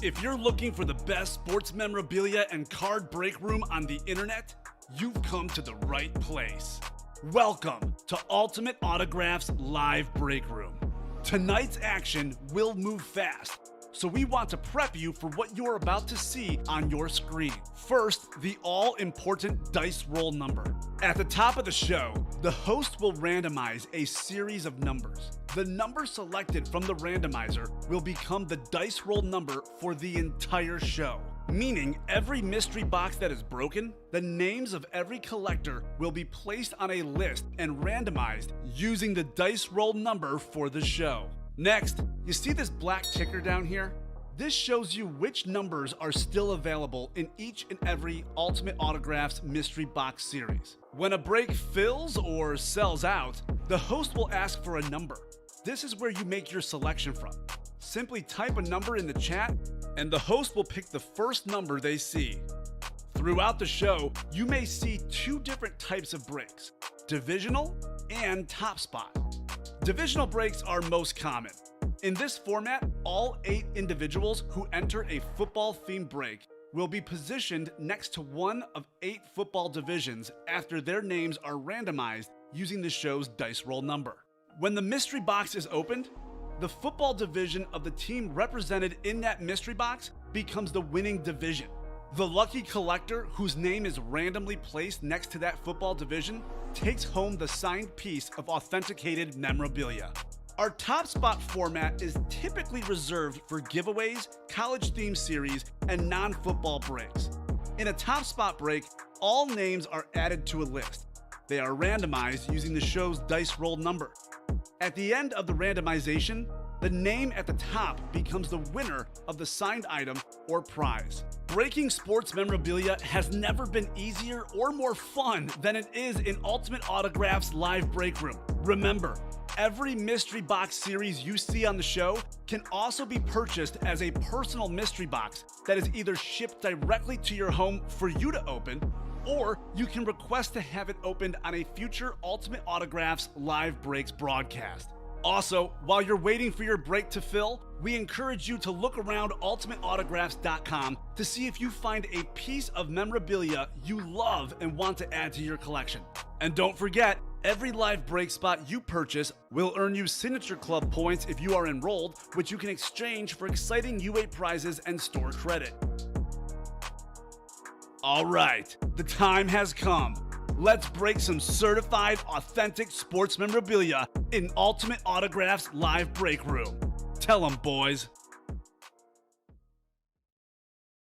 If you're looking for the best sports memorabilia and card break room on the internet, you've come to the right place. Welcome to Ultimate Autographs Live Break Room. Tonight's action will move fast, so we want to prep you for what you're about to see on your screen. First, the all-important dice roll number. At the top of the show, the host will randomize a series of numbers. The number selected from the randomizer will become the dice roll number for the entire show. Meaning every mystery box that is broken, the names of every collector will be placed on a list and randomized using the dice roll number for the show. Next, you see this black ticker down here? This shows you which numbers are still available in each and every Ultimate Autographs mystery box series. When a break fills or sells out, the host will ask for a number. This is where you make your selection from. Simply type a number in the chat, and the host will pick the first number they see. Throughout the show, you may see two different types of breaks, divisional and top spot. Divisional breaks are most common. In this format, all 8 individuals who enter a football-themed break will be positioned next to one of 8 football divisions after their names are randomized using the show's dice roll number. When the mystery box is opened, the football division of the team represented in that mystery box becomes the winning division. The lucky collector whose name is randomly placed next to that football division takes home the signed piece of authenticated memorabilia. Our top spot format is typically reserved for giveaways, college-themed series, and non-football breaks. In a top spot break, all names are added to a list. They are randomized using the show's dice roll number. At the end of the randomization, the name at the top becomes the winner of the signed item or prize. Breaking sports memorabilia has never been easier or more fun than it is in Ultimate Autographs Live Break Room. Remember, every mystery box series you see on the show can also be purchased as a personal mystery box that is either shipped directly to your home for you to open, or you can request to have it opened on a future Ultimate Autographs Live Breaks broadcast. Also, while you're waiting for your break to fill, we encourage you to look around ultimateautographs.com to see if you find a piece of memorabilia you love and want to add to your collection. And don't forget, every live break spot you purchase will earn you Signature Club points if you are enrolled, which you can exchange for exciting UA prizes and store credit. All right, the time has come. Let's break some certified, authentic sports memorabilia in Ultimate Autographs Live Break Room. Tell 'em, boys.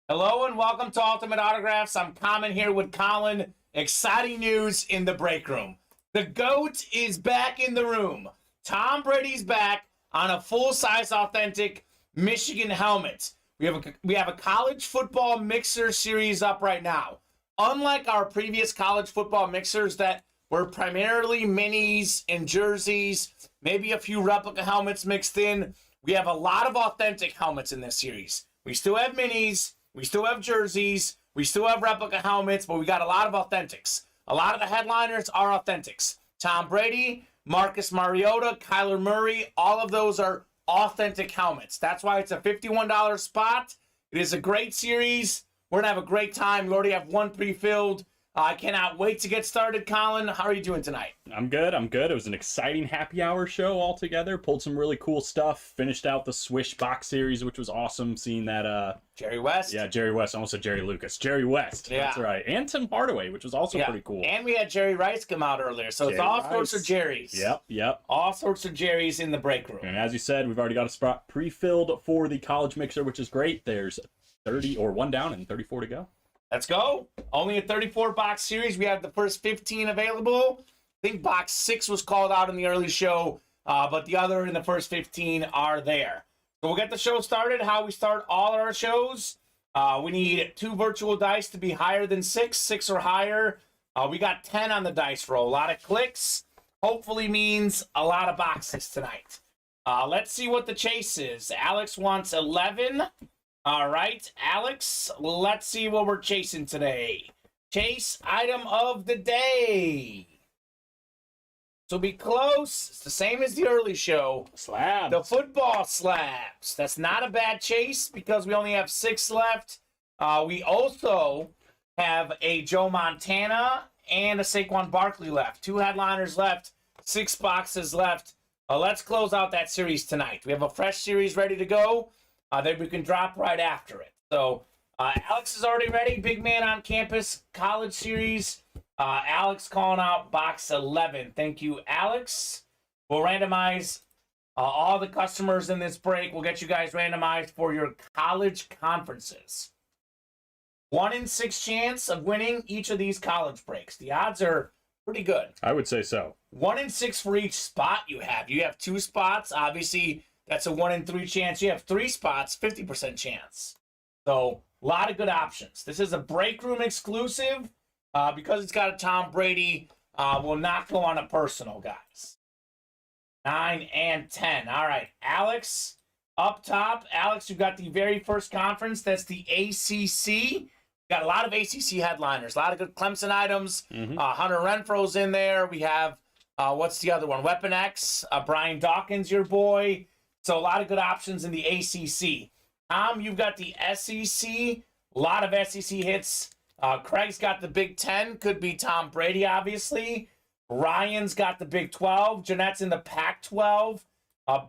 Hello and welcome to Ultimate Autographs. I'm Kamen here with Colin. Exciting news in the break room. The GOAT is back in the room. Tom Brady's back on a full-size authentic Michigan helmet. We have a college football mixer series up right now. Unlike our previous college football mixers that were primarily minis and jerseys, maybe a few replica helmets mixed in, we have a lot of authentic helmets in this series. We still have minis, we still have jerseys, we still have replica helmets, but we got a lot of authentics. A lot of the headliners are authentics. Tom Brady, Marcus Mariota, Kyler Murray, all of those are authentic helmets. That's why it's a $51 spot. It is a great series. We're going to have a great time. We already have one pre-filled. I cannot wait to get started. Colin, how are you doing tonight? I'm good. It was an exciting happy hour show altogether. Pulled some really cool stuff. Finished out the Swish box series, which was awesome. Seeing that Jerry West. Yeah, Jerry West. I almost said Jerry Lucas. Jerry West. Yeah. That's right. And Tim Hardaway, which was also pretty cool. And we had Jerry Rice come out earlier. So it's all sorts of Jerrys. Yep. All sorts of Jerrys in the break room. And as you said, we've already got a spot pre-filled for the college mixer, which is great. There's 30 or 1 down and 34 to go. Let's go. Only a 34 box series. We have the first 15 available. I think box 6 was called out in the early show, but the other in the first 15 are there. So we'll get the show started. How we start all our shows. We need 2 virtual dice to be higher than 6. 6 or higher. We got 10 on the dice roll. A lot of clicks. Hopefully means a lot of boxes tonight. Let's see what the chase is. Alex wants 11. All right, Alex, let's see what we're chasing today. Chase item of the day. So be close. It's the same as the early show. Slabs. The football slabs. That's not a bad chase because we only have 6 left. We also have a Joe Montana and a Saquon Barkley left. 2 headliners left. 6 boxes left. Let's close out that series tonight. We have a fresh series ready to go that we can drop right after it. So Alex is already ready. Big Man on Campus College Series. Alex calling out box 11. Thank you, Alex. We'll randomize all the customers in this break. We'll get you guys randomized for your college conferences. 1 in 6 chance of winning each of these college breaks. The odds are pretty good. I would say so. 1 in 6 for each spot you have. You have 2 spots. Obviously, that's a 1 in 3 chance. You have 3 spots, 50% chance. So, a lot of good options. This is a break room exclusive. Because it's got a Tom Brady, will not go on a personal, guys. 9 and 10. All right, Alex, up top. Alex, you got the very first conference. That's the ACC. Got a lot of ACC headliners. A lot of good Clemson items. Hunter Renfro's in there. We have, what's the other one? Weapon X. Brian Dawkins, your boy. So a lot of good options in the ACC. Tom, you've got the SEC. A lot of SEC hits. Craig's got the Big Ten. Could be Tom Brady, obviously. Ryan's got the Big 12. Jeanette's in the Pac-12.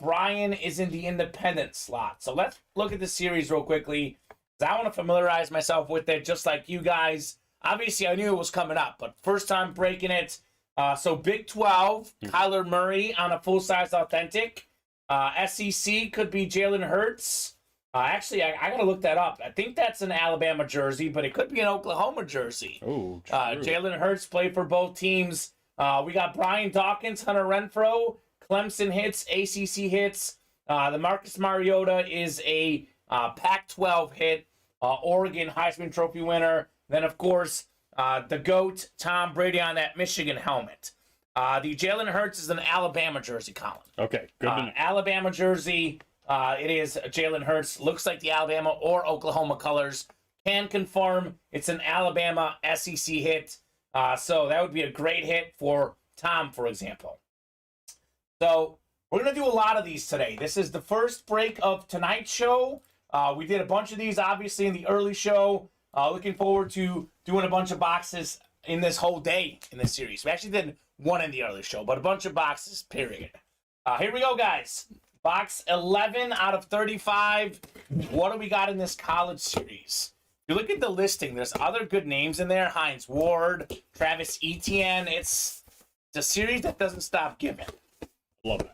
Brian is in the independent slot. So let's look at the series real quickly. I want to familiarize myself with it just like you guys. Obviously, I knew it was coming up, but first time breaking it. So Big 12, Kyler Murray on a full-size authentic. SEC could be Jalen Hurts. Actually, I got to look that up. I think that's an Alabama jersey, but it could be an Oklahoma jersey. Oh, Jalen Hurts played for both teams. We got Brian Dawkins, Hunter Renfro, Clemson hits, ACC hits. The Marcus Mariota is a Pac-12 hit. Oregon Heisman Trophy winner. Then, of course, the GOAT, Tom Brady on that Michigan helmet. The Jalen Hurts is an Alabama jersey, Colin. Okay, good to know. Alabama jersey. It is Jalen Hurts. Looks like the Alabama or Oklahoma colors. Can confirm it's an Alabama SEC hit. So that would be a great hit for Tom, for example. So we're going to do a lot of these today. This is the first break of tonight's show. We did a bunch of these, obviously, in the early show. Looking forward to doing a bunch of boxes in this whole day in this series. We actually did 1 in the early show, but a bunch of boxes, period. Here we go, guys. Box 11 out of 35. What do we got in this college series? If you look at the listing, there's other good names in there. Hines Ward, Travis Etienne. It's a series that doesn't stop giving. Love it.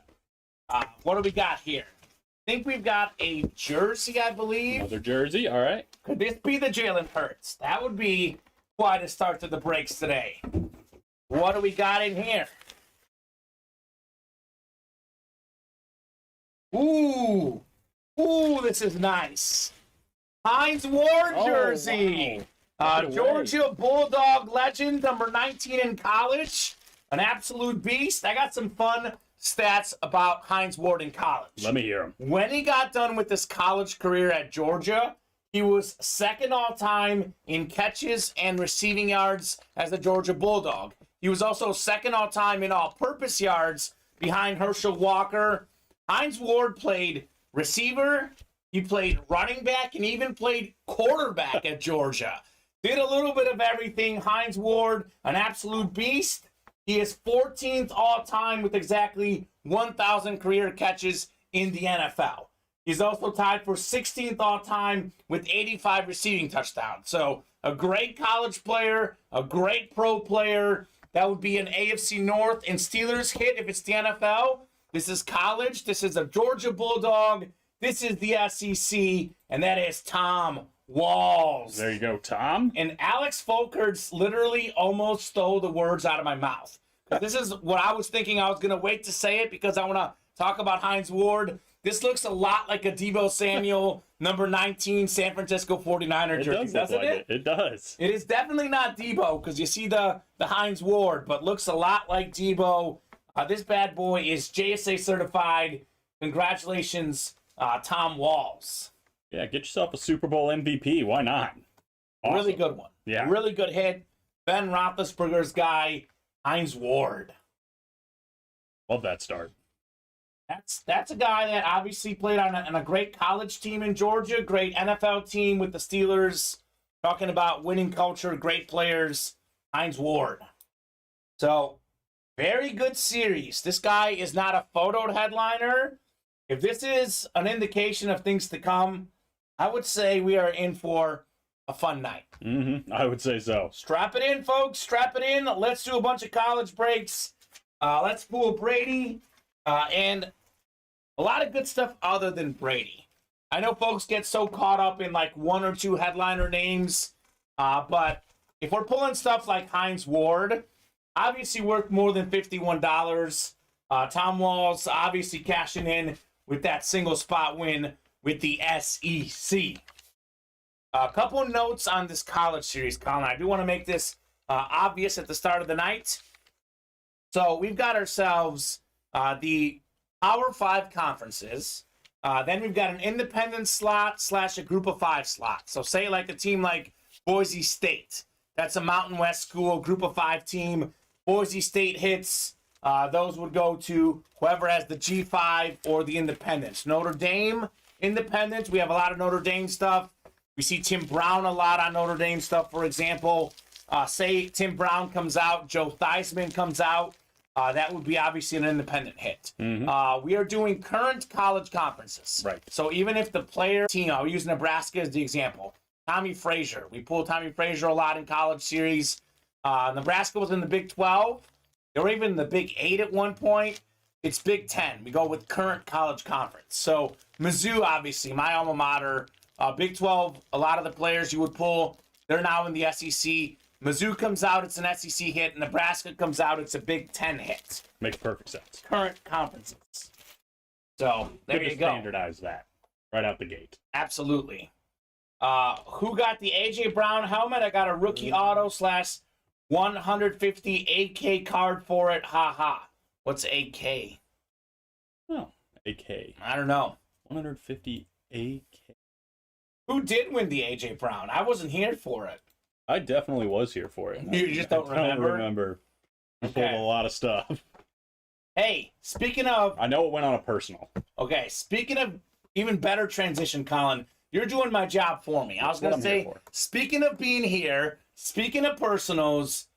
What do we got here? I think we've got a jersey, I believe. Another jersey, all right. Could this be the Jalen Hurts? That would be quite a start to the breaks today. What do we got in here? Ooh, this is nice. Hines Ward jersey. Wow. Georgia Bulldog legend, number 19 in college. An absolute beast. I got some fun stats about Hines Ward in college. Let me hear him. When he got done with his college career at Georgia, he was second all-time in catches and receiving yards as a Georgia Bulldog. He was also second all-time in all-purpose yards behind Herschel Walker. Hines Ward played receiver, he played running back, and even played quarterback at Georgia. Did a little bit of everything. Hines Ward, an absolute beast. He is 14th all-time with exactly 1,000 career catches in the NFL. He's also tied for 16th all-time with 85 receiving touchdowns. So a great college player, a great pro player. That would be an AFC North and Steelers hit if it's the NFL. This is college. This is a Georgia Bulldog. This is the SEC, and that is Tom Walls. There you go, Tom. And Alex Folkerts literally almost stole the words out of my mouth. This is what I was thinking. I was going to wait to say it because I want to talk about Hines Ward. This looks a lot like a Deebo Samuel, number 19, San Francisco 49er jersey, doesn't it? It does. It is definitely not Deebo because you see the Hines Ward, but looks a lot like Deebo. This bad boy is JSA certified. Congratulations, Tom Walls. Yeah, get yourself a Super Bowl MVP. Why not? Awesome. Really good one. Yeah. Really good hit. Ben Roethlisberger's guy, Hines Ward. Love that start. That's a guy that obviously played on a great college team in Georgia, great NFL team with the Steelers. Talking about winning culture, great players, Hines Ward. So, very good series. This guy is not a photoed headliner. If this is an indication of things to come, I would say we are in for a fun night. I would say so. Strap it in, folks. Strap it in. Let's do a bunch of college breaks. Let's pull Brady and a lot of good stuff other than Brady. I know folks get so caught up in like one or two headliner names, but if we're pulling stuff like Hines Ward, obviously worth more than $51. Tom Walls obviously cashing in with that single spot win with the SEC. A couple of notes on this college series, Colin. I do want to make this obvious at the start of the night. So we've got ourselves the Power 5 conferences. Then we've got an independent slot / a group of 5 slot. So say like a team like Boise State. That's a Mountain West school, group of 5 team. Boise State hits. Those would go to whoever has the G5 or the independents. Notre Dame, independents. We have a lot of Notre Dame stuff. We see Tim Brown a lot on Notre Dame stuff, for example. Say Tim Brown comes out, Joe Theismann comes out. That would be obviously an independent hit. We are doing current college conferences. Right. So even if the player team, I'll use Nebraska as the example. Tommy Frazier. We pull Tommy Frazier a lot in college series. Nebraska was in the Big 12. They were even in the Big 8 at one point. It's Big 10. We go with current college conference. So Mizzou, obviously, my alma mater. Big 12, a lot of the players you would pull, they're now in the SEC. Mizzou comes out, it's an SEC hit. Nebraska comes out, it's a Big 10 hit. Makes perfect sense. Current conferences. So there Good you to go. standardize that right out the gate. Absolutely. Who got the AJ Brown helmet? I got a rookie auto / 150 AK card for it. Ha ha. What's AK? Oh, AK. I don't know. 150 AK. Who did win the AJ Brown? I wasn't here for it. I definitely was here for it. You just don't remember? I don't remember. I pulled a lot of stuff. Hey, speaking of... I know it went on a personal. Okay, speaking of even better transition, Colin, you're doing my job for me. I was going to say, speaking of being here, speaking of personals,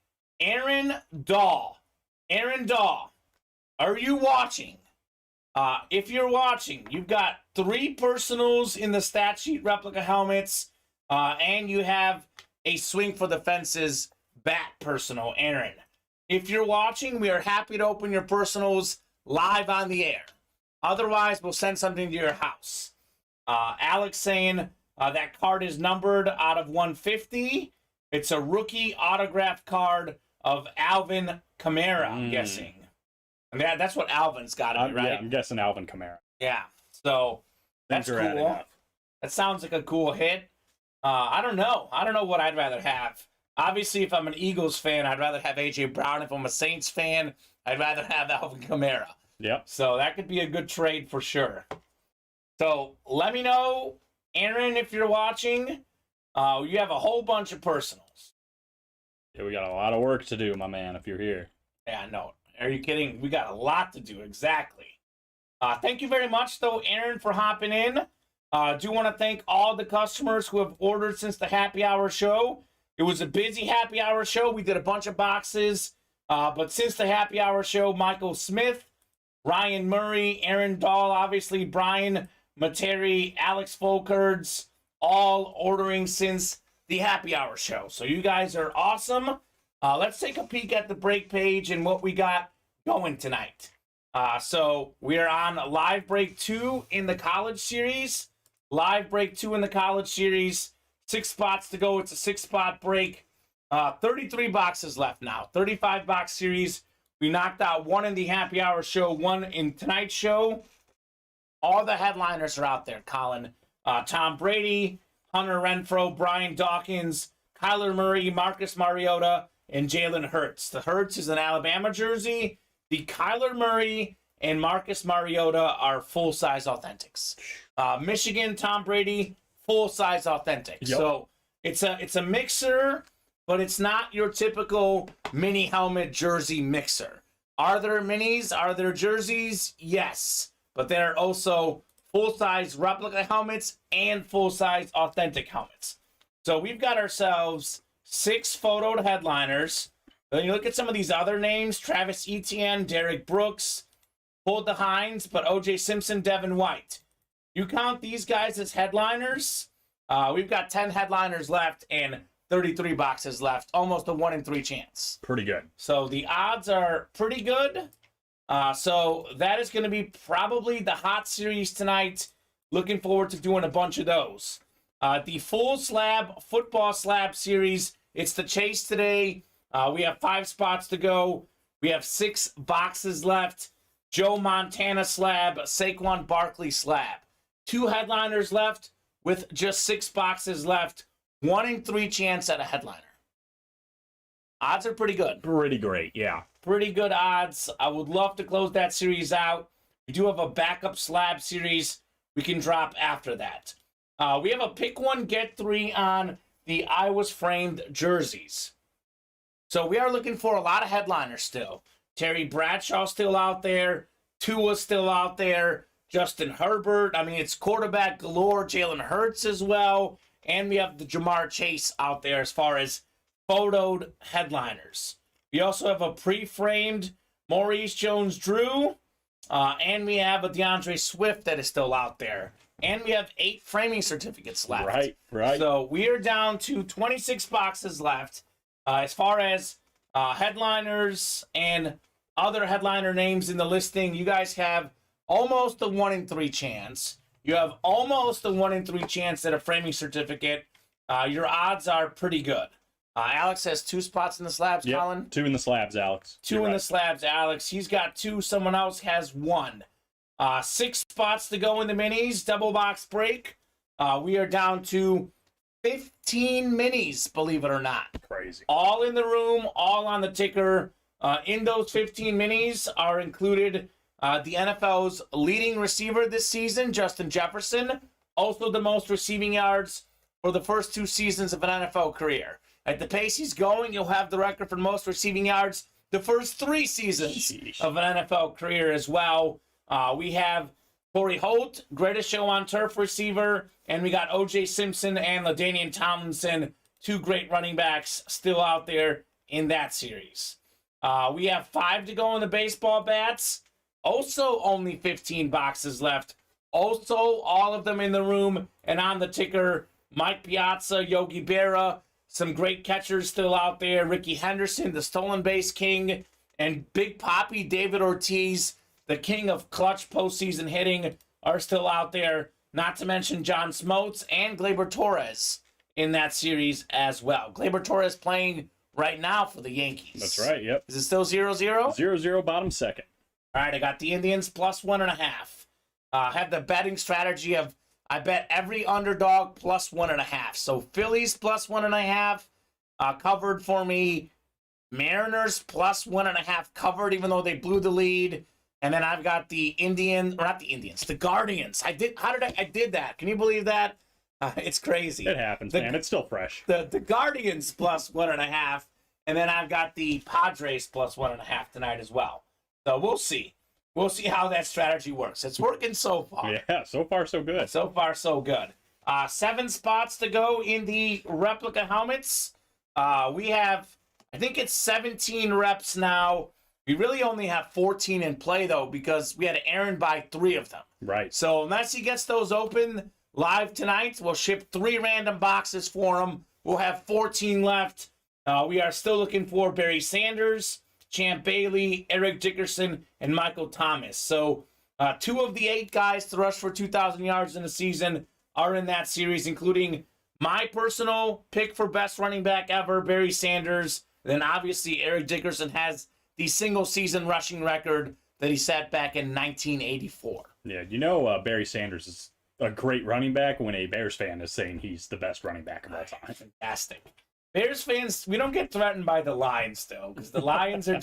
Aaron Dahl. Aaron Dahl, are you watching? If you're watching, you've got 3 personals in the stat sheet replica helmets, and you have a swing for the fences bat personal, Aaron. If you're watching, we are happy to open your personals live on the air. Otherwise, we'll send something to your house. Alex saying that card is numbered out of 150. It's a rookie autograph card of Alvin Kamara, I'm guessing. I mean, that's what Alvin's got to be, right? Yeah, I'm guessing Alvin Kamara. Yeah, so that's cool. That sounds like a cool hit. I don't know. I don't know what I'd rather have. Obviously, if I'm an Eagles fan, I'd rather have A.J. Brown. If I'm a Saints fan, I'd rather have Alvin Kamara. Yep. So that could be a good trade for sure. So let me know, Aaron, if you're watching. You have a whole bunch of personals. Yeah, we got a lot of work to do, my man, if you're here. Yeah, no. Are you kidding? We got a lot to do, exactly. Thank you very much, though, Aaron, for hopping in. I do want to thank all the customers who have ordered since the happy hour show. It was a busy happy hour show. We did a bunch of boxes. But since the happy hour show, Michael Smith, Ryan Murray, Aaron Dahl, obviously Brian Materi, Alex Folkerds, all ordering since the happy hour show. So you guys are awesome. Let's take a peek at the break page and what we got going tonight. So we are on live break 2 in the college series. Live break 2 in the college series. 6 spots to go. It's a 6-spot break. 33 boxes left now. 35-box series. We knocked out 1 in the happy hour show, 1 in tonight's show. All the headliners are out there, Colin. Tom Brady, Hunter Renfrow, Brian Dawkins, Kyler Murray, Marcus Mariota, and Jalen Hurts. The Hurts is an Alabama jersey. The Kyler Murray and Marcus Mariota are full-size authentics. Michigan, Tom Brady, full-size authentic. Yep. So it's a mixer, but it's not your typical mini helmet jersey mixer. Are there minis? Are there jerseys? Yes. But there are also full-size replica helmets and full-size authentic helmets. So we've got ourselves 6 photoed headliners. Then you look at some of these other names: Travis Etienne, Derek Brooks, Paul DeHines, but O.J. Simpson, Devin White. You count these guys as headliners, we've got 10 headliners left and 33 boxes left. Almost a 1 in 3 chance. Pretty good. So the odds are pretty good. So that is going to be probably the hot series tonight. Looking forward to doing a bunch of those. The full slab, football slab series, it's the chase today. We have 5 spots to go. We have 6 boxes left. Joe Montana slab, Saquon Barkley slab. 2 headliners left with just 6 boxes left. 1 in 3 chance at a headliner. Odds are pretty good. Pretty great, yeah. Pretty good odds. I would love to close that series out. We do have a backup slab series we can drop after that. We have a pick 1, get 3 on the I Was Framed jerseys. So we are looking for a lot of headliners still. Terry Bradshaw still out there. Tua still out there. Justin Herbert. I mean, it's quarterback galore. Jalen Hurts as well. And we have the Jamar Chase out there as far as photoed headliners. We also have a pre-framed Maurice Jones-Drew. And we have a DeAndre Swift that is still out there. And we have 8 framing certificates left. Right. So we are down to 26 boxes left. As far as headliners and other headliner names in the listing, you guys have almost a 1 in 3 chance. You have almost a 1 in 3 chance at a framing certificate. Your odds are pretty good. Alex has 2 spots in the slabs, Yep, Colin. 2 in the slabs, Alex. 2 You're in right. the slabs, Alex. He's got 2. Someone else has 1. 6 spots to go in the minis. Double box break. We are down to 15 minis, believe it or not. Crazy. All in the room, all on the ticker. In those 15 minis are included the NFL's leading receiver this season, Justin Jefferson. Also the most receiving yards for the first 2 seasons of an NFL career. At the pace he's going, you'll have the record for most receiving yards the first 3 seasons Sheesh. of an NFL career as well. We have Torrey Holt, greatest show on turf receiver, and we got O.J. Simpson and LaDainian Tomlinson, 2 great running backs still out there in that series. We have 5 to go in the baseball bats. Also only 15 boxes left. Also all of them in the room and on the ticker. Mike Piazza, Yogi Berra, some great catchers still out there. Ricky Henderson, the stolen base king, and Big Papi David Ortiz, the king of clutch postseason hitting, are still out there. Not to mention John Smoltz and Gleyber Torres in that series as well. Gleyber Torres playing right now for the Yankees. That's right, yep. Is it still 0-0? 0-0 bottom second. All right, I got the Indians plus 1.5. I have the betting strategy of I bet every underdog plus 1.5. So Phillies plus 1.5 covered for me. Mariners plus 1.5 covered, even though they blew the lead. And then I've got the the Guardians. I did that. Can you believe that? It's crazy. It happens, man. It's still fresh. The Guardians plus 1.5. And then I've got the Padres plus 1.5 tonight as well. So we'll see. We'll see how that strategy works. It's working so far. Yeah, so far so good. So far, so good. 7 spots to go in the replica helmets. We have, I think it's 17 reps now. We really only have 14 in play, though, because we had Aaron buy 3 of them. Right. So unless he gets those open live tonight, we'll ship 3 random boxes for him. We'll have 14 left. We are still looking for Barry Sanders, Champ Bailey, Eric Dickerson, and Michael Thomas. So 2 of the 8 guys to rush for 2,000 yards in a season are in that series, including my personal pick for best running back ever, Barry Sanders. Then obviously Eric Dickerson has the single season rushing record that he set back in 1984. Yeah, Barry Sanders is a great running back when a Bears fan is saying he's the best running back of all time. Fantastic. Bears fans, we don't get threatened by the Lions, though, because the Lions are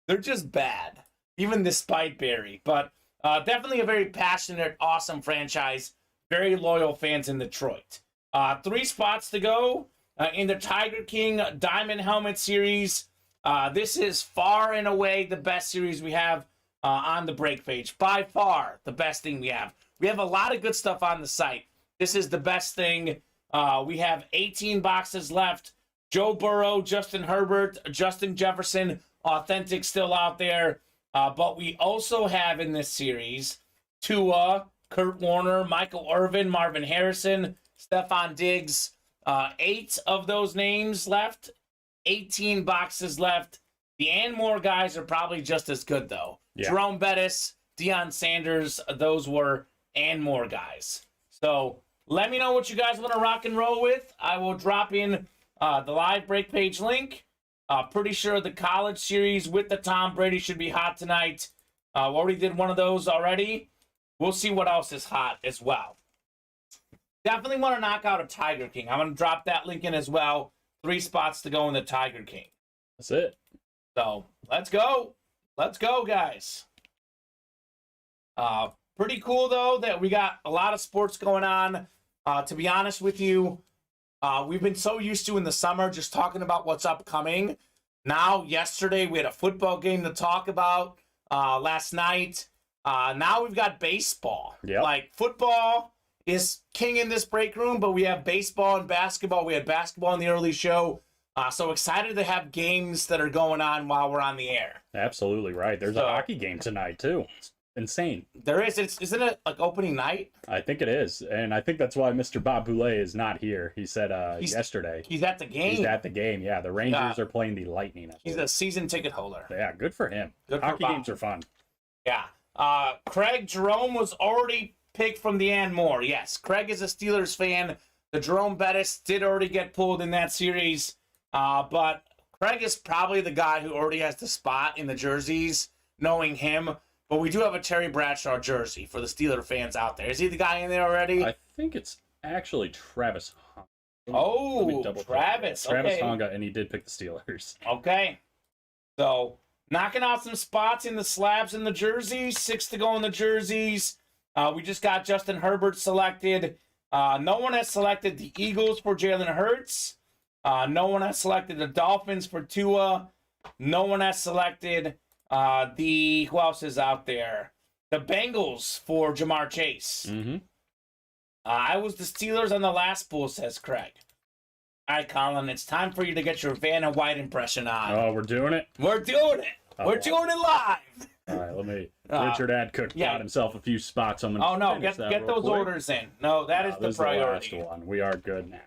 they're just bad, even despite Barry. But definitely a very passionate, awesome franchise. Very loyal fans in Detroit. 3 spots to go in the Tiger King Diamond Helmet Series. This is far and away the best series we have on the break page. By far the best thing we have. We have a lot of good stuff on the site. This is the best thing. We have 18 boxes left. Joe Burrow, Justin Herbert, Justin Jefferson, authentic still out there. But we also have in this series Tua, Kurt Warner, Michael Irvin, Marvin Harrison, Stephon Diggs. 8 of those names left. 18 boxes left. The and more guys are probably just as good, though. Yeah. Jerome Bettis, Deion Sanders, those were and more guys. So let me know what you guys want to rock and roll with. I will drop in the live break page link. Pretty sure the college series with the Tom Brady should be hot tonight. We already did one of those already. We'll see what else is hot as well. Definitely want to knock out a Tiger King. I'm going to drop that link in as well. 3 spots to go in the Tiger King. That's it. So let's go. Let's go, guys. Pretty cool, though, that we got a lot of sports going on. To be honest with you, we've been so used to in the summer just talking about what's upcoming. Now, yesterday, we had a football game to talk about. Last night. Now we've got baseball. Yep. Like, football is king in this break room, but we have baseball and basketball. We had basketball in the early show. So excited to have games that are going on while we're on the air. Absolutely right. There's a hockey game tonight, too. It's insane. There is. Isn't it like opening night? I think it is. And I think that's why Mr. Bob Boulay is not here. He said yesterday. He's at the game. He's at the game, yeah. The Rangers are playing the Lightning. He's a season ticket holder. Yeah, good for him. Hockey games are fun. Yeah. Craig Jerome was already picked from the and more. Yes, Craig is a Steelers fan. The Jerome Bettis did already get pulled in that series. But Craig is probably the guy who already has the spot in the jerseys, knowing him. But we do have a Terry Bradshaw jersey for the Steeler fans out there. Is he the guy in there already? I think it's actually Travis Honga. Oh, Travis. Travis Honga, and he did pick the Steelers. Okay. So, knocking out some spots in the slabs in the jerseys. 6 to go in the jerseys. We just got Justin Herbert selected. No one has selected the Eagles for Jalen Hurts. No one has selected the Dolphins for Tua. No one has selected who else is out there? The Bengals for Jamar Chase. Mm-hmm. I was the Steelers on the last pool, says Craig. All right, Colin, it's time for you to get your Vanna White impression on. Oh, we're doing it? We're doing it. We're doing it live. All right, let me. Richard Adcook got himself a few spots. I'm gonna get those quick. orders in. No, that is the priority. The last one. We are good now.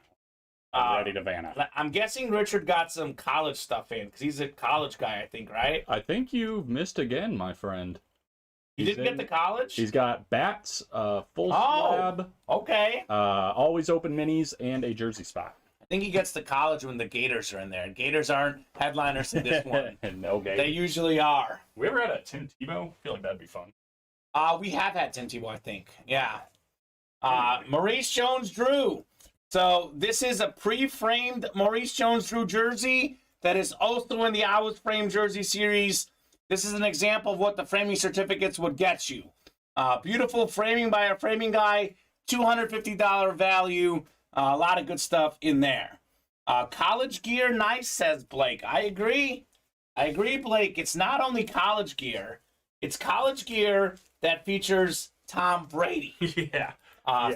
I'm ready to Vanna. I'm guessing Richard got some college stuff in because he's a college guy, I think, right? I think you missed again, my friend. You didn't get the college? He's got bats, full slab. Okay. Always open minis, and a jersey spot. I think he gets the college when the Gators are in there. Gators aren't headliners in this one. No Gators. They usually are. We ever had a Tim Tebow? I feel like that'd be fun. We have had Tim Tebow, I think. Yeah. Maurice Jones-Drew. So this is a pre-framed Maurice Jones-Drew jersey that is also in the I Was Framed jersey series. This is an example of what the framing certificates would get you. Beautiful framing by a framing guy, $250 value. A lot of good stuff in there. College gear, nice, says Blake. I agree. Blake. It's not only college gear. It's college gear that features Tom Brady. Yeah.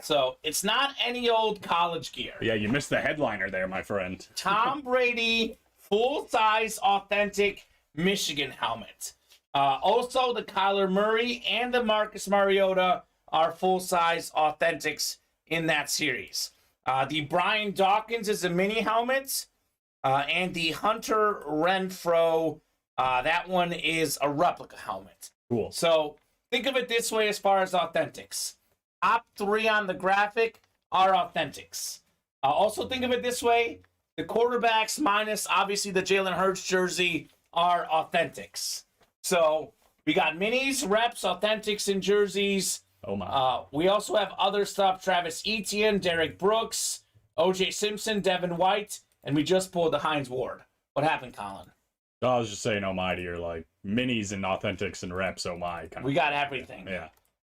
So it's not any old college gear. Yeah, you missed the headliner there, my friend. Tom Brady, full-size, authentic Michigan helmet. Also, the Kyler Murray and the Marcus Mariota are full-size authentics in that series. The Brian Dawkins is a mini helmet, and the Hunter Renfro, that one is a replica helmet. Cool. So think of it this way as far as authentics. Top 3 on the graphic are authentics. Also think of it this way. The quarterbacks minus, obviously, the Jalen Hurts jersey are authentics. So we got minis, reps, authentics, and jerseys. Oh, my. We also have other stuff. Travis Etienne, Derek Brooks, O.J. Simpson, Devin White, and we just pulled the Hines Ward. What happened, Colin? I was just saying, oh, my, dear, like, minis and authentics and reps, oh, my. We got everything. Yeah.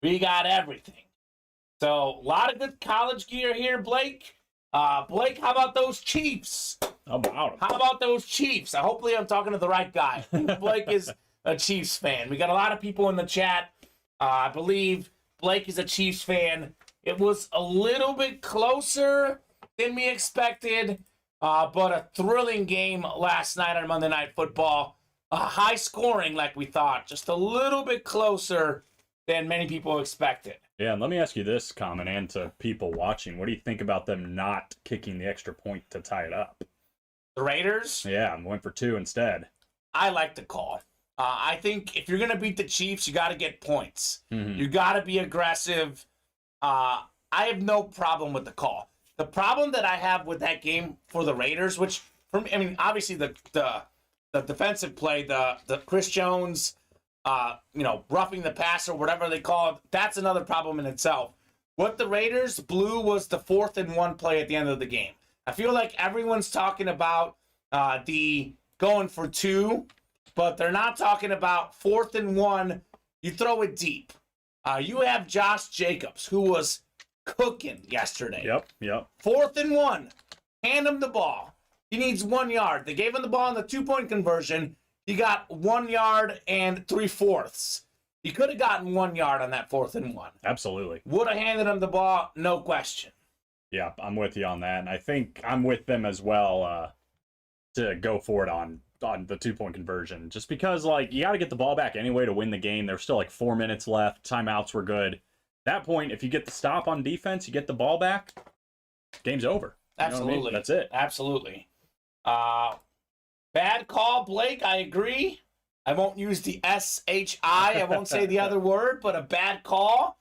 We got everything. So, a lot of good college gear here, Blake. Blake, how about those Chiefs? How about him? How about those Chiefs? Hopefully I'm talking to the right guy. Blake is a Chiefs fan. We got a lot of people in the chat. I believe Blake is a Chiefs fan. It was a little bit closer than we expected, but a thrilling game last night on Monday Night Football. High scoring like we thought, just a little bit closer than many people expected. Yeah, and let me ask you this, Kamen, and to people watching. What do you think about them not kicking the extra point to tie it up? The Raiders? Yeah, and went for 2 instead. I like the call. I think if you're going to beat the Chiefs, you got to get points. Mm-hmm. You got to be aggressive. I have no problem with the call. The problem that I have with that game for the Raiders, which, for me, I mean, obviously the defensive play, the Chris Jones, roughing the passer, whatever they call it, that's another problem in itself. What the Raiders blew was the 4th and 1 play at the end of the game. I feel like everyone's talking about the going for 2, but they're not talking about 4th and 1. You throw it deep. You have Josh Jacobs, who was cooking yesterday. Yep. 4th and 1. Hand him the ball. He needs 1 yard. They gave him the ball in the 2-point conversion. He got 1 yard and 3/4. He could have gotten 1 yard on that 4th and 1. Absolutely. Would have handed him the ball, no question. Yeah, I'm with you on that. And I think I'm with them as well to go for it on the 2-point conversion. Just because, you got to get the ball back anyway to win the game. There's still 4 minutes left. Timeouts were good. At that point, if you get the stop on defense, you get the ball back, game's over. You know what I mean? That's it. Absolutely. Bad call, Blake. I agree. I won't use the S-H-I. I won't say the other word, but a bad call.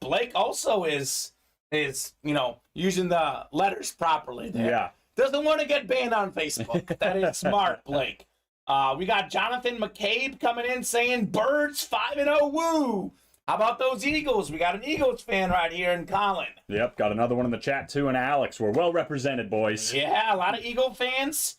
Blake also is using the letters properly there. Yeah. Doesn't want to get banned on Facebook. That is smart, Blake. We got Jonathan McCabe coming in saying, Birds 5-0, woo! How about those Eagles? We got an Eagles fan right here in Colin. Yep, got another one in the chat too, and Alex. We're well represented, boys. Yeah, a lot of Eagle fans.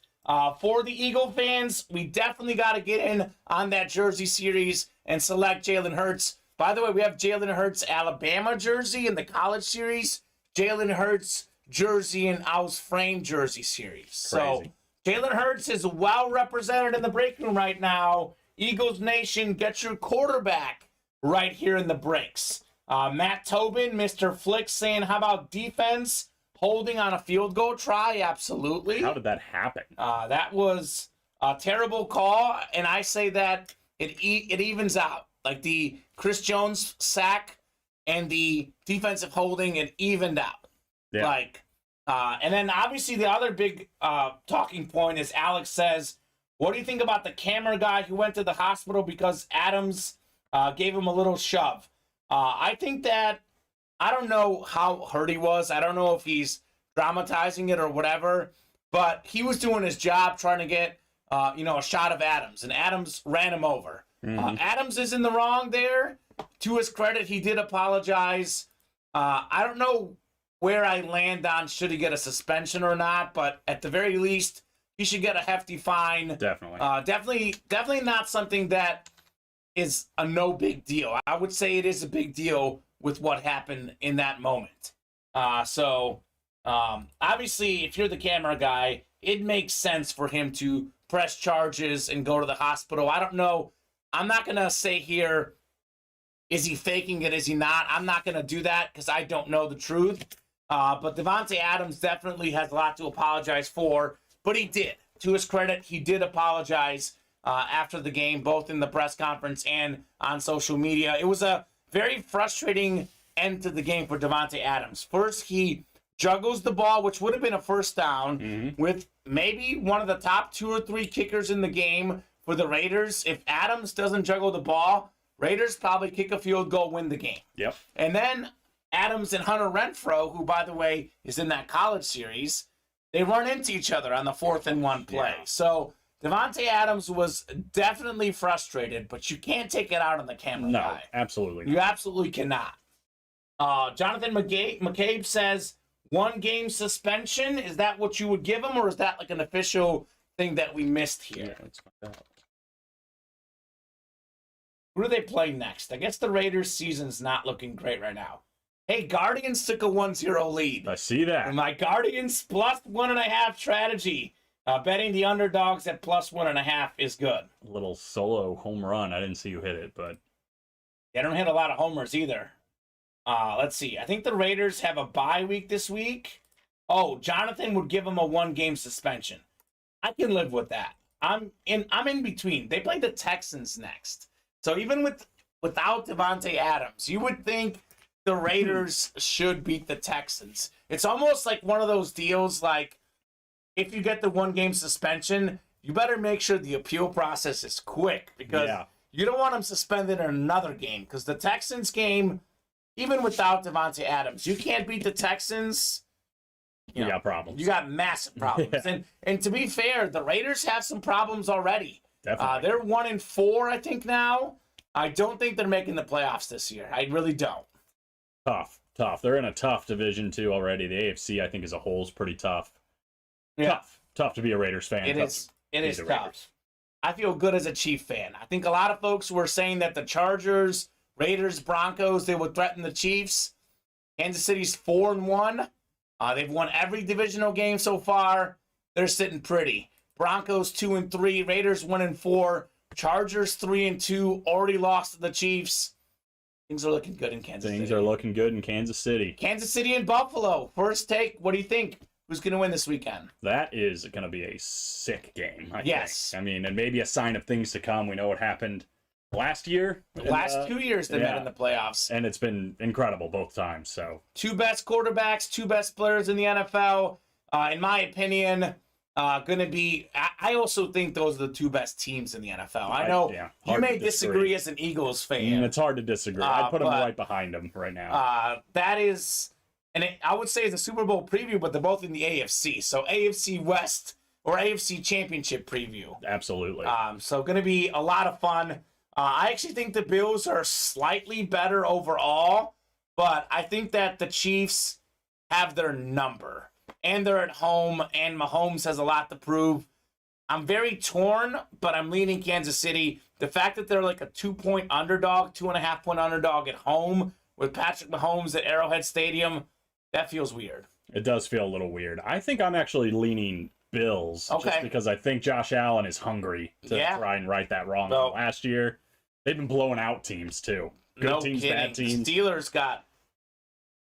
For the Eagle fans, we definitely got to get in on that jersey series and select Jalen Hurts. By the way, we have Jalen Hurts Alabama jersey in the college series, Jalen Hurts jersey in Owl's frame jersey series. Crazy. So Jalen Hurts is well represented in the break room right now. Eagles Nation, get your quarterback right here in the breaks. Matt Tobin, Mr. Flick saying, how about defense? Holding on a field goal try? Absolutely. How did that happen? That was a terrible call, and I say that it evens out. Like the Chris Jones sack and the defensive holding, it evened out. Yeah. And then obviously the other big talking point is Alex says, what do you think about the camera guy who went to the hospital because Adams gave him a little shove? I think that, I don't know how hurt he was. I don't know if he's dramatizing it or whatever, but he was doing his job trying to get, a shot of Adams, and Adams ran him over. Mm-hmm. Adams is in the wrong there. To his credit, he did apologize. I don't know where I land on should he get a suspension or not, but at the very least, he should get a hefty fine. Definitely. Definitely not something that is a no big deal. I would say it is a big deal with what happened in that moment. Obviously, if you're the camera guy, it makes sense for him to press charges and go to the hospital. I don't know. I'm not going to say here, is he faking it? Is he not? I'm not going to do that because I don't know the truth. But Devontae Adams definitely has a lot to apologize for, but he did. To his credit, he did apologize after the game, both in the press conference and on social media. It was a very frustrating end to the game for Devontae Adams. First, he juggles the ball, which would have been a first down, with maybe one of the top 2 or 3 kickers in the game for the Raiders. If Adams doesn't juggle the ball, Raiders probably kick a field goal, win the game. Yep. And then Adams and Hunter Renfrow, who, by the way, is in that college series, they run into each other on the 4th and 1 play. Yeah. So Devontae Adams was definitely frustrated, but you can't take it out on the camera guy. No, absolutely not. You absolutely cannot. Jonathan McCabe says, 1 game suspension. Is that what you would give him, or is that like an official thing that we missed here? Yeah, let's find out. Who do they play next? I guess the Raiders' season's not looking great right now. Hey, Guardians took a 1-0 lead. I see that. My Guardians plus 1.5 strategy. Betting the underdogs at plus 1.5 is good. A little solo home run. I didn't see you hit it, but They don't hit a lot of homers either. Let's see. I think the Raiders have a bye week this week. Oh, Jonathan would give them a 1-game suspension. I can live with that. I'm in between. They play the Texans next. So even without Devontae Adams, you would think the Raiders should beat the Texans. It's almost like one of those deals like, if you get the 1-game suspension, you better make sure the appeal process is quick because you don't want them suspended in another game. Because the Texans game, even without Devontae Adams, you can't beat the Texans. You got problems. You got massive problems. Yeah. And to be fair, the Raiders have some problems already. Definitely. They're 1-4, I think, now. I don't think they're making the playoffs this year. I really don't. Tough. They're in a tough division, too, already. The AFC, I think, as a whole is pretty tough. Yeah. Tough to be a Raiders fan. It is tough. I feel good as a Chief fan. I think a lot of folks were saying that the Chargers, Raiders, Broncos, they would threaten the Chiefs. Kansas City's 4-1. They've won every divisional game so far. They're sitting pretty. Broncos 2-3, Raiders 1-4, Chargers 3-2, already lost to the Chiefs. Things are looking good in Kansas City. Things are looking good in Kansas City. Kansas City and Buffalo. First take. What do you think? Who's going to win this weekend? That is going to be a sick game, I Yes. think. I mean, and maybe a sign of things to come. We know what happened last year. The last 2 years they met in the playoffs. And it's been incredible both times. So 2 best quarterbacks, 2 best players in the NFL. In my opinion, going to be... I also think those are the 2 best teams in the NFL. I know you may disagree as an Eagles fan. It's hard to disagree. I'd put them right behind them right now. That is... And I would say it's a Super Bowl preview, but they're both in the AFC. So AFC West or AFC Championship preview. Absolutely. So going to be a lot of fun. I actually think the Bills are slightly better overall, but I think that the Chiefs have their number. And they're at home, and Mahomes has a lot to prove. I'm very torn, but I'm leaning Kansas City. The fact that they're like a 2-point underdog, 2.5-point underdog at home with Patrick Mahomes at Arrowhead Stadium, that feels weird. It does feel a little weird. I think I'm actually leaning Bills. Okay. Just because I think Josh Allen is hungry to try and right that wrong from last year. They've been blowing out teams, too. Good teams, kidding. bad teams. Steelers got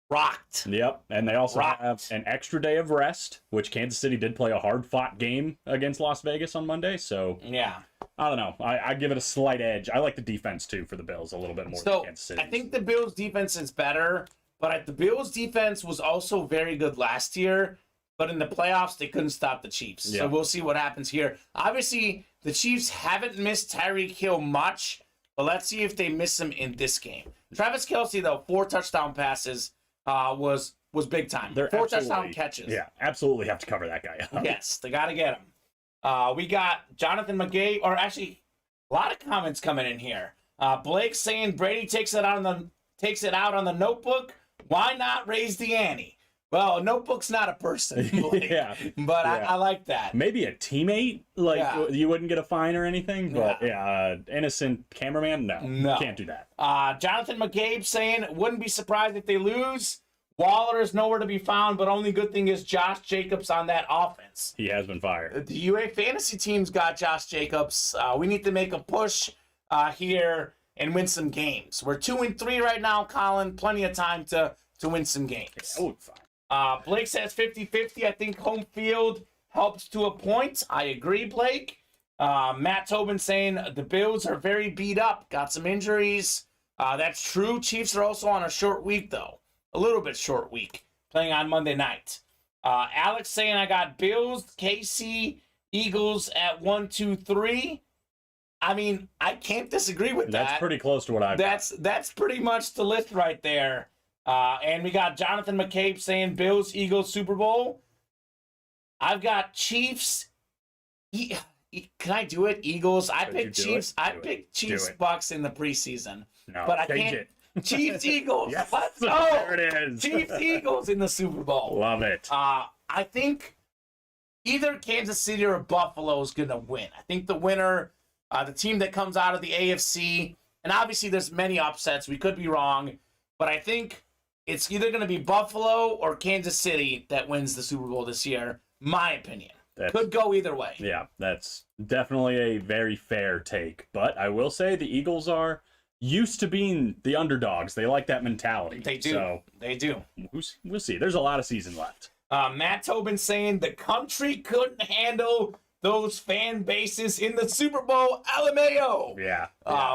rocked. Yep, and they also have an extra day of rest, which Kansas City did play a hard-fought game against Las Vegas on Monday, so... Yeah. I don't know. I give it a slight edge. I like the defense, too, for the Bills a little bit more than Kansas City. I think the Bills' defense is better, but the Bills' defense was also very good last year, but in the playoffs, they couldn't stop the Chiefs. Yeah. So we'll see what happens here. Obviously, the Chiefs haven't missed Tyreek Hill much, but let's see if they miss him in this game. Travis Kelce, though, 4 touchdown passes was big time. 4 touchdown catches. Yeah, absolutely have to cover that guy up. Yes, they got to get him. We got Jonathan McGay, or actually, a lot of comments coming in here. Blake saying Brady takes it out on the notebook. Why not raise the ante? Well, a notebook's not a person, Blake, but I like that. Maybe a teammate, you wouldn't get a fine or anything, but innocent cameraman, no, can't do that. Jonathan McCabe saying, wouldn't be surprised if they lose. Waller is nowhere to be found, but only good thing is Josh Jacobs on that offense. He has been fired. The UA fantasy team's got Josh Jacobs. We need to make a push here and win some games. We're 2-3 right now, Colin. Plenty of time to win some games. Oh, fine. Blake says 50-50. I think home field helps to a point. I agree, Blake. Matt Tobin saying the Bills are very beat up. Got some injuries. That's true. Chiefs are also on a short week, though. A little bit short week. Playing on Monday night. Alex saying I got Bills, KC, Eagles at 1, 2, 3. I mean, I can't disagree with that. That's pretty close to what I've got. That's pretty much the list right there. And we got Jonathan McCabe saying Bills, Eagles, Super Bowl. I've got Chiefs. Can I do it? Eagles. I picked Chiefs. I picked Chiefs, Bucks in the preseason. No, but I can't. it. Chiefs, Eagles. Yes, Let's go. there it is. Chiefs, Eagles in the Super Bowl. Love it. I think either Kansas City or Buffalo is going to win. I think the winner, the team that comes out of the AFC, and obviously there's many upsets. We could be wrong, but I think it's either going to be Buffalo or Kansas City that wins the Super Bowl this year, my opinion. Could go either way. Yeah, that's definitely a very fair take. But I will say the Eagles are used to being the underdogs. They like that mentality. They do. So They do. we'll see. There's a lot of season left. Matt Tobin saying the country couldn't handle those fan bases in the Super Bowl. LMAO. Yeah.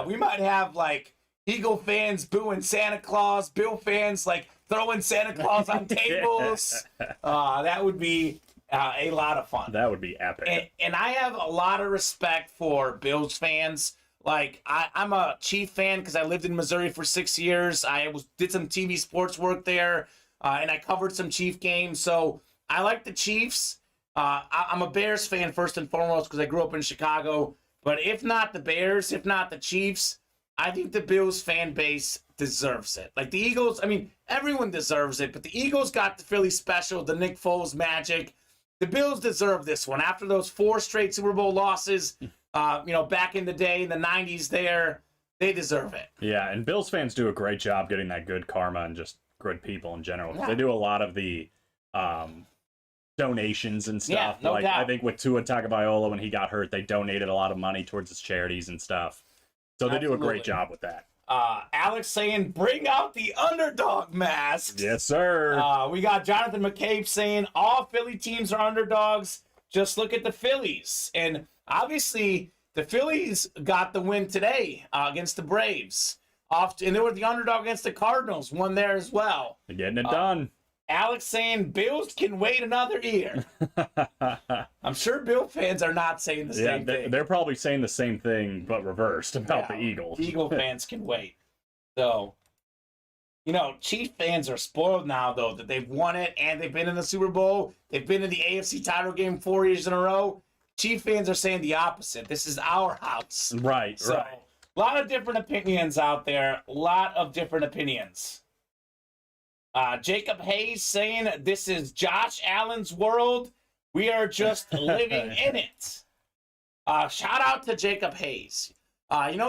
We might have like Eagle fans booing Santa Claus, Bill fans like throwing Santa Claus on tables. That would be a lot of fun. That would be epic. And I have a lot of respect for Bills fans. Like, I'm a Chief fan because I lived in Missouri for 6 years. Did some TV sports work there, and I covered some Chief games. So I like the Chiefs. I'm a Bears fan first and foremost because I grew up in Chicago. But if not the Bears, if not the Chiefs, I think the Bills fan base deserves it. Like the Eagles, I mean, everyone deserves it, but the Eagles got the Philly special, the Nick Foles magic. The Bills deserve this one. After those 4 straight Super Bowl losses, back in the day, in the 90s there, they deserve it. Yeah, and Bills fans do a great job getting that good karma and just good people in general. Yeah. They do a lot of the donations and stuff. Yeah, no doubt. I think with Tua Tagovailoa, when he got hurt, they donated a lot of money towards his charities and stuff. So they do a great job with that. Alex saying, bring out the underdog masks. Yes, sir. We got Jonathan McCabe saying, all Philly teams are underdogs. Just look at the Phillies. And obviously, the Phillies got the win today against the Braves. And they were the underdog against the Cardinals. Won there as well. They're getting it done. Alex saying, Bills can wait another year. I'm sure Bill fans are not saying the same thing. They're probably saying the same thing, but reversed about the Eagles. Eagle fans can wait. So, Chief fans are spoiled now, though, that they've won it and they've been in the Super Bowl. They've been in the AFC title game 4 years in a row. Chief fans are saying the opposite. This is our house. Right, so, right. A lot of different opinions out there. A lot of different opinions. Jacob Hayes saying, this is Josh Allen's world. We are just living in it. Shout out to Jacob Hayes.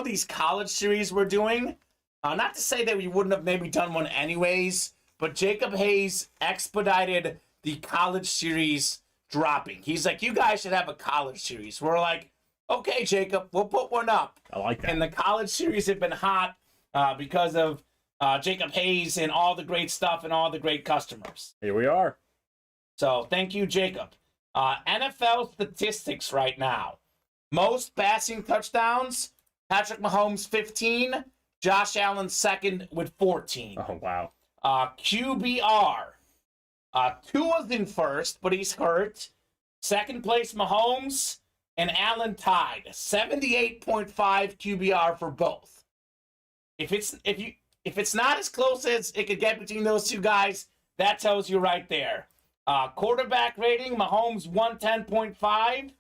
These college series we're doing? Not to say that we wouldn't have maybe done one anyways, but Jacob Hayes expedited the college series dropping. He's like, you guys should have a college series. We're like, okay, Jacob, we'll put one up. I like that. And the college series have been hot because of Jacob Hayes and all the great stuff and all the great customers. Here we are. So thank you, Jacob. NFL statistics right now. Most passing touchdowns, Patrick Mahomes 15, Josh Allen second with 14. Oh, wow. QBR. Tua's in first, but he's hurt. Second place, Mahomes and Allen tied. 78.5 QBR for both. If it's not as close as it could get between those two guys, that tells you right there. Quarterback rating, Mahomes 110.5,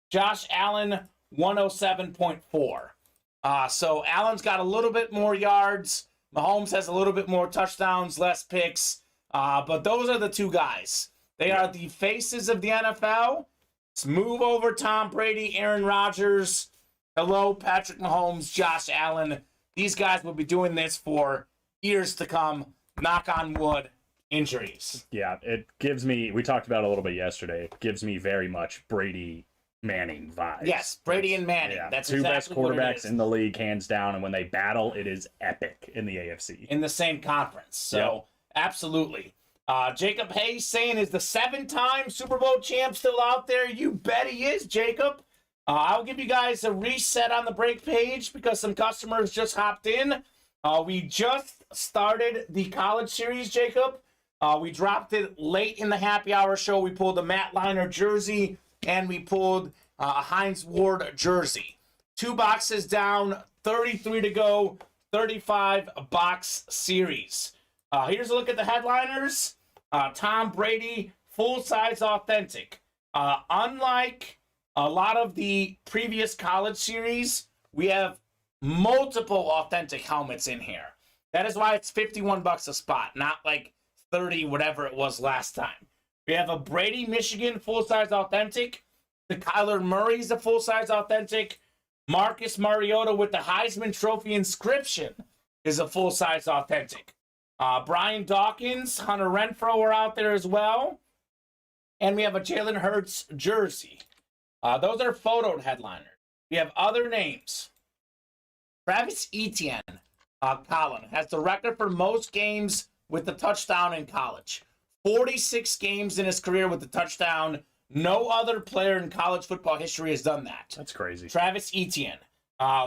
Josh Allen 107.4. So Allen's got a little bit more yards. Mahomes has a little bit more touchdowns, less picks. But those are the two guys. They are the faces of the NFL. Let's move over Tom Brady, Aaron Rodgers. Hello, Patrick Mahomes, Josh Allen. These guys will be doing this for years to come. Knock on wood. Injuries. Yeah, it gives me, we talked about it a little bit yesterday, it gives me very much Brady Manning vibes. Yes, Brady and Manning. Yeah, that's two exactly best quarterbacks in the league, hands down, and when they battle, it is epic in the AFC. In the same conference. So, absolutely. Jacob Hayes saying, is the 7-time Super Bowl champ still out there? You bet he is, Jacob. I'll give you guys a reset on the break page because some customers just hopped in. We just started the college series, Jacob. We dropped it late in the happy hour show. We pulled a Matt Liner jersey, and we pulled a Hines Ward jersey. 2 boxes down, 33 to go, 35-box series. Here's a look at the headliners. Tom Brady, full-size authentic. Unlike a lot of the previous college series, we have multiple authentic helmets in here. That is why it's $51 a spot, not like 30, whatever it was last time. We have a Brady, Michigan, full-size authentic. The Kyler Murray's a full-size authentic. Marcus Mariota with the Heisman Trophy inscription is a full-size authentic. Brian Dawkins, Hunter Renfrow are out there as well. And we have a Jalen Hurts jersey. Those are photoed headliners. We have other names. Travis Etienne, Colin, has the record for most games with the touchdown in college. 46 games in his career with the touchdown. No other player in college football history has done that. That's crazy. Travis Etienne.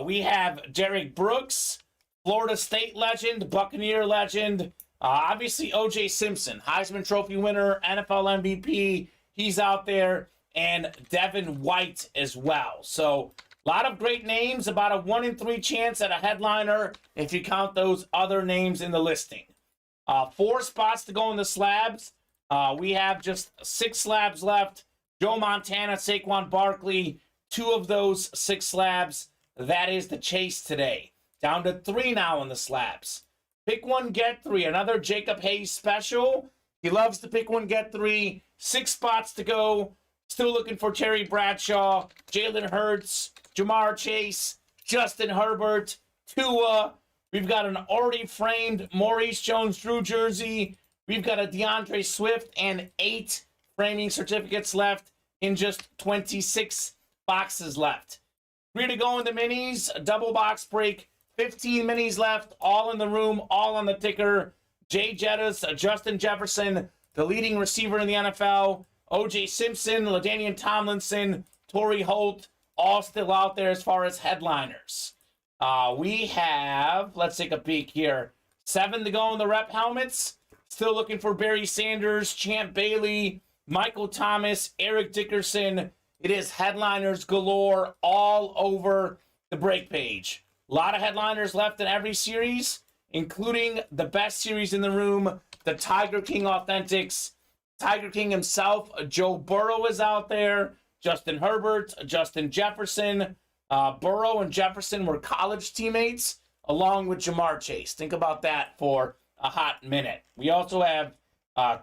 We have Derek Brooks, Florida State legend, Buccaneer legend. Obviously, O.J. Simpson, Heisman Trophy winner, NFL MVP. He's out there. And Devin White as well. So, a lot of great names. About a 1 in 3 chance at a headliner if you count those other names in the listing. 4 spots to go in the slabs. We have just 6 slabs left. Joe Montana, Saquon Barkley, 2 of those 6 slabs. That is the chase today. Down to 3 now in the slabs. Pick 1, get 3. Another Jacob Hayes special. He loves to pick 1, get 3. 6 spots to go. Still looking for Terry Bradshaw, Jalen Hurts, Jamar Chase, Justin Herbert, Tua. We've got an already framed Maurice Jones-Drew jersey. We've got a DeAndre Swift and 8 framing certificates left in just 26 boxes left. 3 to go in the minis, a double box break, 15 minis left, all in the room, all on the ticker. Jay Jettis, Justin Jefferson, the leading receiver in the NFL, O.J. Simpson, LaDainian Tomlinson, Torrey Holt, all still out there as far as headliners. We have, let's take a peek here, 7 to go in the rep helmets. Still looking for Barry Sanders, Champ Bailey, Michael Thomas, Eric Dickerson. It is headliners galore all over the break page. A lot of headliners left in every series, including the best series in the room, the Tiger King Authentics. Tiger King himself, Joe Burrow is out there, Justin Herbert, Justin Jefferson. Burrow and Jefferson were college teammates, along with Jamar Chase. Think about that for a hot minute. We also have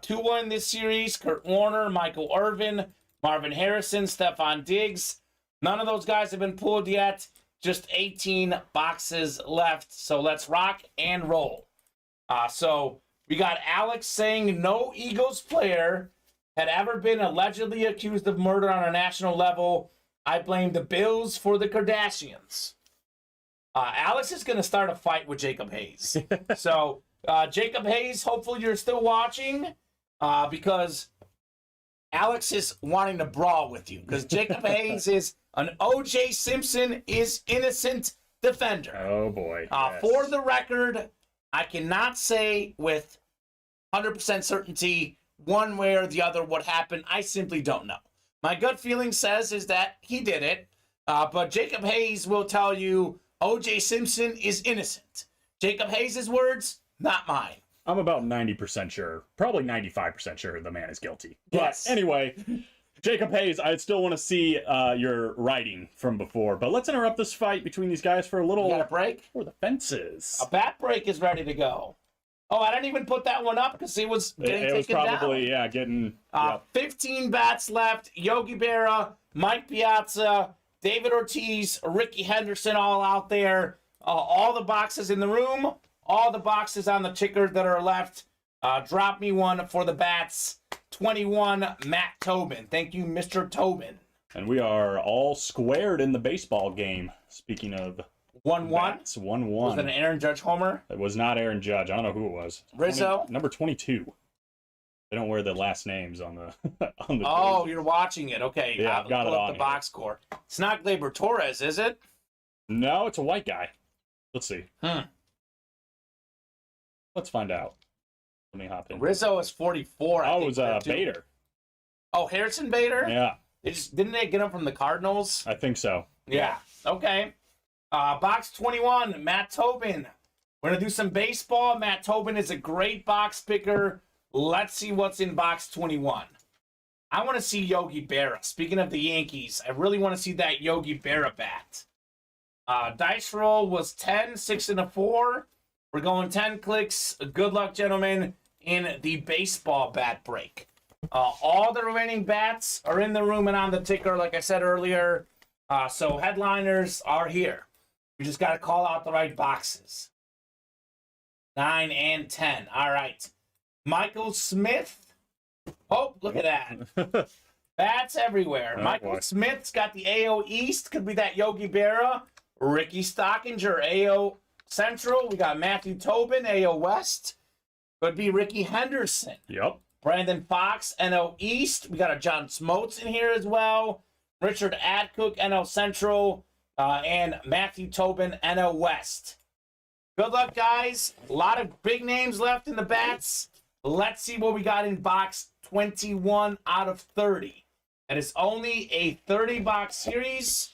Tua in this series, Kurt Warner, Michael Irvin, Marvin Harrison, Stephon Diggs. None of those guys have been pulled yet. Just 18 boxes left. So let's rock and roll. So we got Alex saying no Eagles player had ever been allegedly accused of murder on a national level. I blame the Bills for the Kardashians. Alex is going to start a fight with Jacob Hayes. So, Jacob Hayes, hopefully you're still watching because Alex is wanting to brawl with you because Jacob Hayes is an O.J. Simpson is innocent defender. Oh, boy. Yes. For the record, I cannot say with 100% certainty one way or the other what happened. I simply don't know. My gut feeling says is that he did it, but Jacob Hayes will tell you O.J. Simpson is innocent. Jacob Hayes' words, not mine. I'm about 90% sure, probably 95% sure the man is guilty. Yes. But anyway, Jacob Hayes, I still want to see your writing from before, but let's interrupt this fight between these guys for a little... You got a break? For the fences. A bat break is ready to go. Oh, I didn't even put that one up because it was getting taken down. It was probably, yeah, getting... Yep. 15 bats left. Yogi Berra, Mike Piazza, David Ortiz, Ricky Henderson all out there. All the boxes in the room. All the boxes on the ticker that are left. Drop me one for the bats. 21, Matt Tobin. Thank you, Mr. Tobin. And we are all squared in the baseball game. Speaking of... 1-1? It's 1-1. Was it an Aaron Judge homer? It was not Aaron Judge. I don't know who it was. Rizzo? Number 22. They don't wear the last names on the on the Oh, jersey. you're watching it. Okay. Yeah, I've got it on the here. box score. It's not Gleyber Torres, is it? No, it's a white guy. Let's see. Let's find out. Let me hop in. Rizzo is 44. Oh, it was Bader. Oh, Harrison Bader? Yeah. Didn't they get him from the Cardinals? I think so. Yeah. Okay. Box 21, Matt Tobin. We're going to do some baseball. Matt Tobin is a great box picker. Let's see what's in box 21. I want to see Yogi Berra. Speaking of the Yankees, I really want to see that Yogi Berra bat. Dice roll was 10, 6 and a 4. We're going 10 clicks. Good luck, gentlemen, in the baseball bat break. All the remaining bats are in the room and on the ticker, like I said earlier. So headliners are here. We just got to call out the right boxes. 9 and 10. All right. Michael Smith. Oh, look at that. That's everywhere. Oh, Michael boy. Smith's got the AO East. Could be that Yogi Berra. Ricky Stockinger, AO Central. We got Matthew Tobin, AO West. Could be Ricky Henderson. Yep. Brandon Fox, NO East. We got a John Smotes in here as well. Richard Adcook, NO Central. And Matthew Tobin, NO West. Good luck, guys. A lot of big names left in the bats. Let's see what we got in box 21 out of 30. And it's only a 30-box series.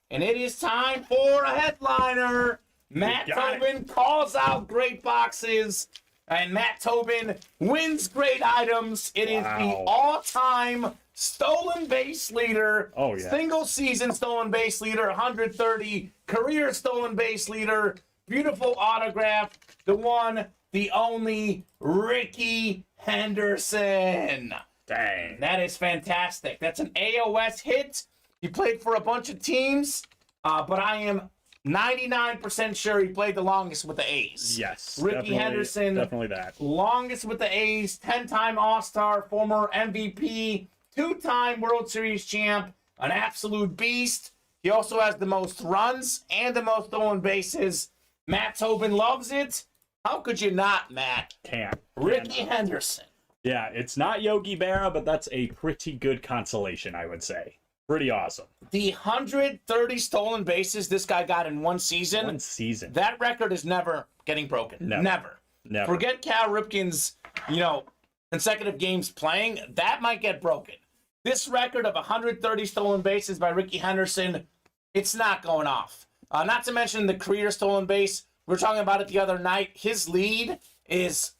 And it is time for a headliner. Matt Tobin calls out great boxes. And Matt Tobin wins great items. It is the all-time stolen base leader. Oh, yeah. Single season stolen base leader, 130. Career stolen base leader. Beautiful autograph. The one, the only, Ricky Henderson. Dang. That is fantastic. That's an AOS hit. He played for a bunch of teams, but I am 99% sure he played the longest with the A's. Yes. Ricky Henderson. Definitely that. Longest with the A's, 10-time All-Star, former MVP, 2-time World Series champ, an absolute beast. He also has the most runs and the most stolen bases. Matt Tobin loves it. How could you not, Matt? Can't. Ricky Henderson. Yeah, it's not Yogi Berra, but that's a pretty good consolation, I would say. Pretty awesome. The 130 stolen bases this guy got in one season. One season. That record is never getting broken. Never. Never. Forget Cal Ripken's, consecutive games playing. That might get broken. This record of 130 stolen bases by Ricky Henderson, it's not going off. Not to mention the career stolen base. We were talking about it the other night. His lead is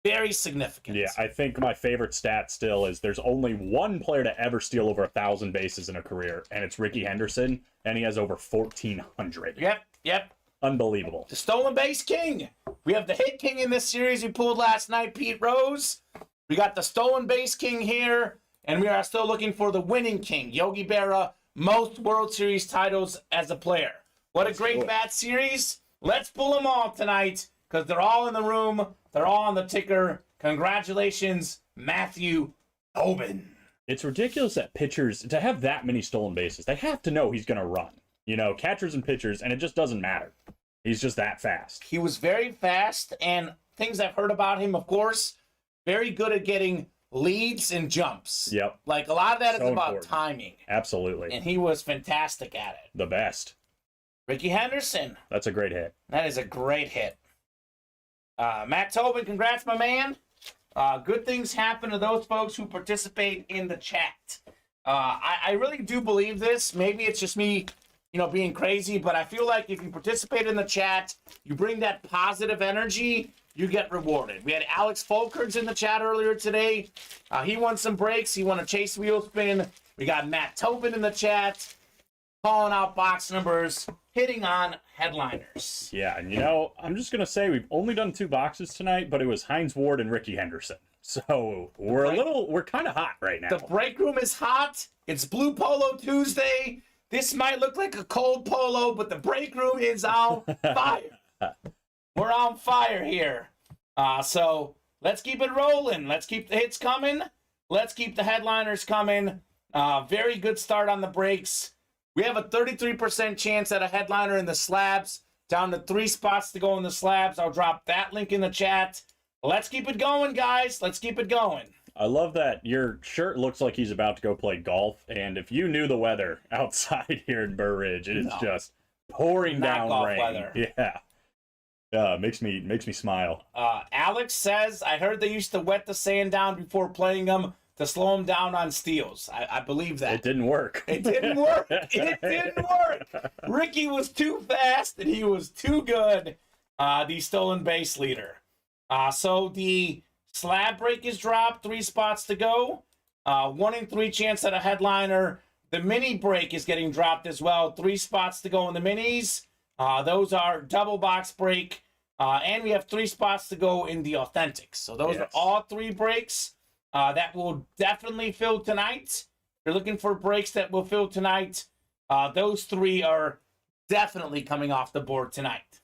very significant. Yeah, I think my favorite stat still is there's only one player to ever steal over 1,000 bases in a career, and it's Ricky Henderson, and he has over 1,400. Yep. Unbelievable. The stolen base king. We have the hit king in this series we pulled last night, Pete Rose. We got the stolen base king here, and we are still looking for the winning king, Yogi Berra, most World Series titles as a player. What a great bat series. Let's pull them all tonight, because they're all in the room. They're all on the ticker. Congratulations, Matthew Tobin. It's ridiculous that pitchers, to have that many stolen bases, they have to know he's going to run. Catchers and pitchers, and it just doesn't matter. He's just that fast. He was very fast, and things I've heard about him, of course, very good at getting leads and jumps. Yep. Like, a lot of that is about important. timing. Absolutely. And he was fantastic at it. The best. Ricky Henderson. That's a great hit. That is a great hit. Matt Tobin, congrats, my man. Good things happen to those folks who participate in the chat. I really do believe this. Maybe it's just me, being crazy, but I feel like if you participate in the chat, you bring that positive energy, you get rewarded. We had Alex Folkerts in the chat earlier today. He won some breaks. He won a chase wheel spin. We got Matt Tobin in the chat, calling out box numbers, hitting on headliners. Yeah, and I'm just going to say we've only done 2 boxes tonight, but it was Hines Ward and Ricky Henderson. So we're kind of hot right now. The break room is hot. It's Blue Polo Tuesday. This might look like a cold polo, but the break room is on fire. We're on fire here. So let's keep it rolling. Let's keep the hits coming. Let's keep the headliners coming. Very good start on the breaks. We have a 33% chance at a headliner in the slabs. Down to 3 spots to go in the slabs. I'll drop that link in the chat. Let's keep it going, guys. Let's keep it going. I love that your shirt looks like he's about to go play golf, and if you knew the weather outside here in Burr Ridge, it is just pouring down golf rain. weather. Yeah, makes me smile. Alex says, I heard they used to wet the sand down before playing them to slow them down on steals. I believe that. It didn't work. It didn't work. It didn't work. Ricky was too fast, and he was too good, the stolen base leader. So the slab break is dropped, 3 spots to go. 1 in 3 chance at a headliner. The mini break is getting dropped as well. 3 spots to go in the minis. Those are double box break. And we have 3 spots to go in the authentics. So those are all 3 breaks that will definitely fill tonight. If you're looking for breaks that will fill tonight, those 3 are definitely coming off the board tonight.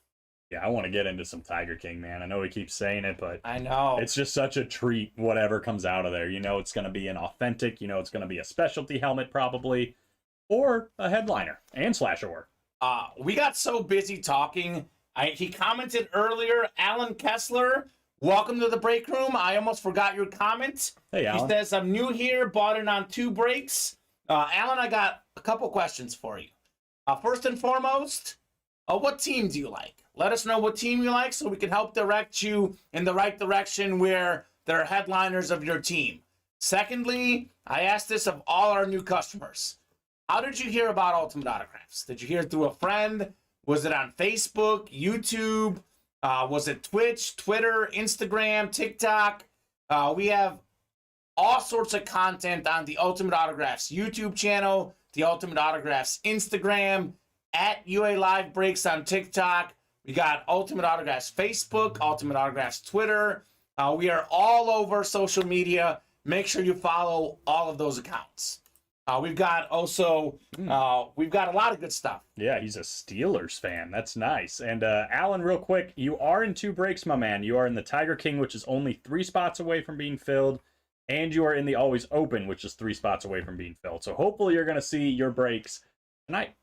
Yeah, I want to get into some Tiger King, man. I know we keep saying it, but I know. it's just such a treat, whatever comes out of there. You know, it's going to be an authentic, you know, it's going to be a specialty helmet probably, or a headliner and slasher work. We got so busy talking. He commented earlier, Alan Kessler, welcome to the break room. I almost forgot your comment. Hey, Alan. He says, I'm new here, bought it on 2 breaks. Alan, I got a couple questions for you. First and foremost, what team do you like? Let us know what team you like so we can help direct you in the right direction where there are headliners of your team. Secondly, I asked this of all our new customers. How did you hear about Ultimate Autographs? Did you hear it through a friend? Was it on Facebook, YouTube? Was it Twitch, Twitter, Instagram, TikTok? We have all sorts of content on the Ultimate Autographs YouTube channel, the Ultimate Autographs Instagram, at UA Live Breaks on TikTok. We got Ultimate Autographs Facebook, Ultimate Autographs Twitter. We are all over social media. Make sure you follow all of those accounts. We've got a lot of good stuff. Yeah, he's a Steelers fan. That's nice. And Alan, real quick, you are in 2 breaks, my man. You are in the Tiger King, which is only 3 spots away from being filled. And you are in the Always Open, which is 3 spots away from being filled. So hopefully you're going to see your breaks tonight.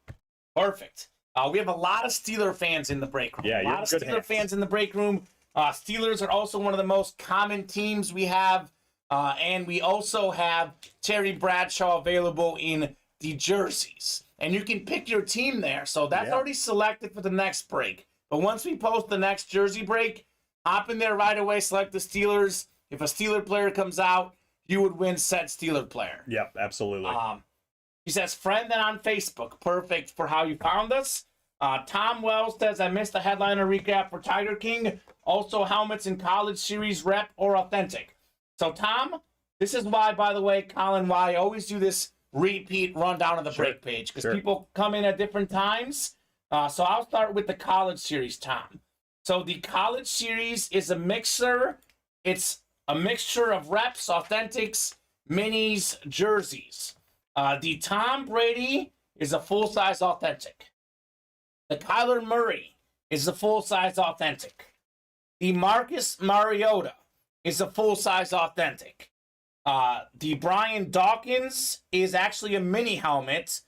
Perfect. We have a lot of Steeler fans in the break room. Yeah, a lot of Steeler fans in the break room. Steelers are also one of the most common teams we have. And we also have Terry Bradshaw available in the jerseys. And you can pick your team there. So that's already selected for the next break. But once we post the next jersey break, hop in there right away, select the Steelers. If a Steeler player comes out, you would win said Steeler player. Yep, absolutely. He says, friend and on Facebook. Perfect for how you found us. Tom Wells says, I missed the headliner recap for Tiger King. Also, helmets in College Series rep or authentic. So, Tom, this is why, by the way, Colin, why I always do this repeat rundown of the break page. Because people come in at different times. So I'll start with the College Series, Tom. So the College Series is a mixer. It's a mixture of reps, authentics, minis, jerseys. The Tom Brady is a full-size authentic. The Kyler Murray is a full-size authentic. The Marcus Mariota is a full-size authentic. The Brian Dawkins is actually a mini helmet.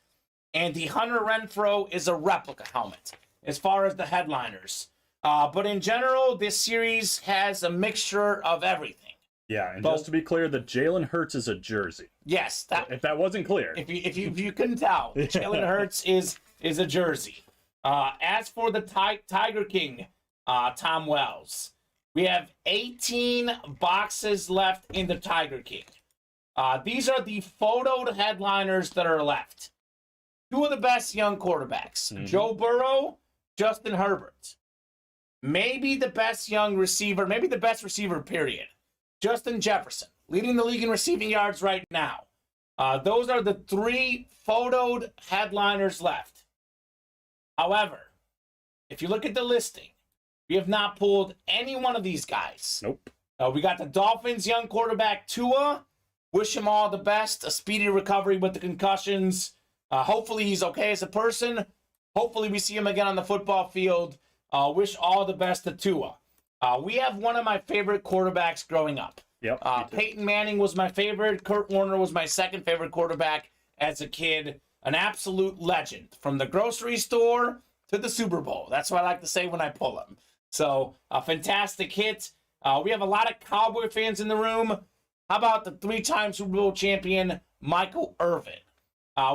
And the Hunter Renfrow is a replica helmet, as far as the headliners. But in general, this series has a mixture of everything. Yeah, and just to be clear, the Jalen Hurts is a jersey. Yes, if that wasn't clear. If you couldn't tell, Jalen Hurts is a jersey. As for the Tiger King, Tom Wells, we have 18 boxes left in the Tiger King. These are the photoed headliners that are left. 2 of the best young quarterbacks, Joe Burrow, Justin Herbert. Maybe the best young receiver, maybe the best receiver, period. Justin Jefferson, leading the league in receiving yards right now. Those are the 3 photoed headliners left. However, if you look at the listing, we have not pulled any one of these guys. Nope. We got the Dolphins young quarterback Tua. Wish him all the best. A speedy recovery with the concussions. Hopefully he's okay as a person. Hopefully we see him again on the football field. Wish all the best to Tua. We have one of my favorite quarterbacks growing up. Yep. Peyton Manning was my favorite. Kurt Warner was my second favorite quarterback as a kid. An absolute legend. From the grocery store to the Super Bowl. That's what I like to say when I pull him. So, a fantastic hit. We have a lot of Cowboy fans in the room. How about the 3-time Super Bowl champion, Michael Irvin?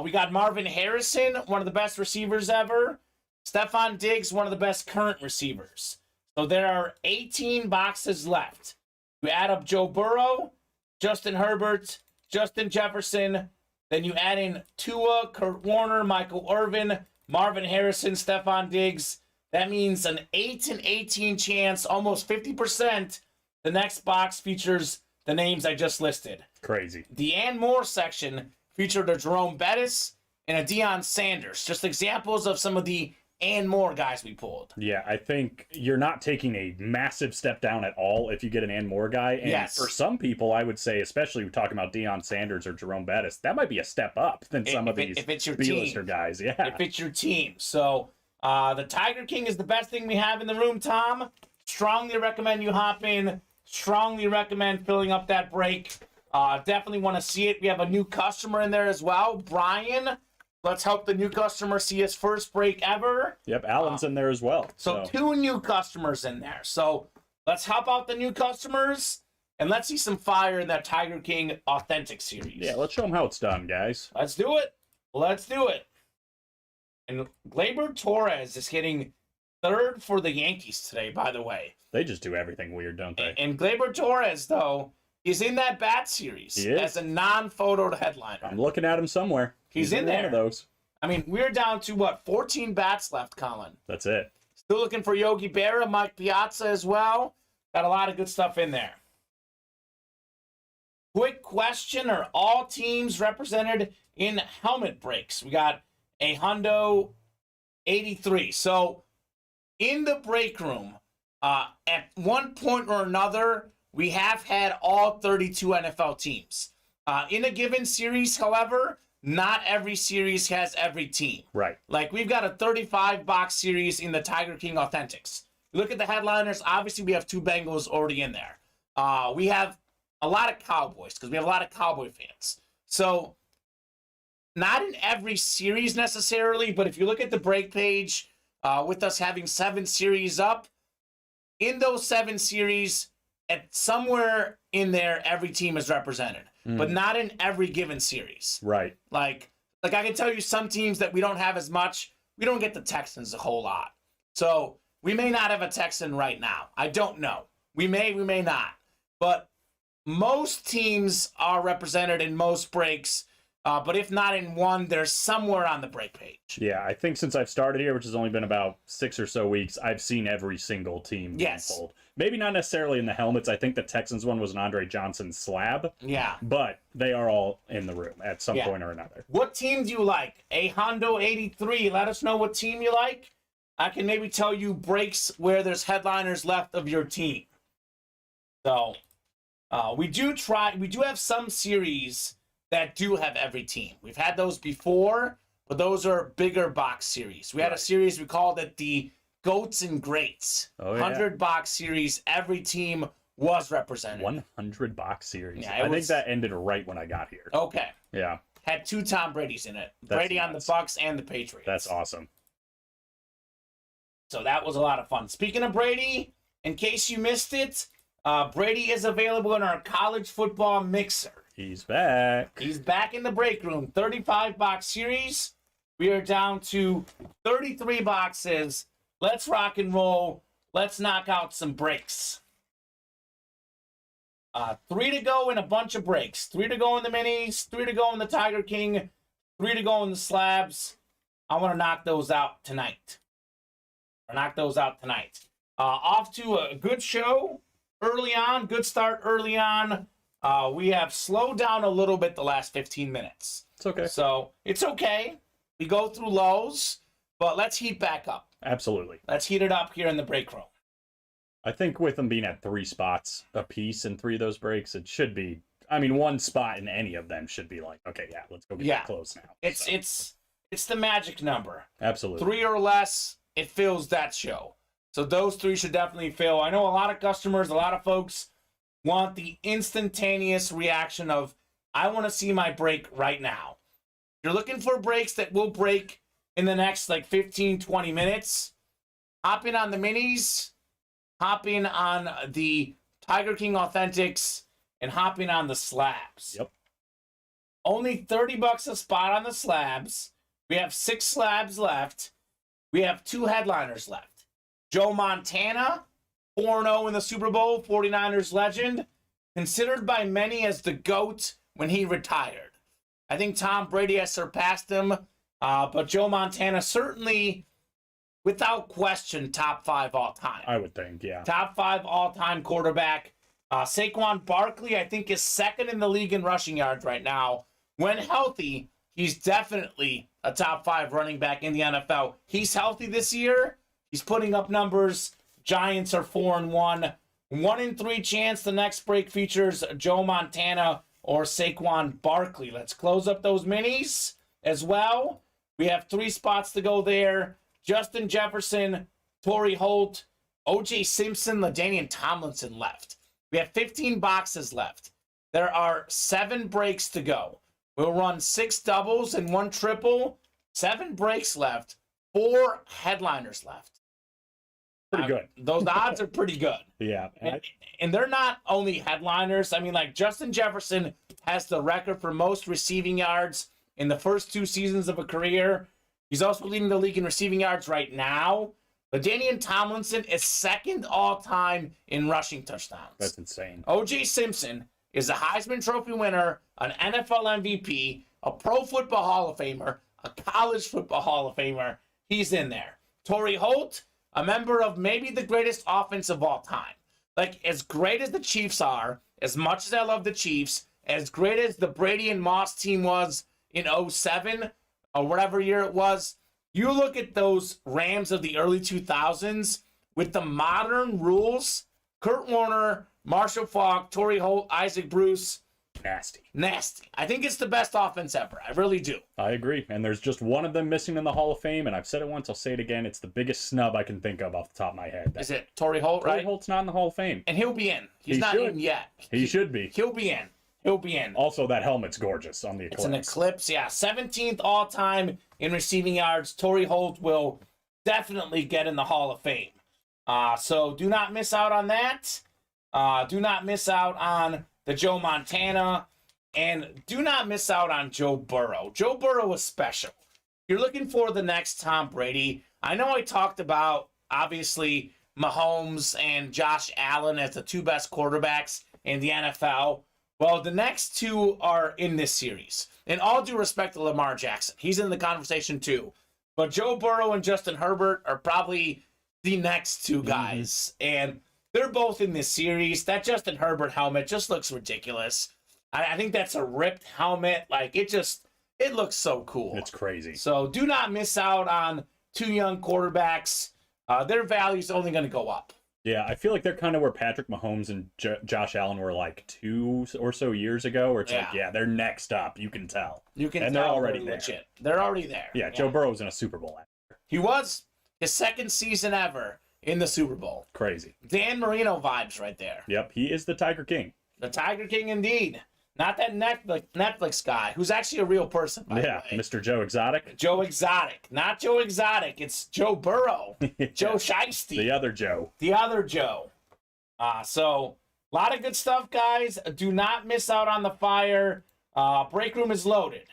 We got Marvin Harrison, one of the best receivers ever. Stephon Diggs, one of the best current receivers. So there are 18 boxes left. You add up Joe Burrow, Justin Herbert, Justin Jefferson. Then you add in Tua, Kurt Warner, Michael Irvin, Marvin Harrison, Stephon Diggs. That means an 8 in 18 chance, almost 50%. The next box features the names I just listed. Crazy. The and more section featured a Jerome Bettis and a Deion Sanders. Just examples of some of the and more guys we pulled. Yeah, I think you're not taking a massive step down at all if you get an and more guy. And yes. For some people, I would say, especially we're talking about Deion Sanders or Jerome Bettis, that might be a step up than some of these if it's your B-lister team. guys. Yeah. If it's your team. So The Tiger King is the best thing we have in the room, Tom. Strongly recommend you hop in. Strongly recommend filling up that break. Definitely want to see it. We have a new customer in there as well. Brian, let's help the new customer see his first break ever. Yep, Alan's in there as well. So 2 new customers in there. So let's help out the new customers, and let's see some fire in that Tiger King Authentic series. Yeah, let's show them how it's done, guys. Let's do it. Let's do it. And Gleyber Torres is hitting 3rd for the Yankees today, by the way. They just do everything weird, don't they? And Gleyber Torres, though, is in that bat series as a non-photoed headliner. I'm looking at him somewhere. He's in there. One of those. I mean, we're down to, what, 14 bats left, Colin? That's it. Still looking for Yogi Berra, Mike Piazza as well. Got a lot of good stuff in there. Quick question, are all teams represented in helmet breaks? We got a Hundo 83. So, in the break room, at one point or another, we have had all 32 NFL teams. In a given series, however, not every series has every team. Right. Like, we've got a 35-box series in the Tiger King Authentics. You look at the headliners, obviously we have 2 Bengals already in there. We have a lot of Cowboys, because we have a lot of Cowboy fans. So, not in every series necessarily, but if you look at the break page, with us having 7 series up, in those 7 series, at somewhere in there, every team is represented, but not in every given series. Right. Like I can tell you some teams that we don't have as much. We don't get the Texans a whole lot. So we may not have a Texan right now. I don't know. We may not. But most teams are represented in most breaks. But if not in one, they're somewhere on the break page. Yeah, I think since I've started here, which has only been about 6 or so weeks, I've seen every single team unfold. Maybe not necessarily in the helmets. I think the Texans one was an Andre Johnson slab. Yeah. But they are all in the room at some point or another. What team do you like? A Hondo 83. Let us know what team you like. I can maybe tell you breaks where there's headliners left of your team. So, we do have some series that do have every team. We've had those before, but those are bigger box series. We had a series, we called it the Goats and Greats. 100-box series, every team was represented. 100-box series. Yeah, I think that ended right when I got here. Okay. Yeah. Had 2 Tom Brady's in it. That's Brady nuts. on the Bucks and the Patriots. That's awesome. So that was a lot of fun. Speaking of Brady, in case you missed it, Brady is available in our college football mixer. He's back. He's back in the break room. 35-box series. We are down to 33 boxes. Let's rock and roll. Let's knock out some breaks. 3 to go in a bunch of breaks. 3 to go in the minis. 3 to go in the Tiger King. 3 to go in the slabs. I want to knock those out tonight. Off to a good show early on. Good start early on. We have slowed down a little bit the last 15 minutes. It's okay. So, it's okay. We go through lows, but let's heat back up. Absolutely. Let's heat it up here in the break room. I think with them being at 3 spots a piece in 3 of those breaks, it should be, I mean, 1 spot in any of them should be like, okay, yeah, let's go get that close now. It's the magic number. Absolutely. 3 or less, it fills that show. So those 3 should definitely fill. I know a lot of customers, a lot of folks want the instantaneous reaction of, I want to see my break right now. You're looking for breaks that will break in the next 15, 20 minutes. Hop in on the minis, hop in on the Tiger King Authentics, and hop in on the slabs. Yep. Only $30 a spot on the slabs. We have 6 slabs left. We have 2 headliners left. Joe Montana, 4-0 in the Super Bowl, 49ers legend, considered by many as the GOAT when he retired. I think Tom Brady has surpassed him, but Joe Montana certainly, without question, top 5 all-time. I would think, yeah. Top 5 all-time quarterback. Saquon Barkley, I think, is 2nd in the league in rushing yards right now. When healthy, he's definitely a top 5 running back in the NFL. He's healthy this year. He's putting up numbers. Giants are 4-1. 1 in 3 chance the next break features Joe Montana or Saquon Barkley. Let's close up those minis as well. We have 3 spots to go there. Justin Jefferson, Torrey Holt, O.J. Simpson, LaDainian Tomlinson left. We have 15 boxes left. There are 7 breaks to go. We'll run 6 doubles and 1 triple. 7 breaks left. 4 headliners left. Pretty good. Those odds are pretty good. Yeah. And they're not only headliners. I mean, like, Justin Jefferson has the record for most receiving yards in the first 2 seasons of a career. He's also leading the league in receiving yards right now. LaDainian Tomlinson is second all-time in rushing touchdowns. That's insane. O.J. Simpson is a Heisman Trophy winner, an NFL MVP, a Pro Football Hall of Famer, a College Football Hall of Famer. He's in there. Torrey Holt, a member of maybe the greatest offense of all time. Like, as great as the Chiefs are, as much as I love the Chiefs, as great as the Brady and Moss team was in 07 or whatever year it was, you look at those Rams of the early 2000s with the modern rules, Kurt Warner, Marshall Faulk, Torrey Holt, Isaac Bruce. Nasty. I think it's the best offense ever. I really do. I agree. And there's just one of them missing in the Hall of Fame, and I've said it once, I'll say it again. It's the biggest snub I can think of off the top of my head. Is it Torrey Holt, right? Torrey Holt's not in the Hall of Fame. And he'll be in. He's not in yet. He should be. He'll be in. He'll be in. Also, that helmet's gorgeous on the Eclipse. It's an Eclipse, yeah. 17th all-time in receiving yards. Torrey Holt will definitely get in the Hall of Fame. So do not miss out on that. Do not miss out on the Joe Montana. And do not miss out on Joe Burrow. Joe Burrow is special. You're looking for the next Tom Brady. I know I talked about, obviously, Mahomes and Josh Allen as the 2 best quarterbacks in the NFL. Well, the next 2 are in this series. And all due respect to Lamar Jackson. He's in the conversation too. But Joe Burrow and Justin Herbert are probably the next 2 guys. And they're both in this series. That Justin Herbert helmet just looks ridiculous. I think that's a ripped helmet. Like, it looks so cool. It's crazy. So do not miss out on 2 young quarterbacks. Their value's only going to go up. Yeah, I feel like they're kind of where Patrick Mahomes and Josh Allen were like 2 or so years ago, where it's like, yeah, they're next up. You can tell. And they're already there. Legit. They're already there. Yeah, Joe Burrow's in a Super Bowl after. He was his 2nd season ever in the Super Bowl. Crazy. Dan Marino vibes right there. Yep, he is the Tiger King. The Tiger King indeed. Not that Netflix guy, who's actually a real person, by the way. Mr. Joe Exotic. Joe Exotic. Not Joe Exotic. It's Joe Burrow. Joe Shiesty. The other Joe. The other Joe. So, a lot of good stuff, guys. Do not miss out on the fire. Break room is loaded.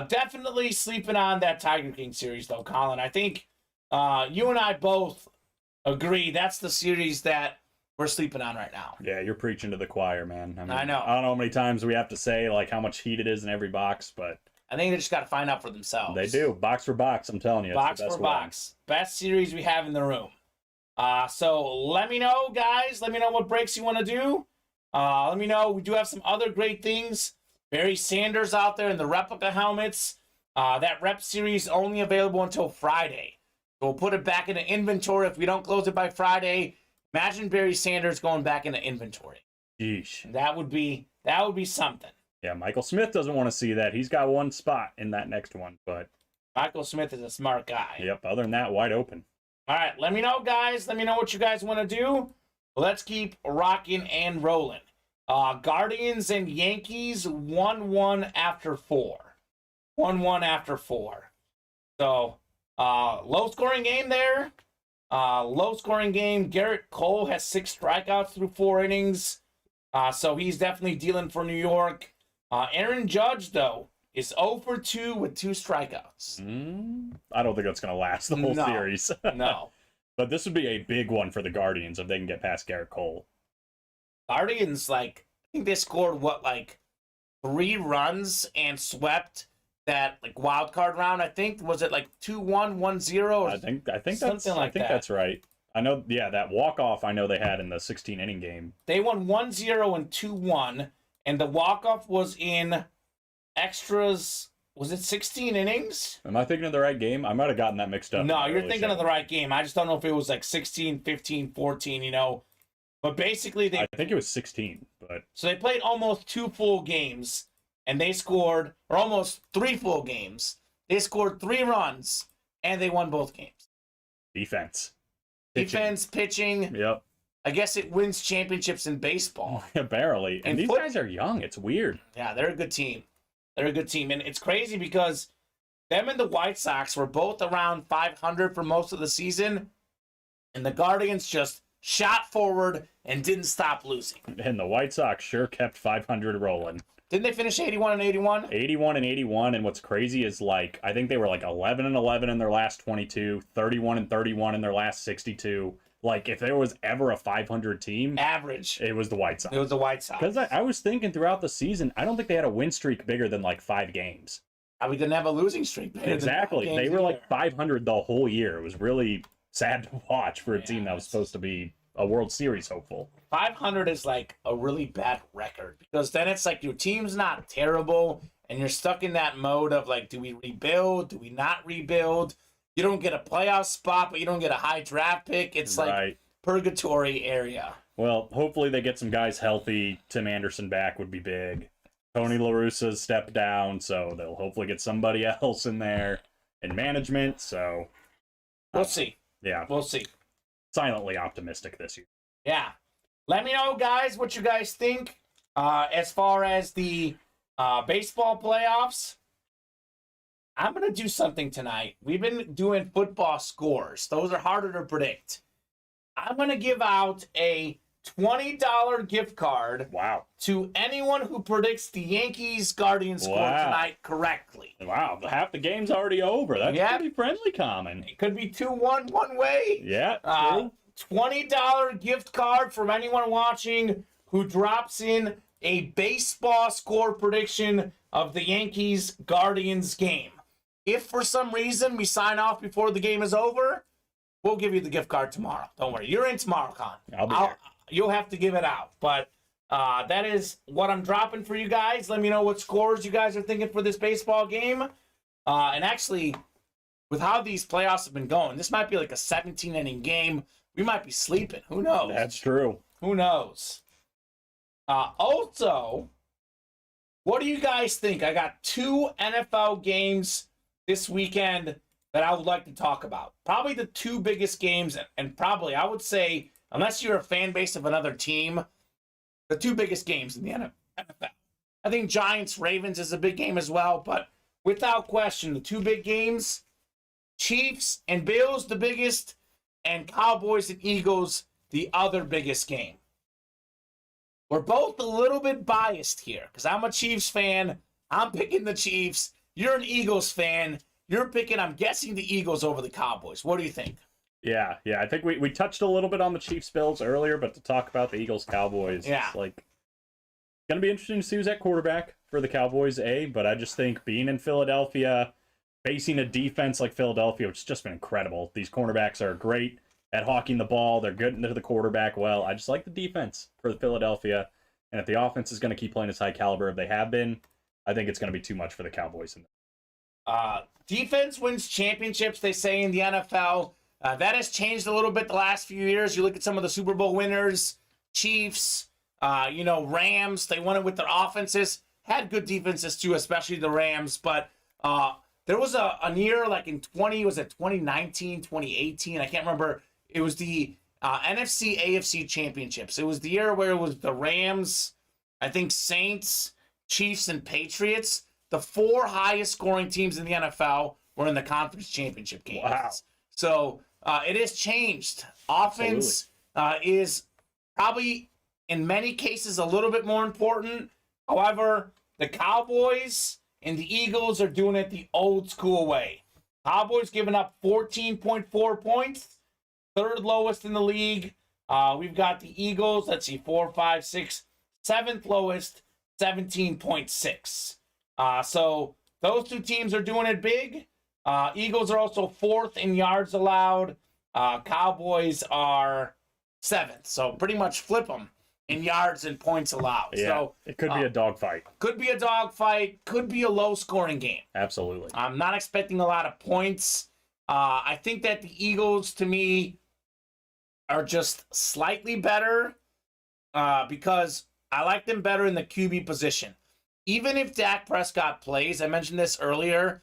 Definitely sleeping on that Tiger King series, though, Colin. I think you and I both agree that's the series that we're sleeping on right now. Yeah, you're preaching to the choir, man. I know. I don't know how many times we have to say like how much heat it is in every box, but I think they just got to find out for themselves. They do. Box for box, I'm telling you. Box for box. Best series we have in the room. So let me know, guys. Let me know what breaks you want to do. Let me know. We do have some other great things. Barry Sanders out there in the replica helmets. That rep series only available until Friday. So we'll put it back into inventory if we don't close it by Friday. Imagine Barry Sanders going back into inventory. Yeesh. That would be something. Yeah, Michael Smith doesn't want to see that. He's got one spot in that next one, but Michael Smith is a smart guy. Yep, other than that, wide open. All right, let me know, guys. Let me know what you guys want to do. Let's keep rocking and rolling. Guardians and Yankees 1-1 after 4. 1-1 after 4. So, low-scoring game there. Low-scoring game. Garrett Cole has 6 strikeouts through 4 innings. So he's definitely dealing for New York. Aaron Judge, though, is 0 for 2 with 2 strikeouts. I don't think that's going to last the whole series. No. But this would be a big one for the Guardians if they can get past Garrett Cole. Guardians, I think they scored, 3 runs and swept that, wild card round, I think. Was it, 2-1, 1-0? Or I think something like that. That's right. I know, that walk-off I know they had in the 16-inning game. They won 1-0 and 2-1, and the walk-off was in extras. Was it 16 innings? Am I thinking of the right game? I might have gotten that mixed up. No, you're thinking of the right game. I just don't know if it was 16, 15, 14, But basically, I think it was 16. But so they played almost 2 full games, and they scored, or almost 3 full games, They scored 3 runs, and they won both games. Defense. Defense, pitching. Yep. I guess it wins championships in baseball. Barely. And these guys are young. It's weird. Yeah, they're a good team. They're a good team. And it's crazy because them and the White Sox were both around 500 for most of the season. And the Guardians just shot forward and didn't stop losing. And the White Sox sure kept 500 rolling. Didn't they finish 81 and 81? 81 and 81. And what's crazy is, like, I think they were like 11 and 11 in their last 22, 31 and 31 in their last 62. Like, if there was ever a 500 team, Average. it was the White Sox. It was the White Sox. Because I was thinking throughout the season, I don't think they had a win streak bigger than like 5 games. We didn't have a losing streak. Exactly. They were like 500 the whole year. It was really sad to watch for a team that was supposed to be a World Series hopeful. 500 is like a really bad record because then it's like your team's not terrible and you're stuck in that mode of like, do we rebuild? Do we not rebuild? You don't get a playoff spot, but you don't get a high draft pick. It's like purgatory area. Well, hopefully they get some guys healthy. Tim Anderson back would be big. Tony La Russa's stepped down, so they'll hopefully get somebody else in there in management. So we'll see. Yeah. We'll see. Silently optimistic this year. Yeah. Let me know, guys, what you guys think as far as the baseball playoffs. I'm going to do something tonight. We've been doing football scores. Those are harder to predict. I'm going to give out a $20 gift card to anyone who predicts the Yankees Guardians score tonight correctly. Wow, half the game's already over. That's pretty friendly, Kamen. It could be 2-1 one way. Yeah, true. $20 gift card from anyone watching who drops in a baseball score prediction of the Yankees Guardians game. If for some reason we sign off before the game is over, we'll give you the gift card tomorrow. Don't worry. You're in tomorrow, Con. I'll be there. You'll have to give it out. But that is what I'm dropping for you guys. Let me know what scores you guys are thinking for this baseball game. And actually, with how these playoffs have been going, this might be like a 17-inning game. We might be sleeping. Who knows? That's true. Who knows? Also, what do you guys think? I got 2 NFL games this weekend that I would like to talk about. Probably the 2 biggest games, and probably, I would say, unless you're a fan base of another team, the 2 biggest games in the NFL. I think Giants-Ravens is a big game as well, but without question, the 2 big games, Chiefs and Bills, the biggest, and Cowboys and Eagles, the other biggest game. We're both a little bit biased here, because I'm a Chiefs fan. I'm picking the Chiefs. You're an Eagles fan. You're picking, I'm guessing, the Eagles over the Cowboys. What do you think? Yeah. I think we touched a little bit on the Chiefs-Bills earlier, but to talk about the Eagles-Cowboys, it's like going to be interesting to see who's at quarterback for the Cowboys, but I just think being in Philadelphia, facing a defense like Philadelphia, which has just been incredible. These cornerbacks are great at hawking the ball. They're good into the quarterback well. I just like the defense for Philadelphia. And if the offense is going to keep playing as high caliber as they have been, I think it's going to be too much for the Cowboys. Defense wins championships, they say in the NFL. That has changed a little bit the last few years. You look at some of the Super Bowl winners, Chiefs, Rams. They won it with their offenses. Had good defenses too, especially the Rams. But there was a year like in 2019, 2018? I can't remember. It was the NFC, AFC championships. It was the year where it was the Rams, I think Saints, Chiefs, and Patriots. The 4 highest scoring teams in the NFL were in the conference championship games. Wow. So it has changed. Offense is probably, in many cases, a little bit more important. However, the Cowboys and the Eagles are doing it the old school way. Cowboys giving up 14.4 points, 3rd lowest in the league. We've got the Eagles, let's see, 4, 5, 6, 7th lowest, 17.6. So those 2 teams are doing it big. Eagles are also 4th in yards allowed. Cowboys are 7th. So pretty much flip them in yards and points allowed. Yeah, so it could be a dogfight. Could be a dogfight. Could be a low-scoring game. Absolutely. I'm not expecting a lot of points. I think that the Eagles, to me, are just slightly better because I like them better in the QB position. Even if Dak Prescott plays, I mentioned this earlier,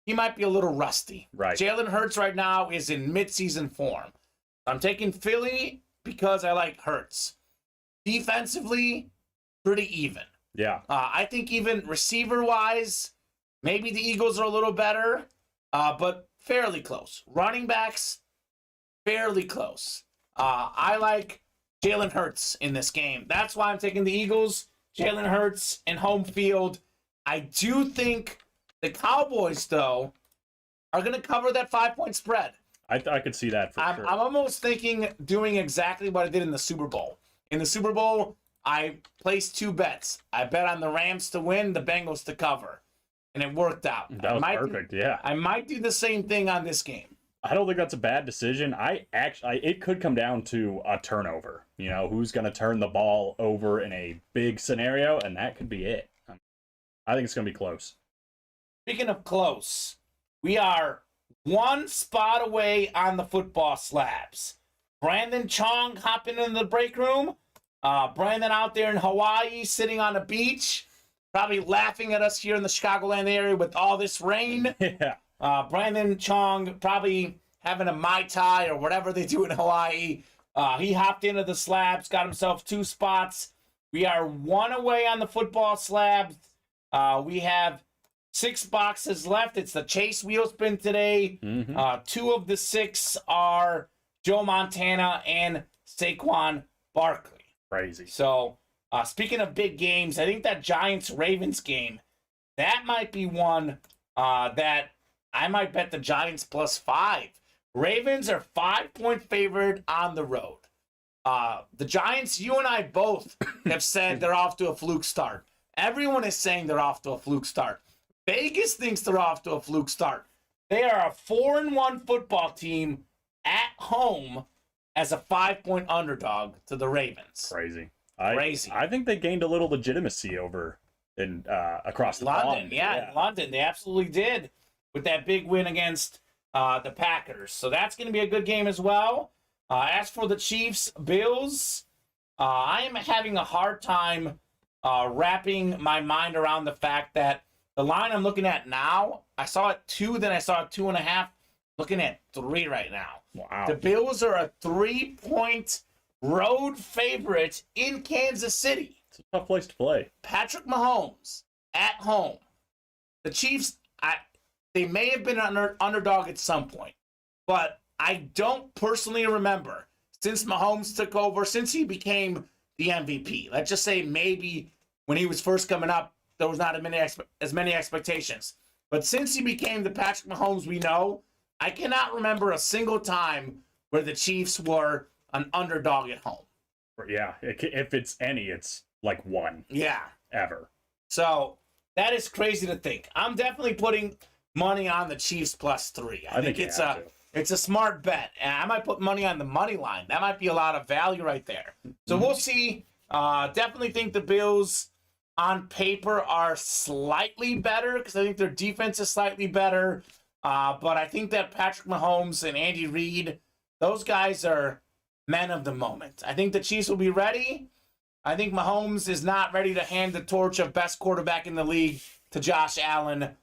he might be a little rusty. Right. Jalen Hurts right now is in midseason form. I'm taking Philly because I like Hurts. Defensively, pretty even. Yeah. I think even receiver-wise, maybe the Eagles are a little better, but fairly close. Running backs, fairly close. I like Jalen Hurts in this game. That's why I'm taking the Eagles. Jalen Hurts and home field. I do think the Cowboys, though, are going to cover that 5-point spread. I could see that for sure. I'm almost thinking doing exactly what I did in the Super Bowl. In the Super Bowl, I placed 2 bets. I bet on the Rams to win, the Bengals to cover. And it worked out. That was perfect, yeah. I might do the same thing on this game. I don't think that's a bad decision. It could come down to a turnover. You know, who's going to turn the ball over in a big scenario, and that could be it. I think it's going to be close. Speaking of close, we are 1 spot away on the football slabs. Brandon Chong hopping into the break room. Brandon out there in Hawaii sitting on a beach, probably laughing at us here in the Chicagoland area with all this rain. Yeah. Brandon Chong probably having a Mai Tai or whatever they do in Hawaii. He hopped into the slabs, got himself 2 spots. We are 1 away on the football slabs. We have 6 boxes left. It's the Chase wheel spin today. 2 of the 6 are Joe Montana and Saquon Barkley. Crazy. So, speaking of big games, I think that Giants-Ravens game, that might be one that I might bet the Giants +5. Ravens are 5-point favored on the road. The Giants, you and I both have said they're off to a fluke start. Everyone is saying they're off to a fluke start. Vegas thinks they're off to a fluke start. They are a 4-1 football team at home as a 5-point underdog to the Ravens. Crazy. Crazy. I think they gained a little legitimacy over in across the London. pond. Yeah, in London. They absolutely did with that big win against the Packers. So that's going to be a good game as well. As for the Chiefs, Bills, I am having a hard time wrapping my mind around the fact that the line I'm looking at now, I saw it 2, then I saw it 2.5. Looking at 3 right now. Wow. The Bills are a 3-point road favorite in Kansas City. It's a tough place to play. Patrick Mahomes at home. The Chiefs, they may have been an underdog at some point, but I don't personally remember since Mahomes took over, since he became the MVP. Let's just say maybe when he was first coming up, there was not as many expectations. But since he became the Patrick Mahomes we know, I cannot remember a single time where the Chiefs were an underdog at home. Yeah, if it's any, it's like 1. Yeah. Ever. So that is crazy to think. I'm definitely putting money on the Chiefs +3. I think it's a smart bet. And I might put money on the money line. That might be a lot of value right there. So we'll see. Definitely think the Bills on paper are slightly better because I think their defense is slightly better. But I think that Patrick Mahomes and Andy Reid, those guys are men of the moment. I think the Chiefs will be ready. I think Mahomes is not ready to hand the torch of best quarterback in the league to Josh Allen.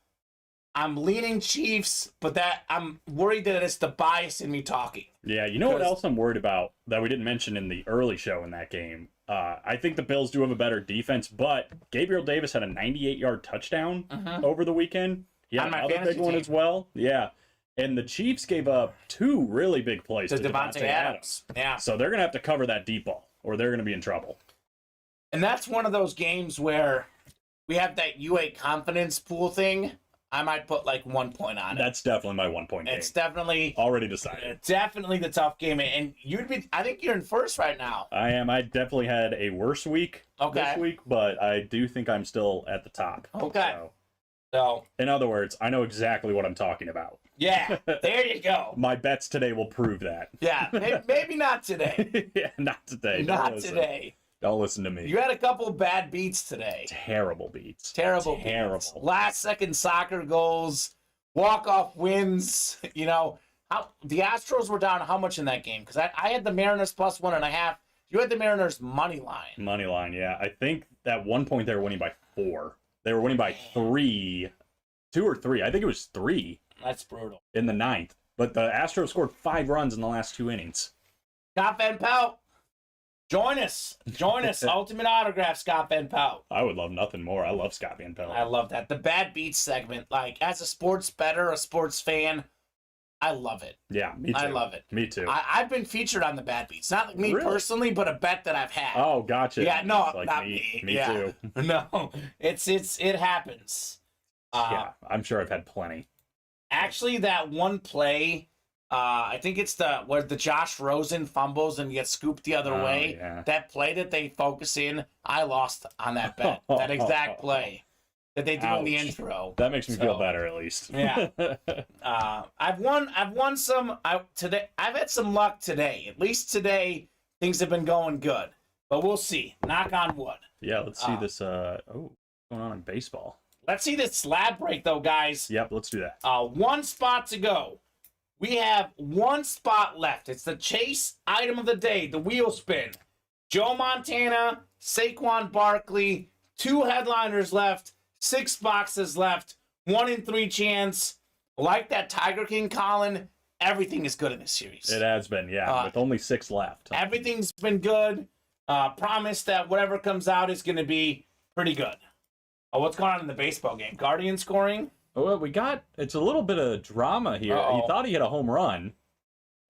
I'm leaning Chiefs, but I'm worried that it's the bias in me talking. Yeah, you know what else I'm worried about that we didn't mention in the early show in that game? I think the Bills do have a better defense, but Gabriel Davis had a 98-yard touchdown over the weekend. He had another big one as well. Yeah. And the Chiefs gave up 2 really big plays to Devontae Adams. Yeah. So they're going to have to cover that deep ball, or they're going to be in trouble. And that's one of those games where we have that UA confidence pool thing. I might put like 1 point on it. That's definitely my 1-point game. It's definitely already decided. Definitely the tough game. And I think you're in first right now. I am. I definitely had a worse week this week, but I do think I'm still at the top. Okay. So, in other words, I know exactly what I'm talking about. Yeah, there you go. My bets today will prove that. Yeah, maybe not today. Yeah, not today. Not today. Don't listen to me. You had a couple bad beats today. Terrible beats. Terrible. Last-second soccer goals, walk-off wins. You know, the Astros were down how much in that game? Because I had the Mariners +1.5. You had the Mariners money line. Money line, yeah. I think at one point they were winning by 4. They were winning by 3 2 or 3. I think it was 3 That's brutal. in the 9th. But the Astros scored 5 runs in the last 2 innings. Scott Van Pelt, join us. Ultimate Autograph, Scott Van Pelt. I would love nothing more. I love Scott Van Pelt. I love that. The Bad Beats segment, like, as a sports bettor, a sports fan, I love it. Yeah, me too. I love it. Me too. I've been featured on the Bad Beats. Not like me Really? personally, but a bet that I've had. Oh, gotcha. Yeah, no, It's like not me. me. Me Yeah. too. No, it happens. Yeah, I'm sure I've had plenty. Actually, that one play, I think it's where the Josh Rosen fumbles and gets scooped the other way. Yeah. That play that they focus in, I lost on that bet. That exact play that they do in the Ouch. intro. That makes me So, feel better, at least. Yeah. I've won some today. I've had some luck today. At least today, things have been going good. But we'll see. Knock on wood. Yeah, let's see this. What's going on in baseball? Let's see this slab break, though, guys. Yep, let's do that. 1 spot to go. We have 1 spot left. It's the chase item of the day, the wheel spin. Joe Montana, Saquon Barkley, 2 headliners left, 6 boxes left, 1 in 3 chance. Like that Tiger King, Colin, everything is good in this series. It has been, yeah, with only 6 left. Everything's been good. Promise that whatever comes out is going to be pretty good. What's going on in the baseball game? Guardian scoring? Well, it's a little bit of drama here. Uh-oh. He thought he hit a home run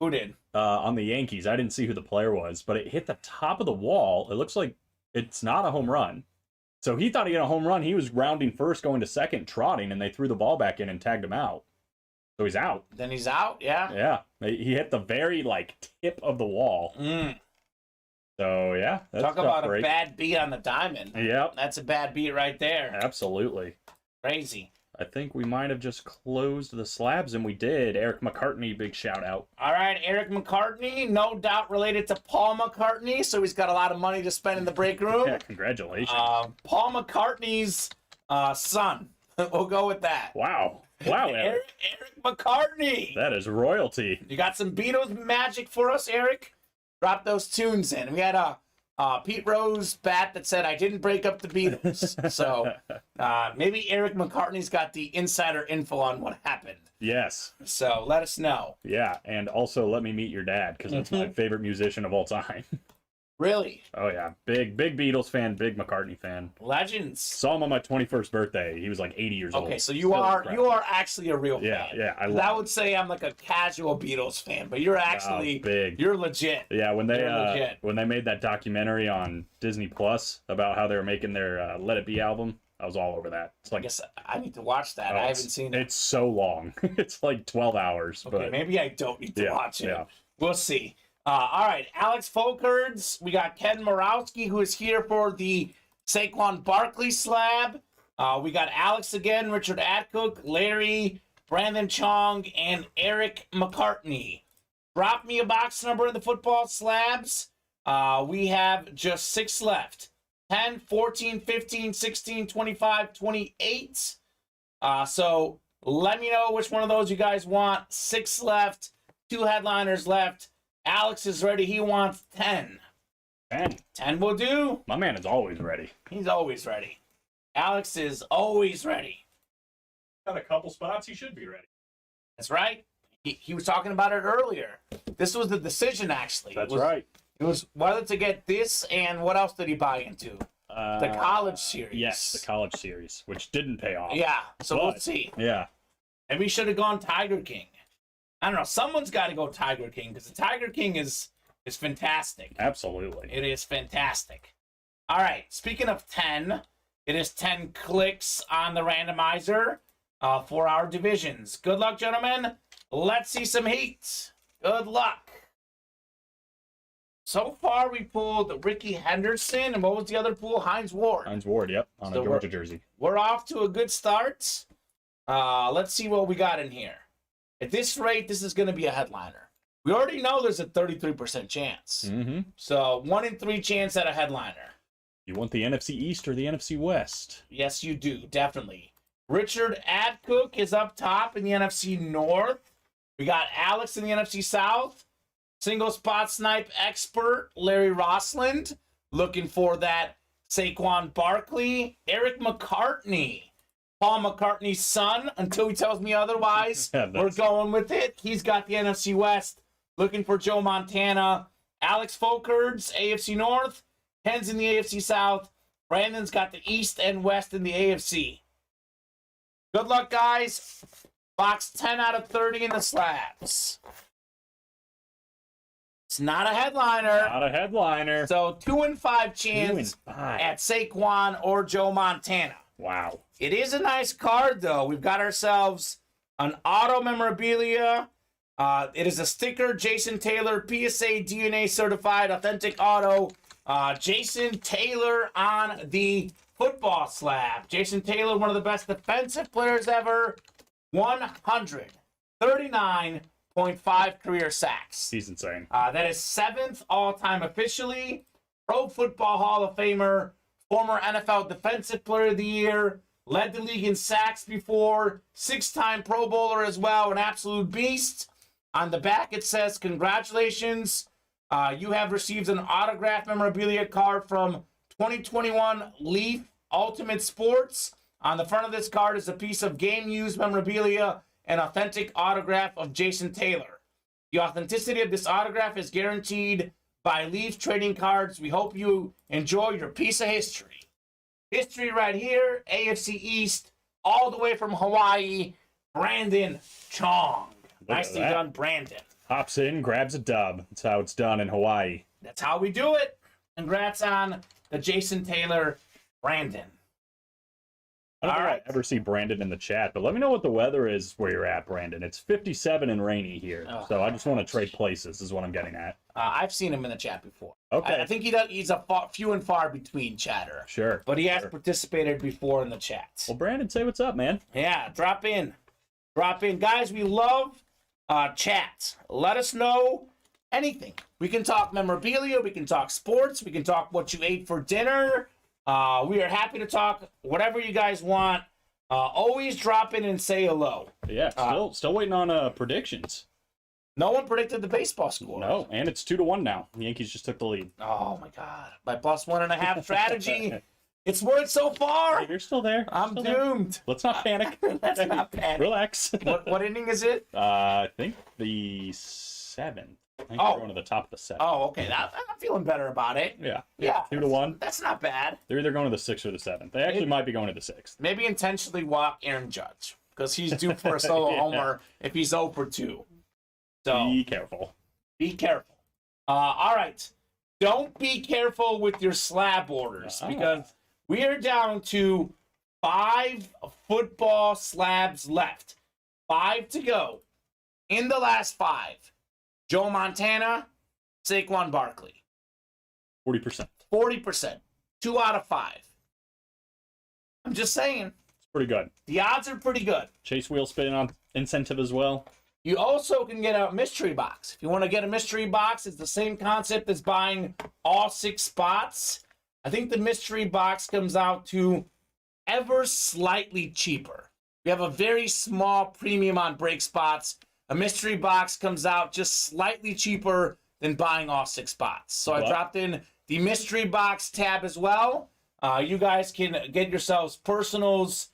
Who did? on the Yankees. I didn't see who the player was, but it hit the top of the wall. It looks like it's not a home run. So he thought he hit a home run. He was rounding first, going to second, trotting, and they threw the ball back in and tagged him out. So he's out. Then he's out, yeah. Yeah. He hit the very, tip of the wall. So, yeah. That's Talk tough about break. a bad beat on the diamond. Yep. That's a bad beat right there. Absolutely. Crazy. I think we might have just closed the slabs, and we did. Eric McCartney, big shout out. All right, Eric McCartney, no doubt related to Paul McCartney, so he's got a lot of money to spend in the break room. Yeah, congratulations. Paul McCartney's son. We'll go with that. Wow, Eric. Eric McCartney. That is royalty. You got some Beatles magic for us, Eric? Drop those tunes in. We had a Pete Rose bat that said, I didn't break up the Beatles. So maybe Eric McCartney's got the insider info on what happened. Yes. So let us know. Yeah, and also let me meet your dad, because that's my favorite musician of all time. Really? Oh, yeah. Big Beatles fan, big McCartney fan. Legends. Saw him on my 21st birthday. He was like 80 years old. Okay, so you are actually a real fan. Yeah. I would say I'm like a casual Beatles fan, but you're actually big. You're legit. Yeah, when legit. they made that documentary on Disney Plus about how they were making their Let It Be album, I was all over that. It's I like, guess I need to watch that. I haven't seen it. It's so long. It's like 12 hours. Okay, but maybe I don't need to watch it. Yeah. We'll see. All right, Alex Folkerds. We got Ken Morawski, who is here for the Saquon Barkley slab. We got Alex again, Richard Adcook, Larry, Brandon Chong, and Eric McCartney. Drop me a box number in the football slabs. We have just 6 left. 10, 14, 15, 16, 25, 28. So let me know which one of those you guys want. 6 left, 2 headliners left. Alex is ready. He wants 10. 10. 10 will do. My man is always ready. He's always ready. Alex is always ready. Got a couple spots. He should be ready. That's right. He was talking about it earlier. This was the decision, actually. That's right. It was whether to get this and what else did he buy into? The college series. Yes, the college series, which didn't pay off. Yeah, so we'll But, see. Yeah. Maybe we should have gone Tiger King. I don't know. Someone's got to go Tiger King because the Tiger King is fantastic. Absolutely. It is fantastic. All right. Speaking of 10, it is 10 clicks on the randomizer for our divisions. Good luck, gentlemen. Let's see some heat. Good luck. So far, we pulled Ricky Henderson, and what was the other pool? Hines Ward. Hines Ward, yep, on So a Georgia jersey. We're off to a good start. Let's see what we got in here. At this rate, this is going to be a headliner. We already know there's a 33% chance. Mm-hmm. So 1 in 3 chance at a headliner. You want the NFC East or the NFC West? Yes, you do, definitely. Richard Adcook is up top in the NFC North. We got Alex in the NFC South. Single spot snipe expert Larry Rossland looking for that Saquon Barkley. Eric McCartney Paul McCartney's son until he tells me otherwise. Yeah, We're going with it. He's got the NFC West. Looking for Joe Montana. Alex Folkerts, AFC North. Ken's in the AFC South. Brandon's got the East and West in the AFC. Good luck, guys. Box 10 out of 30 in the slabs. It's not a headliner. Not a headliner. So 2 and 5 chance 2 and 5. at Saquon or Joe Montana. Wow. It is a nice card, though. We've got ourselves an auto memorabilia. It is a sticker, Jason Taylor, PSA DNA certified, authentic auto. Jason Taylor on the football slab. Jason Taylor, one of the best defensive players ever. 139.5 career sacks. He's insane. That is 7th all-time officially. Pro Football Hall of Famer, former NFL Defensive Player of the Year, led the league in sacks before, 6-time Pro Bowler as well, an absolute beast. On the back it says, congratulations, you have received an autographed memorabilia card from 2021 Leaf Ultimate Sports. On the front of this card is a piece of game-used memorabilia, an authentic autograph of Jason Taylor. The authenticity of this autograph is guaranteed by Leaf Trading Cards. We hope you enjoy your piece of history. History right here, AFC East, all the way from Hawaii, Brandon Chong. Nicely done, Brandon. Hops in, grabs a dub. That's how it's done in Hawaii. That's how we do it. Congrats on the Jason Taylor, Brandon. I don't All think right. I ever see Brandon in the chat, but let me know what the weather is where you're at, Brandon. It's 57 and rainy here, so I just want to trade places is what I'm getting at. I've seen him in the chat before. Okay. I think he's a few and far between chatter. Sure. But he has sure. participated before in the chat. Well, Brandon, say what's up, man. Yeah, drop in. Drop in. Guys, we love chats. Let us know anything. We can talk memorabilia. We can talk sports. We can talk what you ate for dinner. We are happy to talk whatever you guys want. Always drop in and say hello. Yeah, still waiting on predictions. No one predicted the baseball score. No, and it's 2-1 now. The Yankees just took the lead. Oh, my God. My +1.5 strategy. It's worked so far. Hey, you're still there. I'm Still there. doomed. Let's not panic. Let's not panic. Relax. What inning is it? I think the 7th. I think Oh. we're going to the top of the 7th. Oh, okay. I'm feeling better about it. Yeah. Yeah. 2-1. That's not bad. They're either going to the 6th or the 7th. They actually might be going to the 6th. Maybe intentionally walk Aaron Judge because he's due for a solo Yeah. homer if he's 0 for 2. So Be careful. be careful. All right. Don't be careful with your slab orders because we are down to 5 football slabs left. 5 to go. In the last 5, Joe Montana, Saquon Barkley. 40%. 40%. 2 out of 5. I'm just saying. It's pretty good. The odds are pretty good. Chase wheel spin on incentive as well. You also can get a mystery box. If you want to get a mystery box, it's the same concept as buying all 6 spots. I think the mystery box comes out to ever slightly cheaper. We have a very small premium on break spots. A mystery box comes out just slightly cheaper than buying all 6 spots. So I dropped in the mystery box tab as well. You guys can get yourselves personals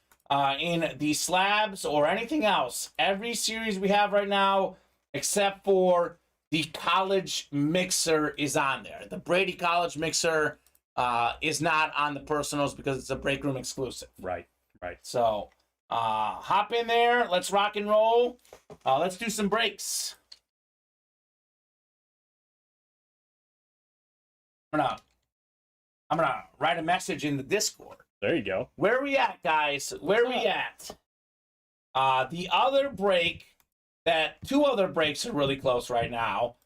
in the slabs or anything else. Every series we have right now, except for the college mixer, is on there. The Brady College mixer is not on the personals because it's a break room exclusive. Right. So hop in there. Let's rock and roll. Let's do some breaks. I'm gonna write a message in the Discord. There you go. Where are we at, guys? Where are we at? The other break, 2 other breaks are really close right now.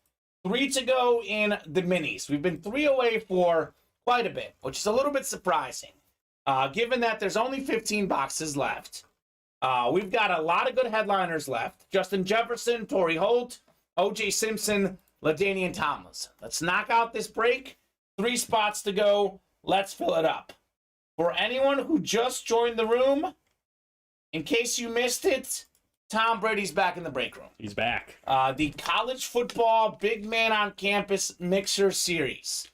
3 to go in the minis. We've been 3 away for quite a bit, which is a little bit surprising. Given that there's only 15 boxes left. We've got a lot of good headliners left. Justin Jefferson, Torrey Holt, O.J. Simpson, LaDainian Tomlinson. Let's knock out this break. 3 spots to go. Let's fill it up. For anyone who just joined the room, in case you missed it, Tom Brady's back in the break room. He's back. The college football big man on campus mixer series.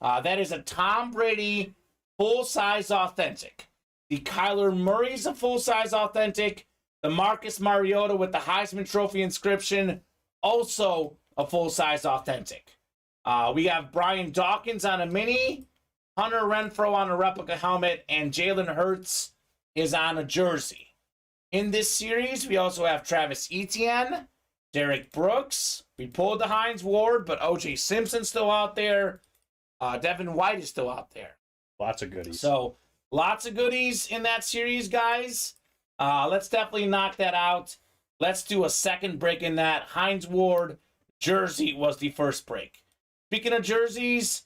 That is a Tom Brady full-size authentic. The Kyler Murray's a full-size authentic. The Marcus Mariota with the Heisman Trophy inscription, also a full-size authentic. We have Brian Dawkins on a mini, Hunter Renfrow on a replica helmet, and Jalen Hurts is on a jersey. In this series, we also have Travis Etienne, Derek Brooks. We pulled the Hines Ward, but O.J. Simpson's still out there. Devin White is still out there. Lots of goodies. So, lots of goodies in that series, guys. Let's definitely knock that out. Let's do a second break in that. Hines Ward jersey was the first break. Speaking of jerseys,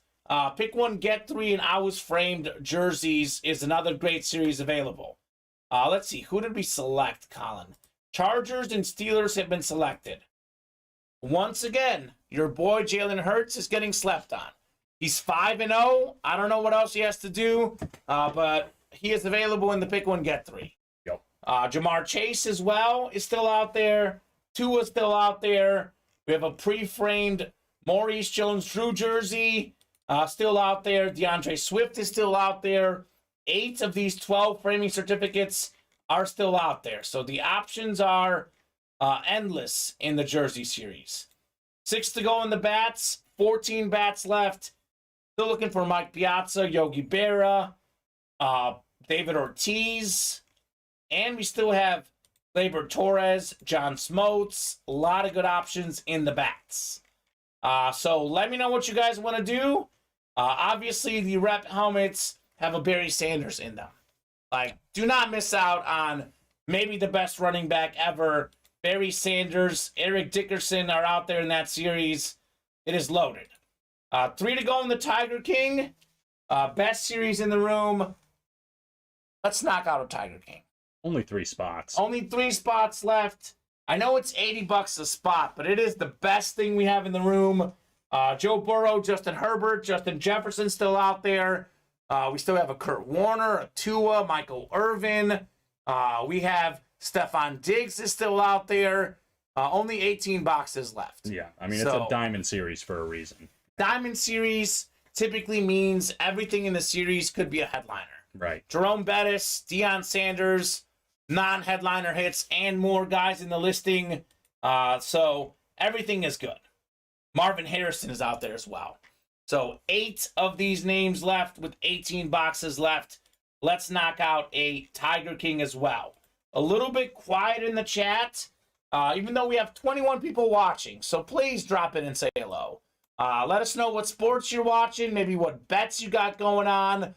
Pick One, Get Three, and I Was Framed jerseys is another great series available. Let's see. Who did we select, Colin? Chargers and Steelers have been selected. Once again, your boy Jalen Hurts is getting slept on. He's 5-0. I don't know what else he has to do, but he is available in the Pick One, Get Three. Yep. Jamar Chase as well is still out there. Tua's still out there. We have a pre-framed Maurice Jones-Drew jersey still out there. DeAndre Swift is still out there. 8 of these 12 framing certificates are still out there. So the options are endless in the jersey series. 6 to go in the bats. 14 bats left. Still looking for Mike Piazza, Yogi Berra, David Ortiz. And we still have Gleyber Torres, John Smoltz. A lot of good options in the bats. So let me know what you guys want to do. Obviously, the rep helmets have a Barry Sanders in them. Like, do not miss out on maybe the best running back ever. Barry Sanders, Eric Dickerson are out there in that series. It is loaded. 3 to go in the Tiger King. Best series in the room. Let's knock out a Tiger King. Only 3 spots. Only 3 spots left. I know it's $80 a spot, but it is the best thing we have in the room. Joe Burrow, Justin Herbert, Justin Jefferson still out there. We still have a Kurt Warner, a Tua, Michael Irvin. We have Stephon Diggs is still out there. Only 18 boxes left. Yeah, I mean, it's a diamond series for a reason. Diamond series typically means everything in the series could be a headliner. Right. Jerome Bettis, Deion Sanders, non-headliner hits, and more guys in the listing. So everything is good. Marvin Harrison is out there as well. So 8 of these names left with 18 boxes left. Let's knock out a Tiger King as well. A little bit quiet in the chat, even though we have 21 people watching. So please drop in and say hello. Let us know what sports you're watching, maybe what bets you got going on.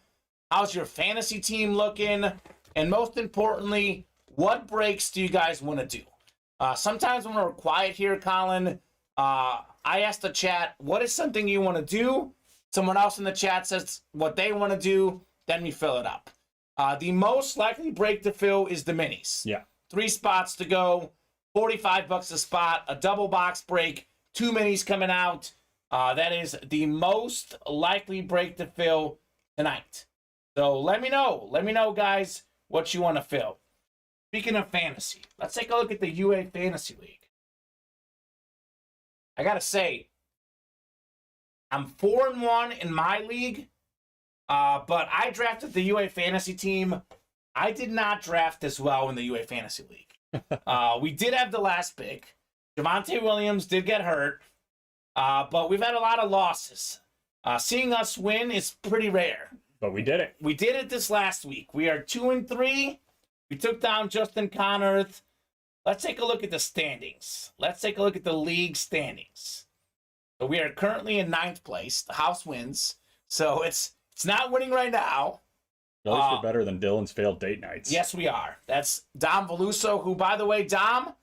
How's your fantasy team looking? And most importantly, what breaks do you guys want to do? Sometimes when we're quiet here, Colin, I ask the chat, what is something you want to do? Someone else in the chat says what they want to do. Then we fill it up. The most likely break to fill is the minis. Yeah. 3 spots to go, $45 a spot, a double box break, 2 minis coming out. That is the most likely break to fill tonight. So let me know. Let me know, guys, what you want to fill. Speaking of fantasy, let's take a look at the UA Fantasy League. I got to say, I'm 4-1 in my league, but I drafted the UA Fantasy team. I did not draft as well in the UA Fantasy League. We did have the last pick. Javonte Williams did get hurt, but we've had a lot of losses. Seeing us win is pretty rare. But we did it. We did it this last week. We are 2-3. We took down Justin Connerth. Let's take a look at the standings. Let's take a look at the league standings. So we are currently in 9th place. The house wins. So it's not winning right now. At least we're better than Dylan's failed date nights. Yes, we are. That's Dom Veluso, who, by the way, Dom,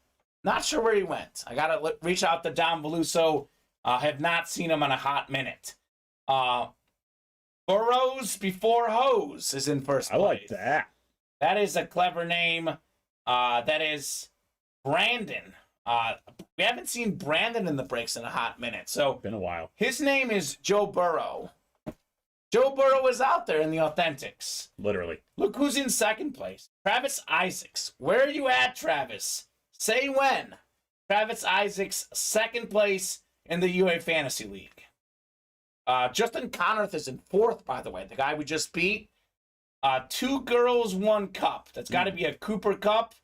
not sure where he went. I got to reach out to Dom Veluso. Have not seen him in a hot minute. Burrows Before Hose is in first place. I like that. That is a clever name. That is Brandon. We haven't seen Brandon in the breaks in a hot minute. So Been a while. his name is Joe Burrow. Joe Burrow is out there in the Authentics. Literally. Look who's in second place. Travis Isaacs. Where are you at, Travis? Say when. Travis Isaacs, second place in the UA Fantasy League. Justin Connerth is in 4th, by the way. The guy we just beat. Two girls, one cup. That's got to be a Cooper Cup.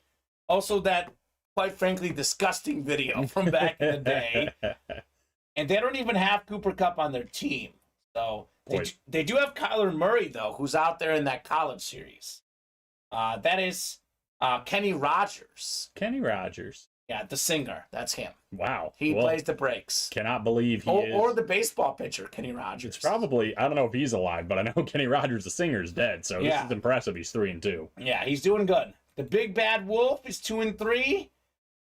Also, that, quite frankly, disgusting video from back in the day. And they don't even have Cooper Cup on their team. So they do have Kyler Murray, though, who's out there in that college series. That is Kenny Rogers. Kenny Rogers. Yeah, the singer. That's him. Wow. He plays the breaks. Cannot believe he is. Or the baseball pitcher, Kenny Rogers. It's probably, I don't know if he's alive, but I know Kenny Rogers, the singer, is dead. So this is impressive. He's 3-2. Yeah, he's doing good. The Big Bad Wolf is 2-3.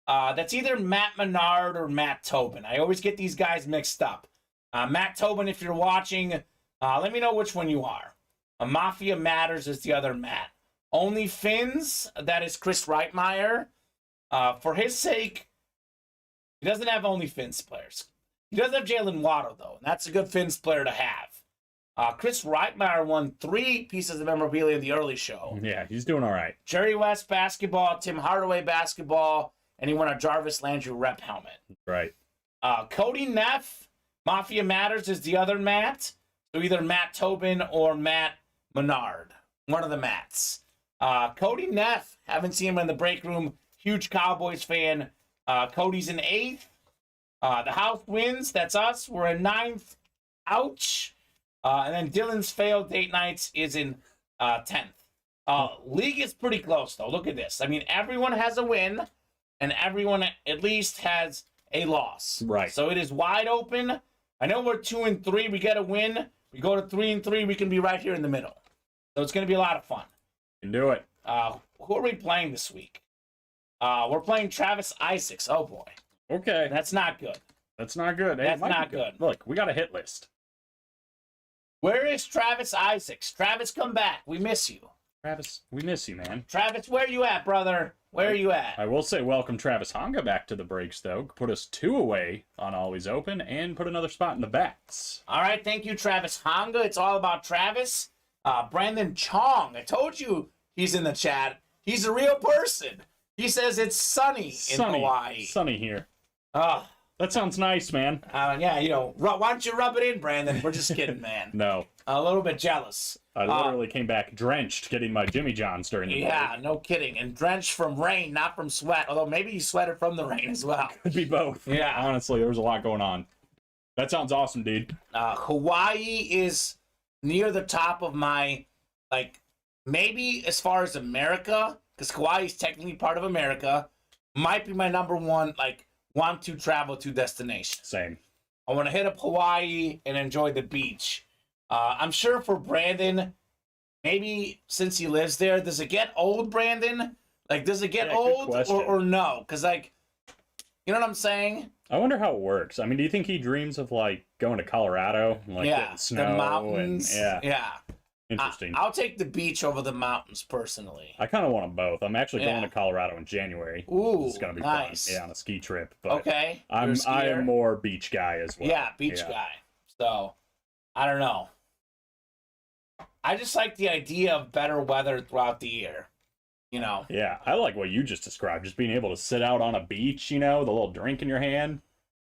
That's either Matt Menard or Matt Tobin. I always get these guys mixed up. Matt Tobin, if you're watching, let me know which one you are. Mafia Matters is the other Matt. Only Fins, that is Chris Reitmeyer. For his sake, he doesn't have only Fins players. He does have Jalen Waddle, though, and that's a good Fins player to have. Chris Reitmeyer won 3 pieces of memorabilia in the early show. Yeah, he's doing all right. Jerry West basketball, Tim Hardaway basketball, and he won a Jarvis Landry rep helmet. Right. Cody Neff, Mafia Matters is the other Matt. So either Matt Tobin or Matt Menard. One of the Matts. Cody Neff, haven't seen him in the break room. Huge Cowboys fan. Cody's in 8th. The house wins. That's us. We're in 9th. Ouch. And then Dylan's failed date nights is in 10th. League is pretty close, though. Look at this. I mean, everyone has a win, and everyone at least has a loss. Right. So it is wide open. I know we're 2-3. We get a win. We go to 3-3. We can be right here in the middle. So it's going to be a lot of fun. You can do it. Who are we playing this week? We're playing Travis Isaacs. Oh, boy. Okay. That's not good. That's not good. That's not good. Look, we got a hit list. Where is Travis Isaacs? Travis, come back. We miss you. Travis, we miss you, man. Travis, where you at, brother? Where are you at? I will say welcome Travis Honga back to the breaks, though. Put us 2 away on Always Open and put another spot in the bats. All right, thank you, Travis Honga. It's all about Travis. Brandon Chong, I told you he's in the chat. He's a real person. He says it's sunny in Hawaii. Sunny here. That sounds nice, man. Yeah, why don't you rub it in, Brandon? We're just kidding, man. No. A little bit jealous. I literally came back drenched getting my Jimmy Johns during the break. No kidding. And drenched from rain, not from sweat. Although maybe you sweated from the rain as well. Could be both. Yeah. Honestly, there was a lot going on. That sounds awesome, dude. Hawaii is near the top of my, maybe as far as America, because Hawaii is technically part of America, might be my number one, want to travel to destination. Same. I want to hit up Hawaii and enjoy the beach. I'm sure for Brandon, maybe since he lives there, does it get old, Brandon? Does it get old or no? Because, you know what I'm saying? I wonder how it works. I mean, do you think he dreams of, going to Colorado? Getting snow the mountains. And, yeah. Interesting. I'll take the beach over the mountains, personally. I kind of want them both. I'm actually going to Colorado in January. Ooh, it's going to be nice. fun. Yeah, on a ski trip. But okay. I am more beach guy as well. Yeah, beach guy. So, I don't know. I just like the idea of better weather throughout the year. Yeah, I like what you just described. Just being able to sit out on a beach, with a little drink in your hand,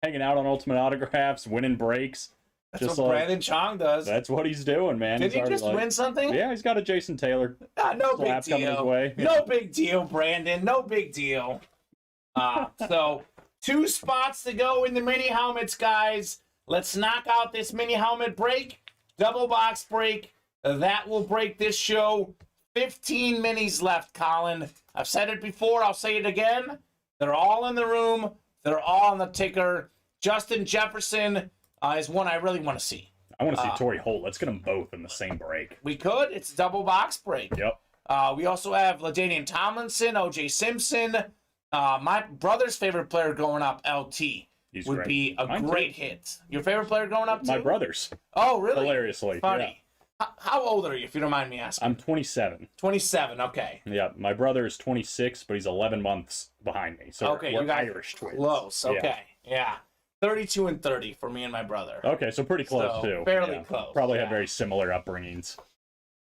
hanging out on Ultimate Autographs, winning breaks. That's just what Brandon Chong does. That's what he's doing, man. Did he just win something? Yeah, he's got a Jason Taylor. No big deal. Coming his way. No big deal, Brandon. No big deal. So, 2 spots to go in the mini helmets, guys. Let's knock out this mini helmet break. Double box break. That will break this show. 15 minis left, Colin. I've said it before. I'll say it again. They're all in the room. They're all on the ticker. Justin Jefferson is one I really want to see. I want to see Torrey Holt. Let's get them both in the same break. We could. It's a double box break. Yep. We also have LaDainian Tomlinson, O.J. Simpson. My brother's favorite player growing up, LT, would be a great hit. Your favorite player growing up, too? My brother's. Oh, really? Hilariously. Funny. Yeah. How old are you, if you don't mind me asking? I'm 27. 27, okay. Yeah, my brother is 26, but he's 11 months behind me. So okay, we're you guys Irish twins. Close, okay. Yeah. 32 and 30 for me and my brother. Okay, so pretty close, too. Fairly close. Probably have very similar upbringings.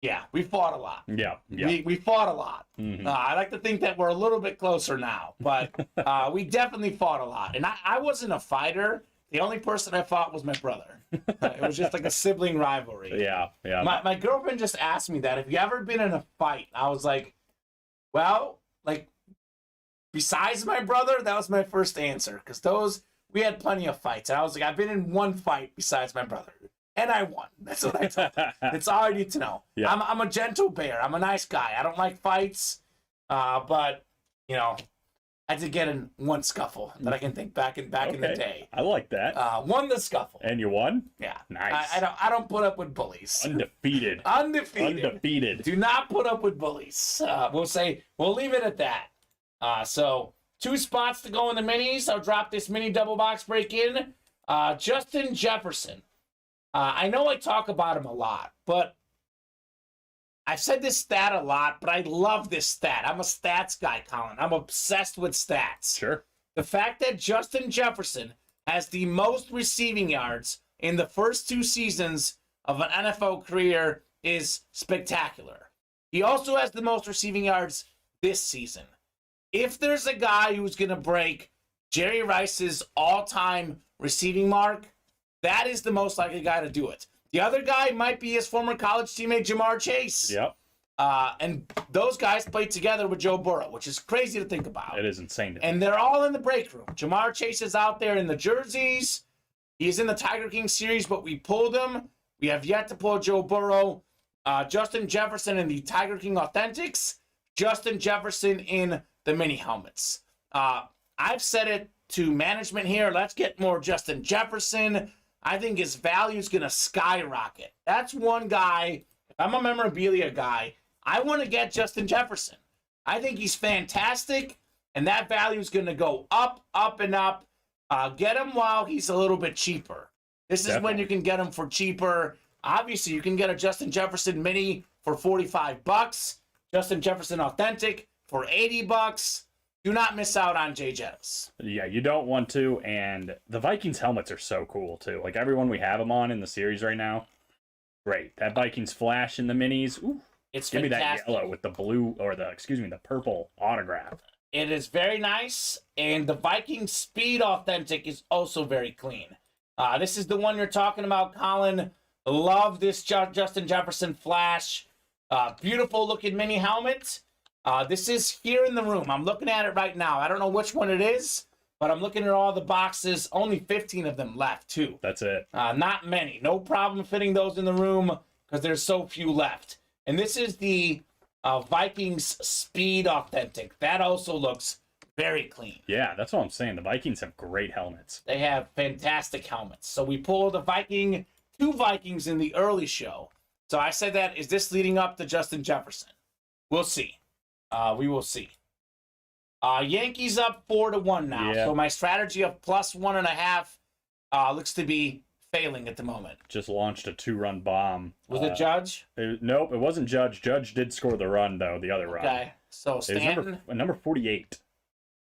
Yeah, we fought a lot. Yeah. We fought a lot. Mm-hmm. I like to think that we're a little bit closer now, but we definitely fought a lot. And I wasn't a fighter, The only person I fought was my brother. It was just like a sibling rivalry. Yeah. My girlfriend just asked me that. Have you ever been in a fight? I was like, well, like, besides my brother, that was my first answer. Because we had plenty of fights. And I was like, I've been in one fight besides my brother. And I won. That's what I told her. That's all I need to know. Yeah. I'm a gentle bear. I'm a nice guy. I don't like fights. But, you know, I did get in one scuffle that I can think back in the day. I like that. Won the scuffle. And you won? Yeah. Nice. I don't put up with bullies. Undefeated. Undefeated. Do not put up with bullies. We'll leave it at that. So 2 spots to go in the minis. I'll drop this mini double box break in. Justin Jefferson. I know I talk about him a lot, but I've said this stat a lot, but I love this stat. I'm a stats guy, Colin. I'm obsessed with stats. Sure. The fact that Justin Jefferson has the most receiving yards in the first 2 seasons of an NFL career is spectacular. He also has the most receiving yards this season. If there's a guy who's going to break Jerry Rice's all-time receiving mark, that is the most likely guy to do it. The other guy might be his former college teammate, Jamar Chase. Yep. And those guys played together with Joe Burrow, which is crazy to think about. It is insane. And they're all in the break room. Jamar Chase is out there in the jerseys. He's in the Tiger King series, but we pulled him. We have yet to pull Joe Burrow. Justin Jefferson in the Tiger King Authentics. Justin Jefferson in the mini helmets. I've said it to management here. Let's get more Justin Jefferson. I think his value is going to skyrocket. That's one guy. If I'm a memorabilia guy, I want to get Justin Jefferson. I think he's fantastic, and that value is going to go up, up, and up. Get him while he's a little bit cheaper. This is when you can get him for cheaper. Obviously, you can get a Justin Jefferson mini for $45. Justin Jefferson Authentic for $80. Do not miss out on Jay Jettis. Yeah, you don't want to, and the Vikings helmets are so cool, too. Like, everyone we have them on in the series right now, great. That Vikings flash in the minis, ooh. It's Give fantastic. me that yellow with the blue, or the purple autograph. It is very nice, and the Viking Speed Authentic is also very clean. This is the one you're talking about, Colin. Love this Justin Jefferson flash. Beautiful looking mini helmet. This is here in the room. I'm looking at it right now. I don't know which one it is, but I'm looking at all the boxes. Only 15 of them left, too. That's it. Not many. No problem fitting those in the room because there's so few left. And this is the Vikings Speed Authentic. That also looks very clean. Yeah, that's what I'm saying. The Vikings have great helmets. They have fantastic helmets. So we pulled two Vikings in the early show. So I said that, is this leading up to Justin Jefferson? We'll see. We will see. Yankees up 4-1 now. Yeah. So my strategy of plus 1.5 looks to be failing at the moment. Just launched a 2-run bomb. Was it Judge? Nope, it wasn't Judge. Judge did score the run, though, the other run. Okay. So Stanton. Number 48.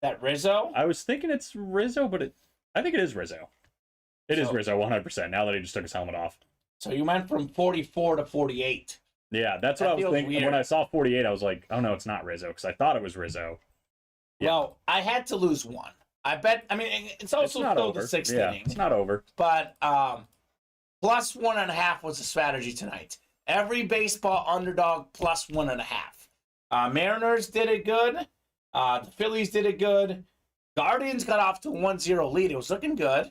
That Rizzo? I was thinking it's Rizzo, but I think it is Rizzo. It is Rizzo, 100%, now that he just took his helmet off. So you went from 44 to 48. Yeah, that's what I was thinking. Weird. When I saw 48, I was like, oh no, it's not Rizzo, because I thought it was Rizzo. Yeah. Well, I had to lose one. It's also still the sixth inning. It's not over. But plus 1.5 was the strategy tonight. Every baseball underdog plus 1.5. Mariners did it good. The Phillies did it good. Guardians got off to a 1-0 lead. It was looking good.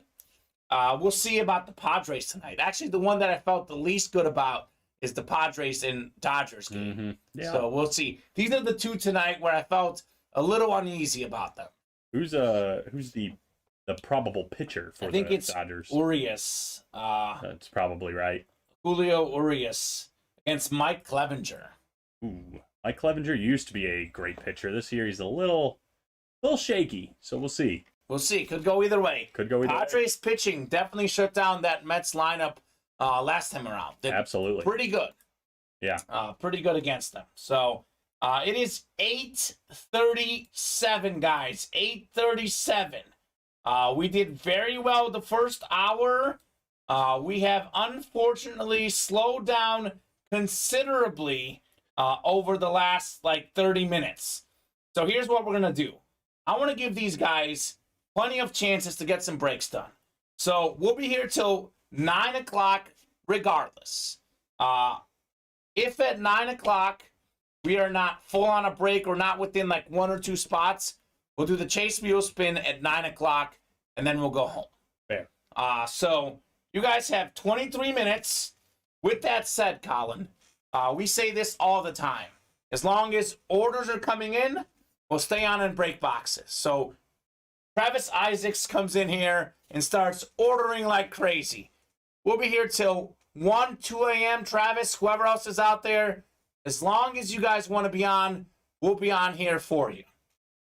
We'll see about the Padres tonight. Actually, the one that I felt the least good about is the Padres and Dodgers game. Mm-hmm. Yeah. So we'll see. These are the two tonight where I felt a little uneasy about them. Who's the probable pitcher for the Dodgers? Urias. That's probably right. Julio Urias against Mike Clevenger. Ooh, Mike Clevenger used to be a great pitcher. This year he's a little shaky. So we'll see. We'll see. Could go either way. Padres pitching definitely shut down that Mets lineup last time around. Absolutely. Pretty good. Yeah. Pretty good against them. So it is 8:37, guys. 8:37. We did very well the first hour. We have unfortunately slowed down considerably over the last 30 minutes. So here's what we're going to do. I want to give these guys plenty of chances to get some breaks done. So we'll be here till 9 o'clock regardless. If at 9 o'clock we are not full on a break or not within like 1 or 2 spots, we'll do the chase wheel spin at 9 o'clock and then we'll go home. Fair. So you guys have 23 minutes. With that said, Colin, we say this all the time. As long as orders are coming in, we'll stay on and break boxes. So Travis Isaacs comes in here and starts ordering like crazy. We'll be here till 1, 2 a.m. Travis, whoever else is out there, as long as you guys want to be on, we'll be on here for you.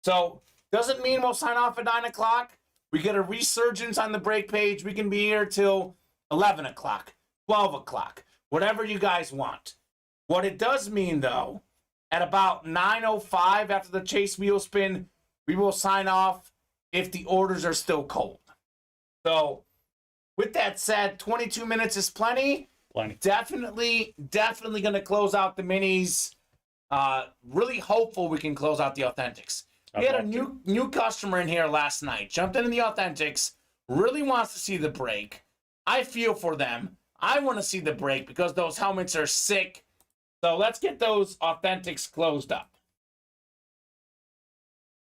So doesn't mean we'll sign off at 9 o'clock. We get a resurgence on the break page. We can be here till 11 o'clock, 12 o'clock, whatever you guys want. What it does mean, though, at about 9:05 after the chase wheel spin, we will sign off if the orders are still cold. So with that said, 22 minutes is plenty. Definitely going to close out the minis. Really hopeful we can close out the authentics. We had a new customer in here last night. Jumped into the authentics. Really wants to see the break. I feel for them. I want to see the break because those helmets are sick. So let's get those authentics closed up.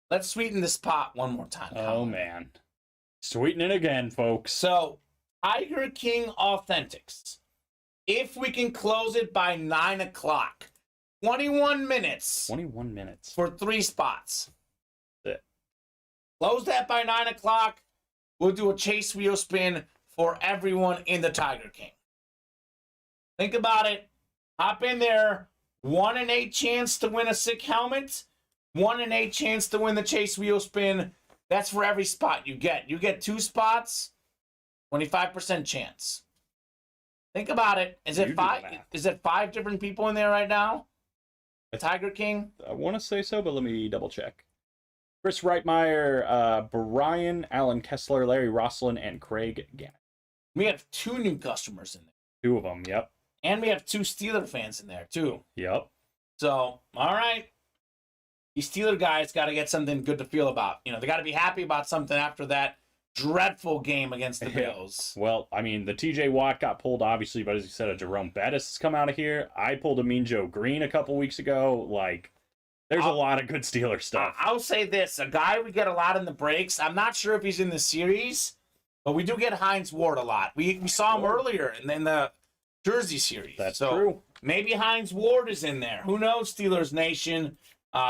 Let's sweeten this pot one more time. Oh, man. Sweeten it again, folks. So, Tiger King Authentics. If we can close it by 9 o'clock. 21 minutes. 21 minutes. For 3 spots. That's it. Close that by 9 o'clock. We'll do a chase wheel spin for everyone in the Tiger King. Think about it. Hop in there. 1 in 8 chance to win a sick helmet. 1 in 8 chance to win the chase wheel spin. That's for every spot you get. You get 2 spots, 25% chance. Think about it. Is it 5? Is it 5 different people in there right now? The Tiger King? I want to say so, but let me double check. Chris Reitmeyer, Brian, Alan Kessler, Larry Rosslin, and Craig Gannett. We have 2 new customers in there. 2 of them, yep. And we have 2 Steeler fans in there, too. Yep. So, all right. These Steeler guys got to get something good to feel about. You know, they got to be happy about something after that dreadful game against the Bills. Well, I mean, the TJ Watt got pulled, obviously, but as you said, a Jerome Bettis has come out of here. I pulled a Mean Joe Green a couple weeks ago. Like, there's a lot of good Steeler stuff. I'll say this. A guy we get a lot in the breaks. I'm not sure if he's in the series, but we do get Hines Ward a lot. We saw him earlier in the Jersey series. That's true. Maybe Hines Ward is in there. Who knows, Steelers Nation?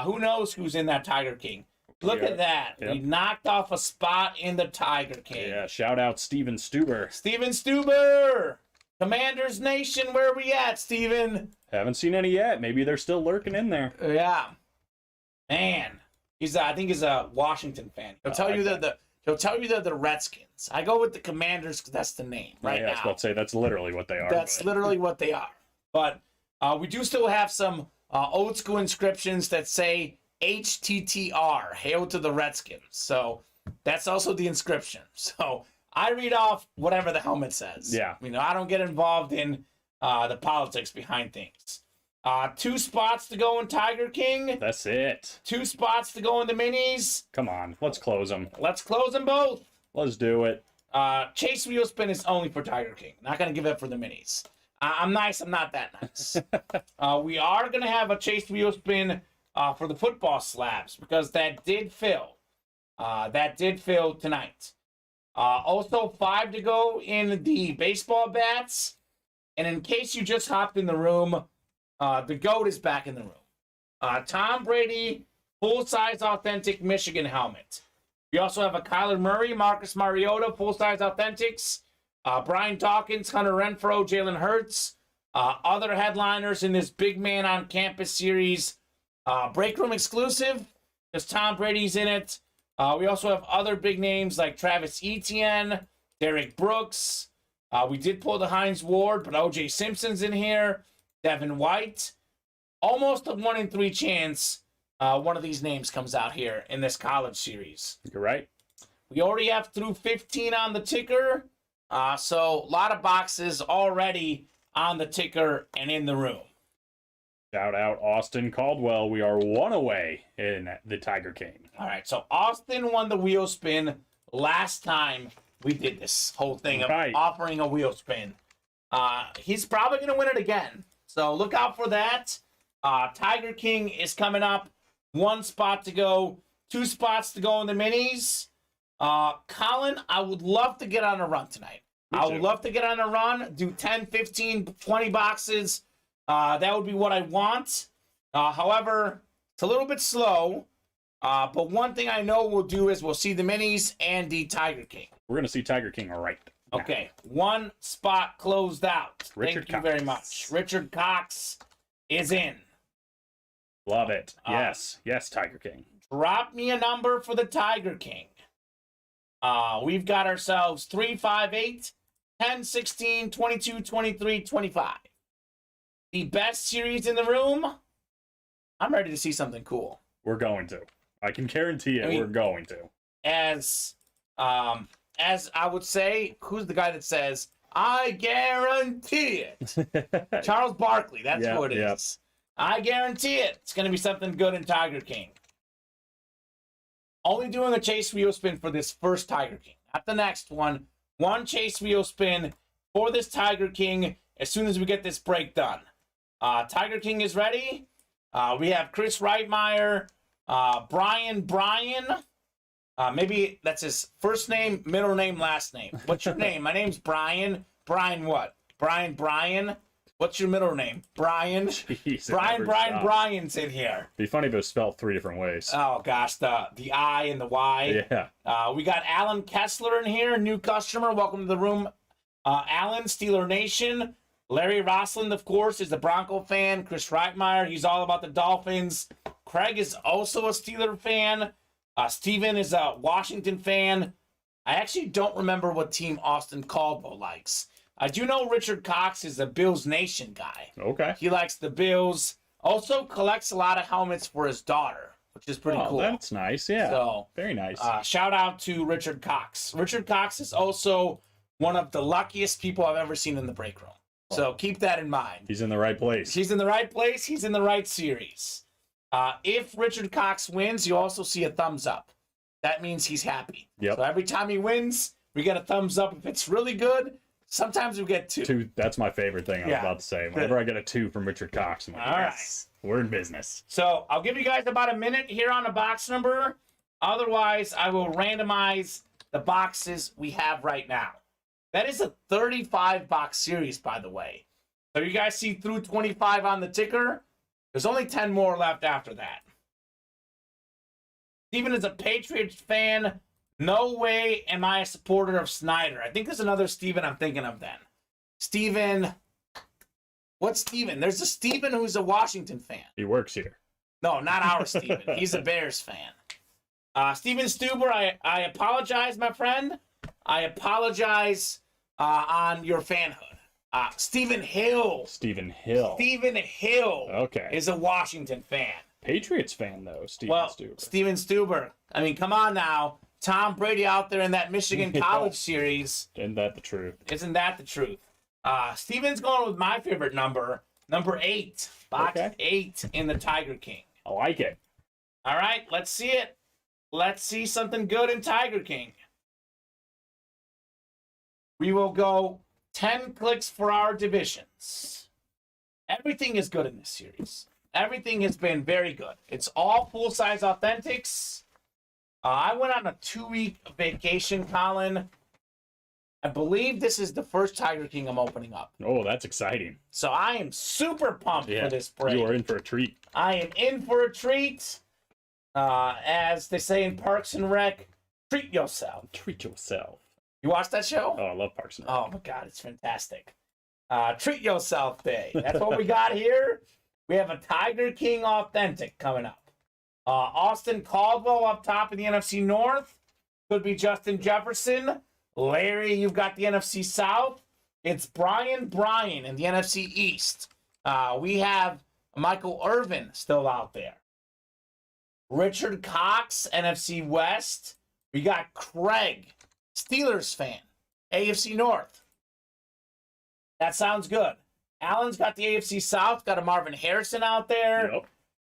Who knows who's in that Tiger King? Look at that. Yep. We knocked off a spot in the Tiger King. Yeah, shout out Steven Stuber. Steven Stuber! Commanders Nation, where are we at, Steven? Haven't seen any yet. Maybe they're still lurking in there. Yeah. Man. I think he's a Washington fan. He'll tell you they're the Redskins. I go with the Commanders because that's the name right now. I was about to say, that's literally what they are. That's literally what they are. But we do still have some old school inscriptions that say HTTR, Hail to the Redskins. So that's also the inscription. So I read off whatever the helmet says. Yeah. You know, I don't get involved in the politics behind things. 2 spots to go in Tiger King. That's it. 2 spots to go in the minis. Come on, let's close them. Let's close them both. Let's do it. Chase wheel spin is only for Tiger King. Not going to give it for the minis. I'm nice. I'm not that nice. We are going to have a chase wheel spin for the football slabs because that did fill. That did fill tonight. Also, 5 to go in the baseball bats. And in case you just hopped in the room, the GOAT is back in the room. Tom Brady, full-size authentic Michigan helmet. We also have a Kyler Murray, Marcus Mariota, full-size authentics. Brian Dawkins, Hunter Renfrow, Jalen Hurts. Other headliners in this Big Man on Campus series. Break Room exclusive, because Tom Brady's in it. We also have other big names like Travis Etienne, Derek Brooks. We did pull the Hines Ward, but O.J. Simpson's in here. Devin White. Almost a 1 in 3 chance one of these names comes out here in this college series. You're right. We already have through 15 on the ticker. So a lot of boxes already on the ticker and in the room. Shout out Austin Caldwell. We are 1 away in the Tiger King. All right, so Austin won the wheel spin last time we did this whole thing of Right. offering a wheel spin. He's probably going to win it again. So look out for that. Tiger King is coming up. 1 spot to go. 2 spots to go in the minis. Colin, I would love to get on a run tonight. Me I too. would love to get on a run, do 10, 15, 20 boxes. That would be what I want. However, it's a little bit slow. But one thing I know we'll do is we'll see the minis and the Tiger King. We're going to see Tiger King right now. Okay, 1 spot closed out. Richard Thank you very Cox. much. Richard Cox is in. Love it. Yes. Yes, Tiger King. Drop me a number for the Tiger King. We've got ourselves 3, 5, 8, 10, 16, 22, 23, 25. The best series in the room. I'm ready to see something cool. We're going to. I can guarantee it. I mean- We're going to. As I would say, who's the guy that says, I guarantee it? Charles Barkley, that's Yeah, who it yeah. is. I guarantee it. It's going to be something good in Tiger King. Only doing a chase wheel spin for this first Tiger King, not the next one. 1 chase wheel spin for this Tiger King as soon as we get this break done. Tiger King is ready. We have Chris Reitmeyer, Brian. Maybe that's his first name, middle name, last name. What's your name? My name's Brian. Brian what? Brian. What's your middle name? Brian. Jeez, it Brian. never stops. Brian's in here. Be funny if it was spelled 3 different ways. Oh gosh, the I and the Y. Yeah. We got Alan Kessler in here, new customer. Welcome to the room, Alan. Steeler Nation. Larry Rossland, of course, is the Bronco fan. Chris Reitmeyer, he's all about the Dolphins. Craig is also a Steeler fan. Steven is a Washington fan. I actually don't remember what team Austin Caldwell likes. I do know Richard Cox is a Bills Nation guy. Okay. He likes the Bills. Also collects a lot of helmets for his daughter, which is pretty cool. That's nice. Yeah. So, very nice. shout out to Richard Cox. Richard Cox is also one of the luckiest people I've ever seen in the break room. So keep that in mind. He's in the right place. He's in the right place. He's in the right series. If Richard Cox wins, you also see a thumbs up. That means he's happy. Yep. So every time he wins, we get a thumbs up. If it's really good, sometimes we get 2. 2. That's my favorite thing I was Yeah. about to say. Whenever I get a 2 from Richard Cox, I'm like, All yes, we're in business. So I'll give you guys about a minute here on a box number. Otherwise, I will randomize the boxes we have right now. That is a 35 box series, by the way. So you guys see through 25 on the ticker. There's only 10 more left after that. Steven is a Patriots fan. No way am I a supporter of Snyder. I think there's another Steven I'm thinking of then. Steven. What's Steven? There's a Steven who's a Washington fan. He works here. No, not our Steven. He's a Bears fan. Steven Stuber, I apologize, my friend. I apologize on your fanhood. Stephen Hill. Stephen Hill. Stephen Hill Okay. is a Washington fan. Patriots fan, though, Steven Well, Stuber. Steven Stuber. I mean, come on now. Tom Brady out there in that Michigan Yeah. College series. Isn't that the truth? Isn't that the truth? Steven's going with my favorite number 8. Box Okay. 8 in the Tiger King. I like it. All right, let's see it. Let's see something good in Tiger King. We will go 10 clicks for our divisions. Everything is good in this series. Everything has been very good. It's all full-size authentics. I went on a 2-week vacation, Colin. I believe this is the first Tiger King I'm opening up. Oh, that's exciting. So I am super pumped for this break. You are in for a treat. I am in for a treat. As they say in Parks and Rec, treat yourself. Treat yourself. You watch that show? Oh, I love Parks and Rec. Oh my God, it's fantastic. Treat yourself day. That's what we got here. We have a Tiger King authentic coming up. Austin Caldwell up top in the NFC North. Could be Justin Jefferson. Larry, you've got the NFC South. It's Brian in the NFC East. We have Michael Irvin still out there. Richard Cox, NFC West. We got Craig, Steelers fan, AFC North. That sounds good. Alan's got the AFC South, got a Marvin Harrison out there. Yep.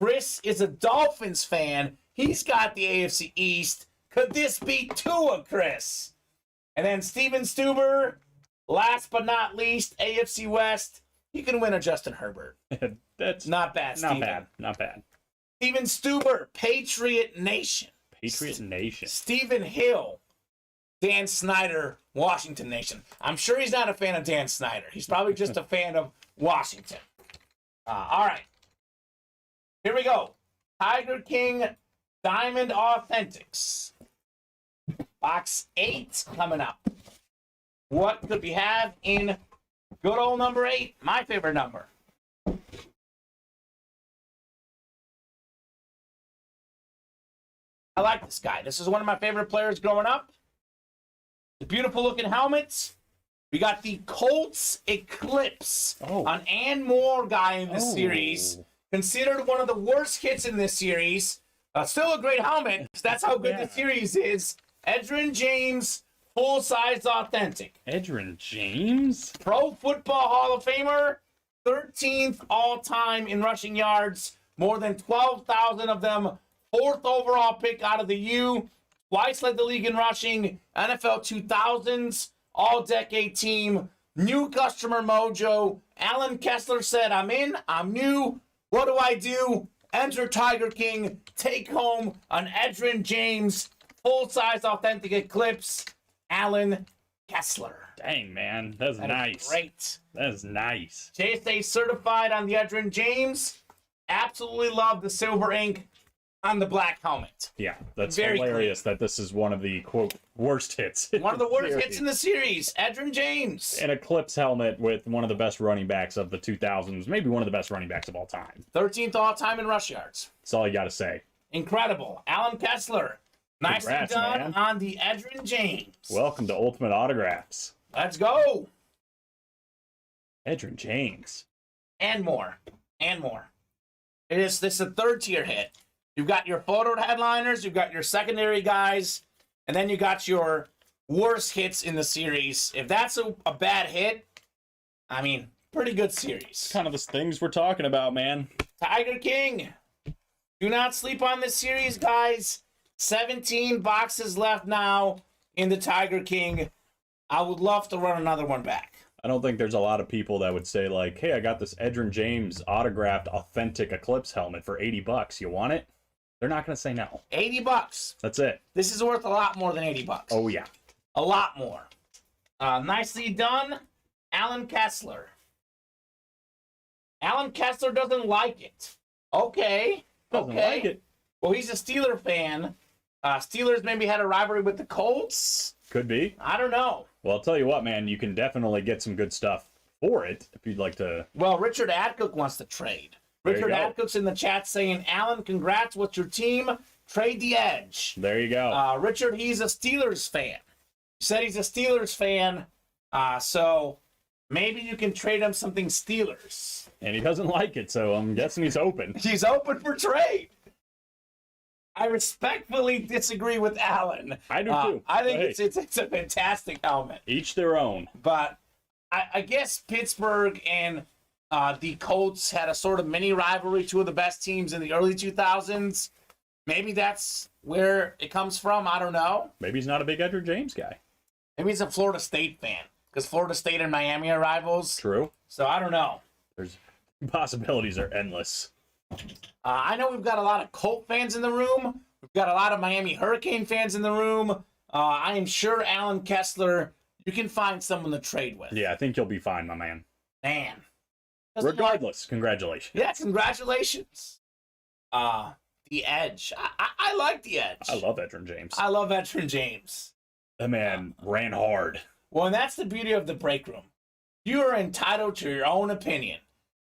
Chris is a Dolphins fan. He's got the AFC East. Could this be Tua, Chris? And then Steven Stuber, last but not least, AFC West. You can win a Justin Herbert. That's Not bad, not Steven. bad. Not bad. Steven Stuber, Patriot Nation. Patriot Nation. Stephen Hill, Dan Snyder, Washington Nation. I'm sure he's not a fan of Dan Snyder. He's probably just a fan of Washington. All right. Here we go. Tiger King Diamond Authentics. Box 8 coming up. What could we have in good old number 8? My favorite number. I like this guy. This is one of my favorite players growing up. The beautiful looking helmets. We got the Colts Eclipse, an and more guy in this series. Considered one of the worst hits in this series. Still a great helmet. That's how good the series is. Edgerrin James, full-size authentic. Edgerrin James? Pro Football Hall of Famer, 13th all-time in rushing yards. More than 12,000 of them. 4th overall pick out of the U. Twice led the league in rushing. NFL 2000s, all-decade team. New customer mojo. Alan Kessler said, I'm in, I'm new. What do? Enter Tiger King. Take home an Edgerrin James full-size authentic Eclipse. Alan Kessler. Dang, man. That's nice. Great. That is nice. JSA certified on the Edgerrin James. Absolutely love the silver ink on the black helmet. Yeah, that's Very hilarious that this is one of the, quote, worst hits. One of the worst hits in the series. Edgerrin James. An Eclipse helmet with one of the best running backs of the 2000s. Maybe one of the best running backs of all time. 13th all-time in rush yards. That's all you got to say. Incredible. Alan Kessler. Nicely Congrats, done man. on the Edgerrin James. Welcome to Ultimate Autographs. Let's go. Edgerrin James. And more. And more. This is a third-tier hit. You've got your photo headliners, you've got your secondary guys, and then you got your worst hits in the series. If that's a bad hit, I mean, pretty good series. Kind of the things we're talking about, man. Tiger King. Do not sleep on this series, guys. 17 boxes left now in the Tiger King. I would love to run another one back. I don't think there's a lot of people that would say, like, hey, I got this Edgerrin James autographed authentic Eclipse helmet for $80. You want it? They're not going to say no. $80. That's it. This is worth a lot more than $80. Oh, yeah. A lot more. Nicely done, Alan Kessler. Alan Kessler doesn't like it. Okay. Doesn't like it. Well, he's a Steeler fan. Steelers maybe had a rivalry with the Colts. Could be. I don't know. Well, I'll tell you what, man. You can definitely get some good stuff for it if you'd like to. Well, Richard Adcook wants to trade. Richard Adcook's in the chat saying, Alan, congrats. What's your team? Trade the edge. There you go. Richard, he's a Steelers fan. He said he's a Steelers fan. So maybe you can trade him something Steelers. And he doesn't like it, so I'm guessing he's open. He's open for trade. I respectfully disagree with Alan. I do too. I think it's a fantastic helmet. Each their own. But I guess Pittsburgh and the Colts had a sort of mini rivalry, two of the best teams in the early 2000s. Maybe that's where it comes from. I don't know. Maybe he's not a big Edgerrin James guy. Maybe he's a Florida State fan because Florida State and Miami are rivals. True. So I don't know. There's possibilities are endless. I know we've got a lot of Colt fans in the room. We've got a lot of Miami Hurricane fans in the room. I am sure Alan Kessler, you can find someone to trade with. Yeah, I think you'll be fine, my man. Man. Regardless, congratulations. Yeah, congratulations. The Edge. I like the Edge. I love Edgerrin James. I love Edgerrin James. The man ran hard. Well, and that's the beauty of the break room. You are entitled to your own opinion.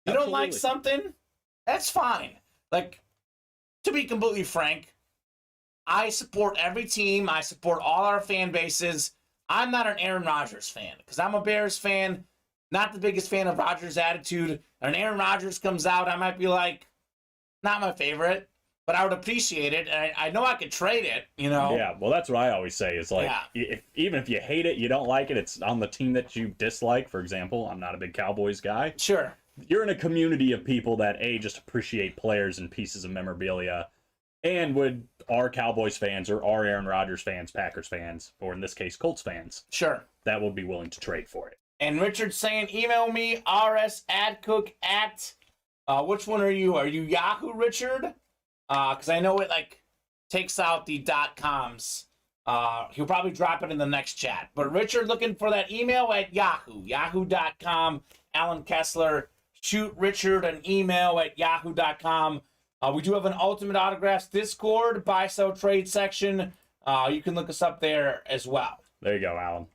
You don't like something? That's fine. Like, to be completely frank, I support every team. I support all our fan bases. I'm not an Aaron Rodgers fan because I'm a Bears fan. Not the biggest fan of Rodgers' attitude. And Aaron Rodgers comes out, I might be like, not my favorite, but I would appreciate it. And I know I could trade it, you know? Yeah, well, that's what I always say is like, even if you hate it, you don't like it, it's on the team that you dislike. For example, I'm not a big Cowboys guy. Sure. You're in a community of people that, A, just appreciate players and pieces of memorabilia, And would our Cowboys fans or our Aaron Rodgers fans, Packers fans, or in this case, Colts fans, Sure. that would be willing to trade for it? And Richard's saying, email me, rs@cook at, which one are you? Are you Yahoo, Richard? Because I know it, like, takes out the .coms. He'll probably drop it in the next chat. But Richard looking for that email at Yahoo, yahoo.com. Alan Kessler, shoot Richard an email at yahoo.com. We do have an Ultimate Autographs Discord, buy, sell, trade section. You can look us up there as well. There you go, Alan.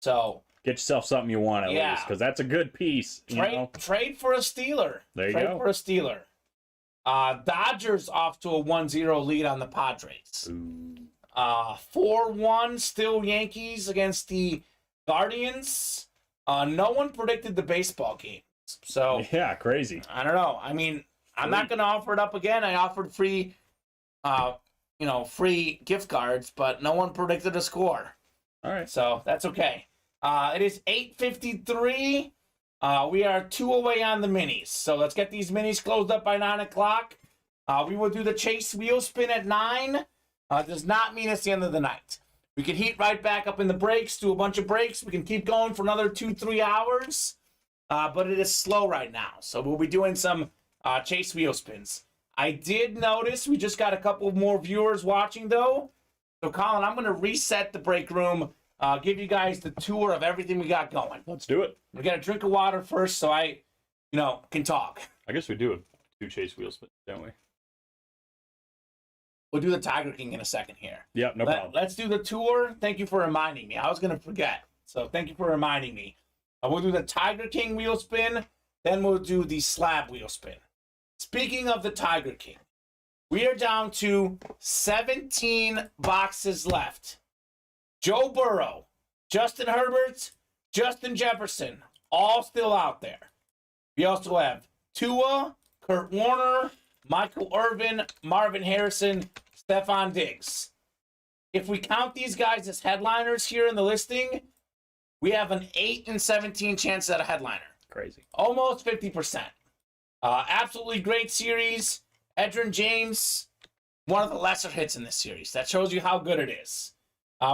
So get yourself something you want at least, because that's a good piece. Trade for a Steeler. There you trade go. for a Steeler. Dodgers off to a 1-0 lead on the Padres. 4-1 still Yankees against the Guardians. No one predicted the baseball game. So yeah, crazy. I don't know. I mean, I'm not going to offer it up again. I offered free gift cards, but no one predicted a score. All right. So that's okay. It is 8:53. We are 2 away on the minis. So let's get these minis closed up by 9 o'clock. We will do the chase wheel spin at 9. Does not mean it's the end of the night. We can heat right back up in the breaks, do a bunch of breaks. We can keep going for another 2-3 hours. But it is slow right now. So we'll be doing some chase wheel spins. I did notice we just got a couple more viewers watching, though. So, Colin, I'm going to reset the break room, give you guys the tour of everything we got going. Let's do it. We got a drink of water first so I, can talk. I guess we do two chase wheels, don't we? We'll do the Tiger King in a second here. Yep, no problem. Let's do the tour. Thank you for reminding me. I was going to forget. So, thank you for reminding me. We'll do the Tiger King wheel spin, then we'll do the slab wheel spin. Speaking of the Tiger King, we are down to 17 boxes left. Joe Burrow, Justin Herbert, Justin Jefferson, all still out there. We also have Tua, Kurt Warner, Michael Irvin, Marvin Harrison, Stephon Diggs. If we count these guys as headliners here in the listing, we have an 8 in 17 chance at a headliner. Crazy. Almost 50%. Absolutely great series. Edgerrin James, one of the lesser hits in this series. That shows you how good it is.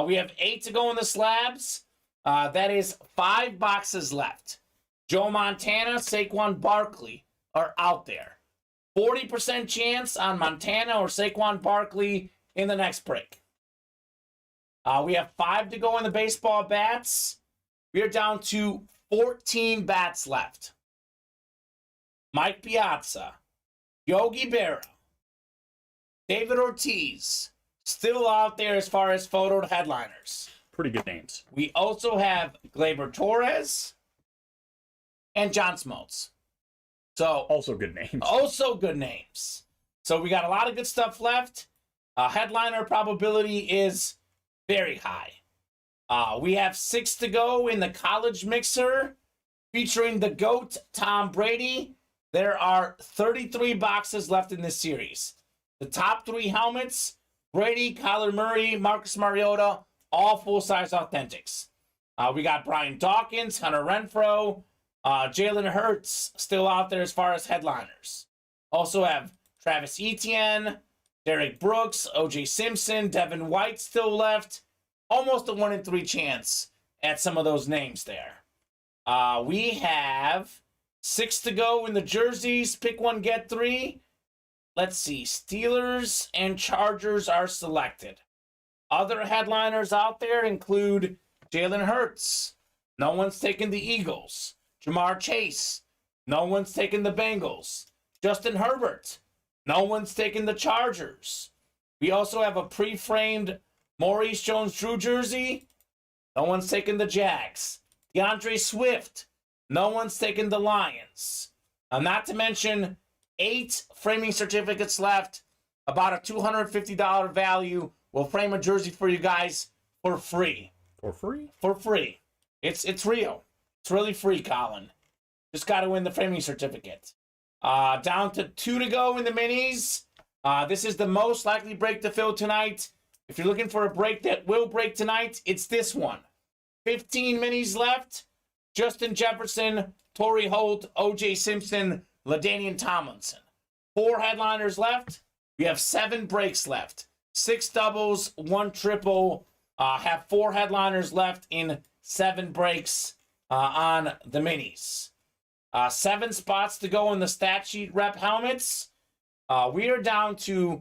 We have 8 to go in the slabs. That is 5 boxes left. Joe Montana, Saquon Barkley are out there. 40% chance on Montana or Saquon Barkley in the next break. We have 5 to go in the baseball bats. We are down to 14 bats left. Mike Piazza, Yogi Berra, David Ortiz, still out there as far as photoed headliners. Pretty good names. We also have Gleyber Torres and John Smoltz. So Also good names. Also good names. So we got a lot of good stuff left. Headliner probability is very high. We have 6 to go in the college mixer featuring the GOAT, Tom Brady. There are 33 boxes left in this series. The top 3 helmets, Brady, Kyler Murray, Marcus Mariota, all full-size authentics. We got Brian Dawkins, Hunter Renfrow, Jalen Hurts still out there as far as headliners. Also have Travis Etienne, Derek Brooks, O.J. Simpson, Devin White still left. Almost a 1 in 3 chance at some of those names there. We have 6 to go in the jerseys. Pick 1, get 3. Let's see. Steelers and Chargers are selected. Other headliners out there include Jalen Hurts. No one's taken the Eagles. Jamar Chase. No one's taken the Bengals. Justin Herbert. No one's taken the Chargers. We also have a pre-framed Maurice Jones-Drew jersey. No one's taken the Jags. DeAndre Swift. No one's taken the Lions. Not to mention 8 framing certificates left. About a $250 value. We'll frame a jersey for you guys for free. For free? For free. It's real. It's really free, Colin. Just got to win the framing certificate. Down to 2 to go in the minis. This is the most likely break to fill tonight. If you're looking for a break that will break tonight, it's this one. 15 minis left. Justin Jefferson, Torrey Holt, O.J. Simpson, LaDainian Tomlinson. 4 headliners left. We have 7 breaks left. 6 doubles, 1 triple. Have 4 headliners left in 7 breaks on the minis. 7 spots to go in the stat sheet rep helmets. We are down to,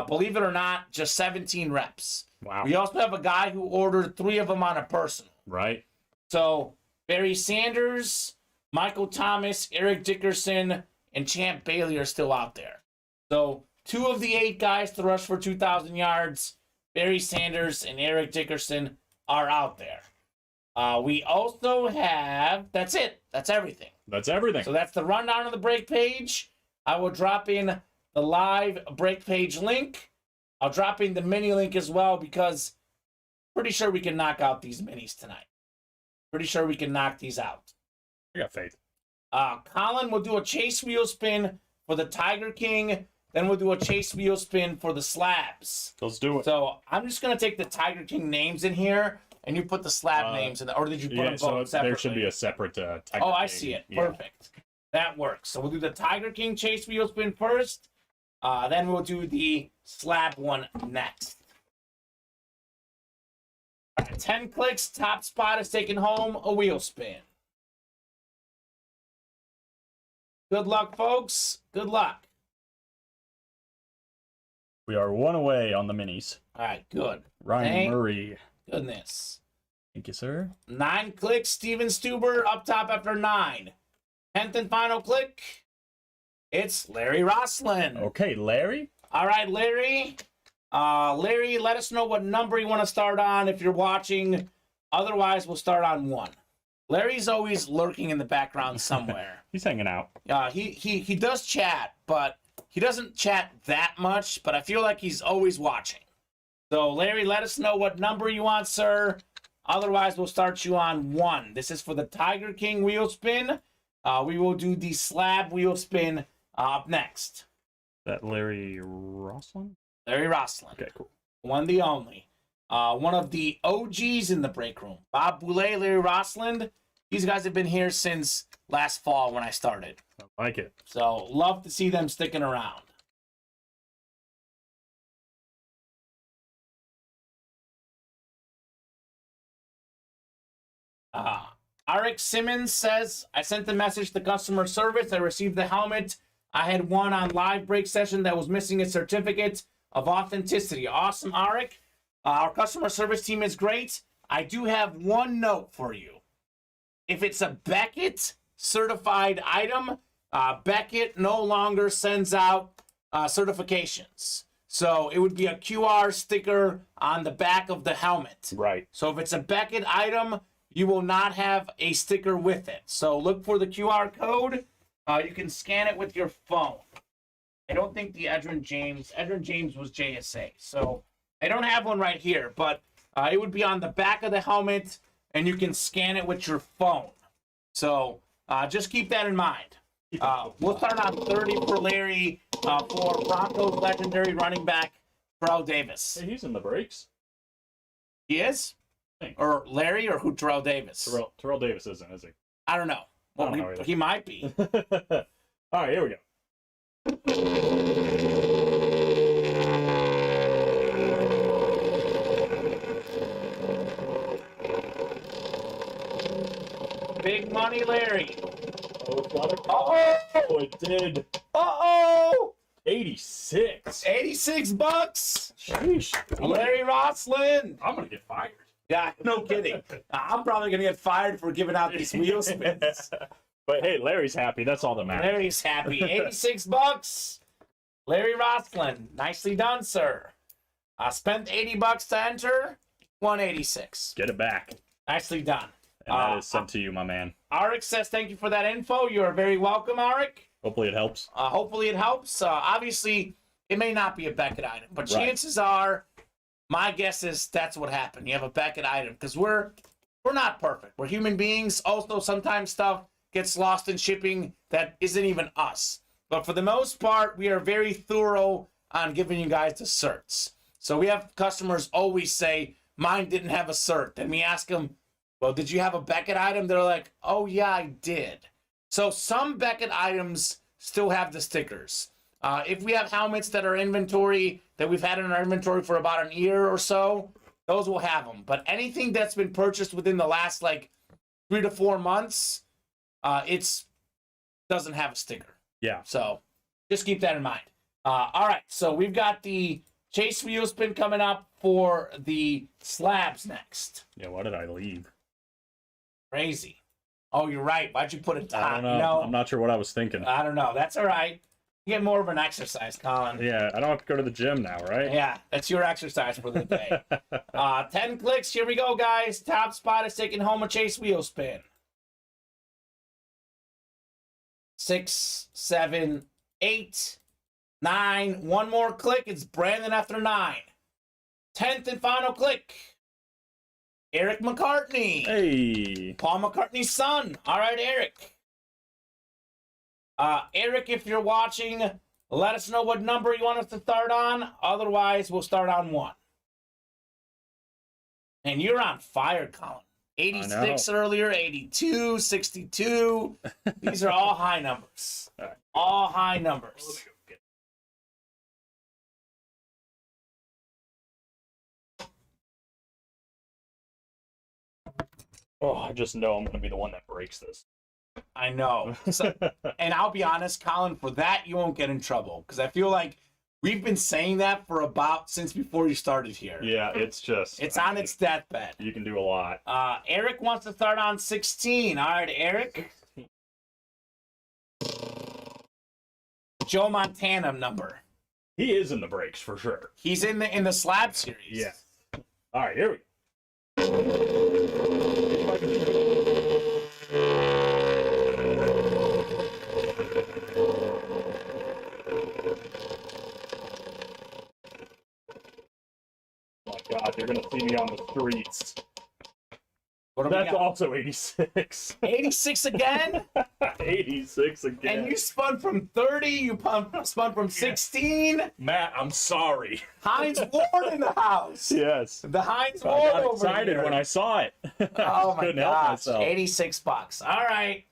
believe it or not, just 17 reps. Wow. We also have a guy who ordered 3 of them on a personal. Right. So Barry Sanders, Michael Thomas, Eric Dickerson, and Champ Bailey are still out there. So 2 of the 8 guys to rush for 2,000 yards, Barry Sanders and Eric Dickerson, are out there. We also have, that's it. That's everything. That's everything. So that's the rundown of the break page. I will drop in the live break page link. I'll drop in the mini link as well because pretty sure we can knock out these minis tonight. Pretty sure we can knock these out. I got faith. Colin will do a chase wheel spin for the Tiger King. Then we'll do a chase wheel spin for the slabs. Let's do it. So I'm just going to take the Tiger King names in here, and you put the slab names in there. Or did you put them both separately? There should be a separate Tiger Oh, I King. see it. Yeah. Perfect. That works. So we'll do the Tiger King chase wheel spin first. Then we'll do the slab one next. All right, 10 clicks. Top spot is taking home a wheel spin. Good luck, folks. Good luck. We are 1 away on the minis. All right, good. Ryan Thank Murray. Goodness. Thank you, sir. 9 clicks. Steven Stuber up top after 9. 10th and final click. It's Larry Roslin. Okay, Larry. All right, Larry. Larry, let us know what number you want to start on if you're watching. Otherwise, we'll start on 1. Larry's always lurking in the background somewhere. He's hanging out. He does chat, but he doesn't chat that much, but I feel like he's always watching. So, Larry, let us know what number you want, sir. Otherwise, we'll start you on 1. This is for the Tiger King wheel spin. We will do the slab wheel spin up next. That Larry Roslin? Larry Roslin. Okay, cool. One the only. One of the OGs in the break room. Bob Boulay, Larry Roslin. These guys have been here since last fall when I started. I like it. So, love to see them sticking around. Arik Simmons says, I sent the message to customer service. I received the helmet. I had one on live break session that was missing a certificate of authenticity. Awesome, Arik. Our customer service team is great. I do have one note for you. If it's a Beckett certified item, Beckett no longer sends out certifications. So it would be a QR sticker on the back of the helmet. Right. So if it's a Beckett item, you will not have a sticker with it. So look for the QR code. You can scan it with your phone. I don't think the Edrin James was JSA. So I don't have one right here, but it would be on the back of the helmet, and you can scan it with your phone. So just keep that in mind. We'll start on 30 for Larry for Broncos legendary running back Terrell Davis. Hey, he's in the breaks. He is? Thanks. Or Larry or who? Terrell Davis? Terrell Davis isn't, is he? I don't know. Well, I don't know he might be. All right, here we go. Big money, Larry. Oh, it did. Uh-oh! 86. $86. Sheesh. Larry Roslin. I'm going to get fired. Yeah, no kidding. I'm probably going to get fired for giving out these wheel spins. But hey, Larry's happy. That's all that matters. Larry's happy. $86. Larry Roslin. Nicely done, sir. I spent $80 to enter. 186. Get it back. Nicely done. And that is sent to you, my man. Arik says thank you for that info. You are very welcome, Arik. Hopefully it helps. Hopefully it helps. Obviously, it may not be a Beckett item, but Right. chances are, my guess is that's what happened. You have a Beckett item because we're not perfect. We're human beings. Also, sometimes stuff gets lost in shipping that isn't even us. But for the most part, we are very thorough on giving you guys the certs. So we have customers always say, mine didn't have a cert. Then we ask them, well, did you have a Beckett item? They're like, oh, yeah, I did. So some Beckett items still have the stickers. If we have helmets that are inventory, that we've had in our inventory for about a year or so, those will have them. But anything that's been purchased within the last, like, 3 to 4 months, it's doesn't have a sticker. Yeah. So just keep that in mind. All right, so we've got the Chase wheel spin coming up for the slabs next. Yeah, why did I leave? Crazy. Oh, you're right. Why'd you put it top? I don't know. No, I'm not sure what I was thinking. I don't know. That's all right. You get more of an exercise, Colin. Yeah, I don't have to go to the gym now, right? Yeah, that's your exercise for the day. 10 clicks. Here we go, guys. Top spot is taking home a Chase wheel spin. 6, 7, 8, 9. One more click. It's Brandon after 9. 10th and final click. Eric McCartney. Hey. Paul McCartney's son. All right, Eric. Eric, if you're watching, let us know what number you want us to start on. Otherwise, we'll start on 1. And you're on fire, Colin. 86 earlier, 82, 62. These are all high numbers. All high numbers. Oh, I just know I'm going to be the one that breaks this. I know. So, and I'll be honest, Colin, for that, you won't get in trouble. Because I feel like we've been saying that for about since before you started here. Yeah, it's just... It's on its deathbed. You can do a lot. Eric wants to start on 16. All right, Eric. Joe Montana number. He is in the breaks, for sure. He's in the slab series. Yeah. All right, here we go. Oh my God, you're gonna see me on the streets. That's also 86. 86 again? 86 again. And you spun from 30, you spun from 16. Matt, I'm sorry. Heinz Ward in the house. Yes. The Heinz I Ward got over excited here. when I saw it. Oh my Couldn't help gosh, myself. $86. All right.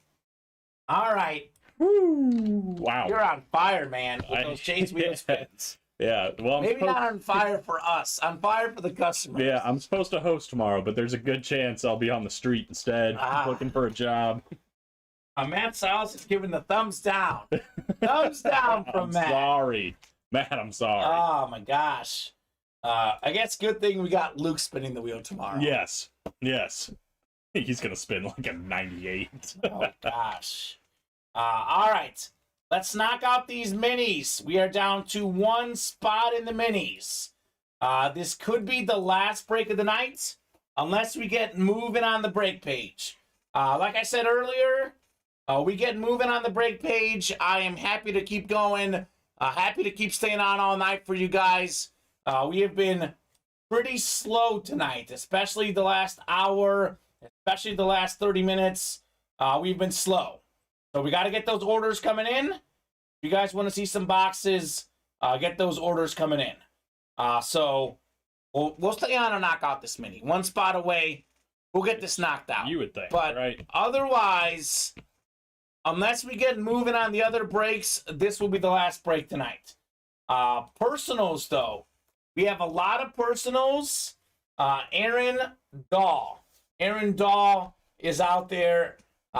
All right. Woo. Wow. You're on fire, man, with those Chase wheel spins. Yeah, well, Maybe not on fire for us. On fire for the customers. Yeah, I'm supposed to host tomorrow, but there's a good chance I'll be on the street instead, looking for a job. Matt Salas is giving the thumbs down. Thumbs down from Matt. Sorry. Matt, I'm sorry. Oh, my gosh. I guess good thing we got Luke spinning the wheel tomorrow. Yes. Yes. He's going to spin like a 98. Oh, gosh. All right. Let's knock out these minis. We are down to 1 spot in the minis. This could be the last break of the night, unless we get moving on the break page. Like I said earlier, we get moving on the break page. I am happy to keep going. Happy to keep staying on all night for you guys. We have been pretty slow tonight, especially the last hour, especially the last 30 minutes. We've been slow. So we got to get those orders coming in. If you guys want to see some boxes, get those orders coming in. So we'll stay on and knock out this mini. 1 spot away. We'll get this knocked out. You would think, but right? Otherwise, unless we get moving on the other breaks, this will be the last break tonight. Personals, though. We have a lot of personals. Aaron Dahl. Aaron Dahl is out there.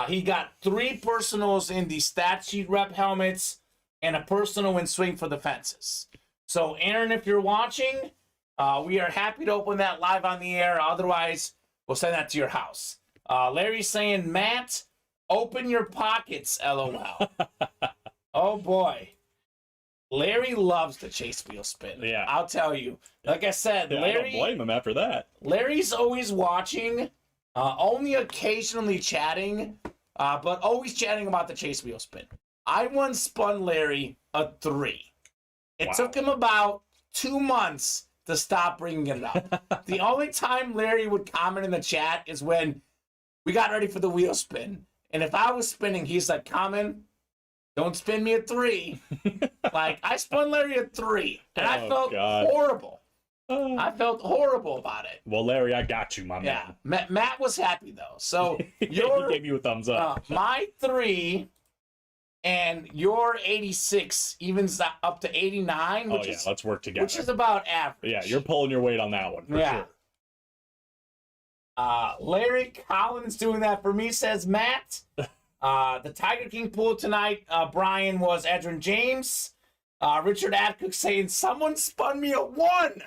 He got 3 personals in the stat sheet rep helmets and a personal in swing for the fences. So, Aaron, if you're watching, we are happy to open that live on the air. Otherwise, we'll send that to your house. Larry's saying, Matt, open your pockets, LOL. Oh, boy. Larry loves the Chase wheel spin. Yeah. I'll tell you. Like I said, Yeah, Larry... I don't blame him after that. Larry's always watching, only occasionally chatting, but always chatting about the Chase wheel spin. I once spun Larry a 3. It took him about 2 months to stop bringing it up. The only time Larry would comment in the chat is when we got ready for the wheel spin. And if I was spinning, he's like, Kamen, don't spin me a 3. Like, I spun Larry a 3, and I felt horrible. I felt horrible about it. Well, Larry, I got you, my man. Yeah, Matt was happy, though. So, He gave you a thumbs up. my 3 and your 86 evens up to 89. Oh, yeah, let's work together. Which is about average. Yeah, you're pulling your weight on that one, for sure. Larry Collins doing that for me, says Matt. The Tiger King pool tonight, Brian, was Edrin James. Richard Adcook saying, someone spun me a 1.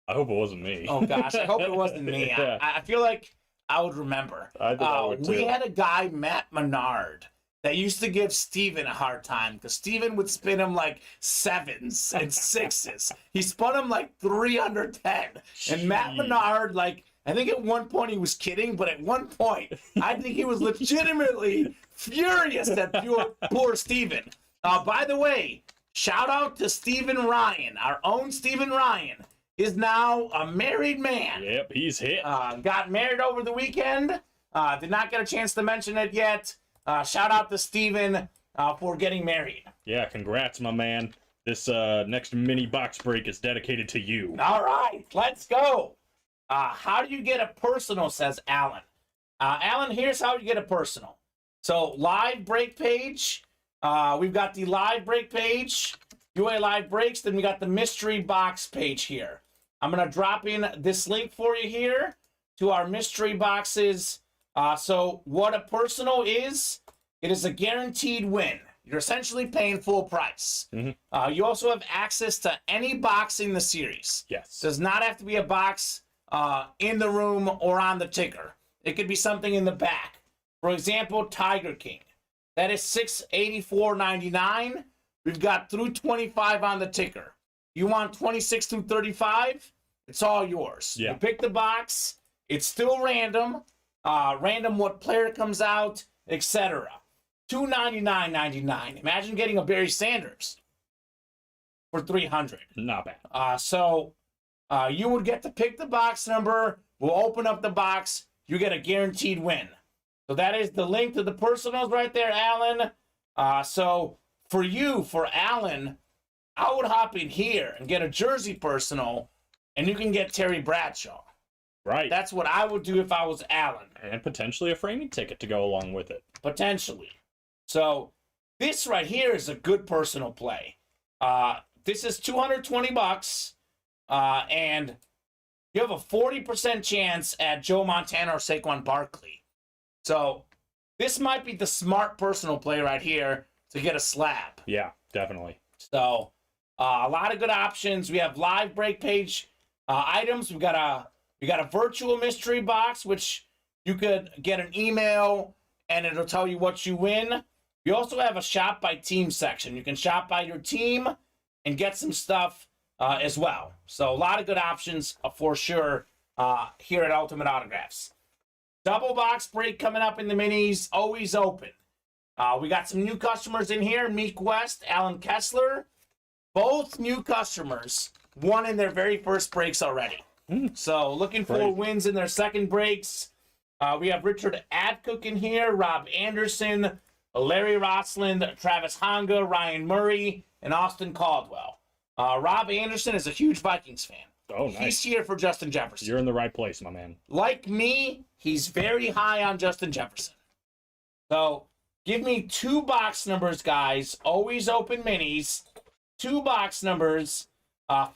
I hope it wasn't me. Oh, gosh. I hope it wasn't me. Yeah. I feel like I would remember. I think I would too. We had a guy, Matt Menard, that used to give Steven a hard time because Steven would spin him like 7s and 6s. He spun him like 310. And Matt Menard, like, I think at one point he was kidding, but at one point, I think he was legitimately furious at poor Steven. By the way, shout out to Steven Ryan. Our own Steven Ryan is now a married man. Yep, he's hit. Got married over the weekend. Did not get a chance to mention it yet. Shout out to Steven for getting married. Yeah, congrats, my man. This next mini box break is dedicated to you. All right, let's go. How do you get a personal, says Alan. Alan, here's how you get a personal. So, live break page. We've got the live break page, UA Live Breaks. Then we got the mystery box page here. I'm going to drop in this link for you here to our mystery boxes. So what a personal is, it is a guaranteed win. You're essentially paying full price. Mm-hmm. You also have access to any box in the series. Yes. Does not have to be a box in the room or on the ticker. It could be something in the back. For example, Tiger King. That is $684.99. We've got through 25 on the ticker. You want 26 through 35? It's all yours. Yeah. You pick the box. It's still random. Random what player comes out, etc. $299.99. Imagine getting a Barry Sanders for $300. Not bad. So you would get to pick the box number. We'll open up the box. You get a guaranteed win. So that is the link to the personals right there, Alan. So for you, for Alan, I would hop in here and get a jersey personal, and you can get Terry Bradshaw. Right. That's what I would do if I was Alan. And potentially a framing ticket to go along with it. Potentially. So this right here is a good personal play. This is $220, and you have a 40% chance at Joe Montana or Saquon Barkley. So this might be the smart personal play right here to get a slab. Yeah, definitely. So a lot of good options. We have live break page items. We got a virtual mystery box, which you could get an email and it'll tell you what you win. We also have a shop by team section. You can shop by your team and get some stuff as well. So a lot of good options for sure here at Ultimate Autographs. Double box break coming up in the minis, always open. We got some new customers in here, Meek West, Alan Kessler. Both new customers won in their very first breaks already. So looking for wins in their second breaks. We have Richard Adcook in here, Rob Anderson, Larry Rossland, Travis Honga, Ryan Murray, and Austin Caldwell. Rob Anderson is a huge Vikings fan. Oh, nice. He's here for Justin Jefferson. You're in the right place, my man. Like me, he's very high on Justin Jefferson. So give me 2 box numbers, guys. Always open minis. 2 box numbers.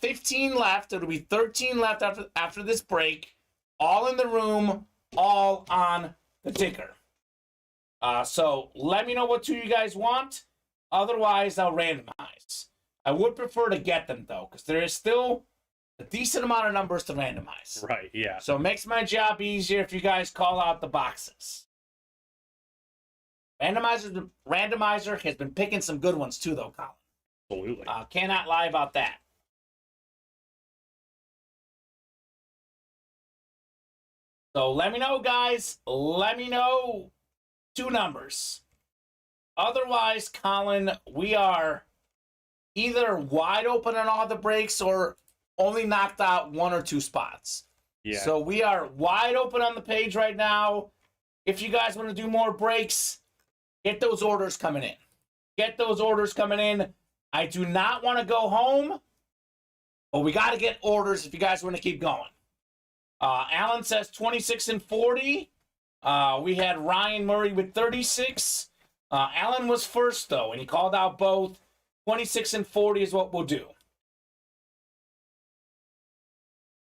15 left. It'll be 13 left after this break. All in the room. All on the ticker. So let me know what 2 you guys want. Otherwise, I'll randomize. I would prefer to get them, though, because there is still a decent amount of numbers to randomize. Right, yeah. So it makes my job easier if you guys call out the boxes. Randomizer has been picking some good ones, too, though, Colin. Absolutely. Cannot lie about that. So let me know, guys. Let me know 2 numbers. Otherwise, Colin, we are either wide open on all the breaks or only knocked out 1 or 2 spots. Yeah. So we are wide open on the page right now. If you guys want to do more breaks, get those orders coming in. Get those orders coming in. I do not want to go home, but we got to get orders if you guys want to keep going. Alan says 26 and 40. We had Ryan Murray with 36. Allen was first, though, and he called out both. 26 and 40 is what we'll do.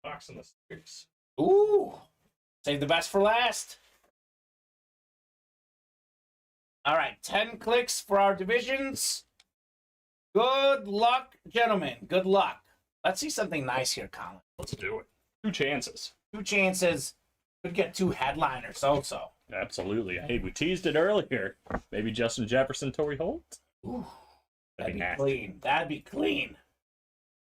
Box in the sticks. Ooh. Save the best for last. All right, 10 clicks for our divisions. Good luck, gentlemen. Good luck. Let's see something nice here, Colin. Let's do it. 2 chances. 2 chances. Could get 2 headliners also. Absolutely. Hey, we teased it earlier. Maybe Justin Jefferson, Torrey Holt. Ooh. That'd be nasty. clean. That'd be clean.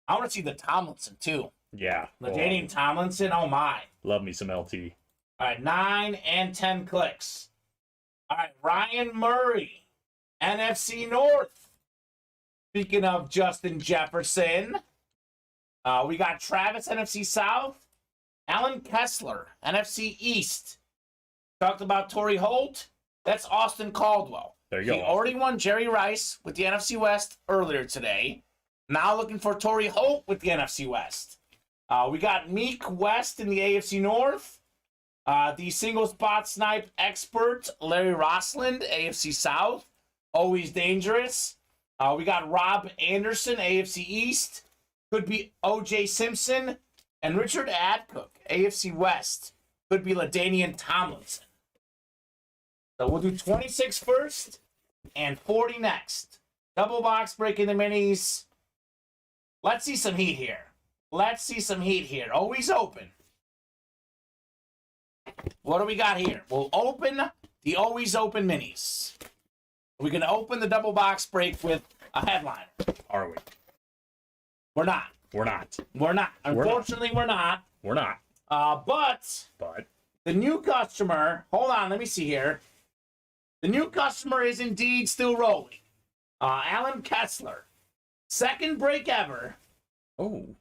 I want to see the Tomlinson, too. Yeah. LaDainian Tomlinson, oh my. Love me some LT. All right, 9 and 10 clicks. All right, Ryan Murray, NFC North. Speaking of Justin Jefferson, we got Travis, NFC South. Alan Kessler, NFC East. Talked about Torrey Holt. That's Austin Caldwell. There you go. He already won Jerry Rice with the NFC West earlier today. Now looking for Torrey Holt with the NFC West. We got Meek West in the AFC North. The single spot snipe expert, Larry Rossland, AFC South. Always dangerous. We got Rob Anderson, AFC East. Could be O.J. Simpson. And Richard Adcook, AFC West. Could be LaDainian Tomlinson. So we'll do 26 first and 40 next. Double box breaking the minis. Let's see some heat here. Let's see some heat here. Always open. What do we got here? We'll open the always open minis. We're going to open the double box break with a headliner. Are we? We're not. We're not. We're not. Unfortunately, we're not. We're not. But But the new customer, hold on, let me see here. The new customer is indeed still rolling. Alan Kessler. Second break ever.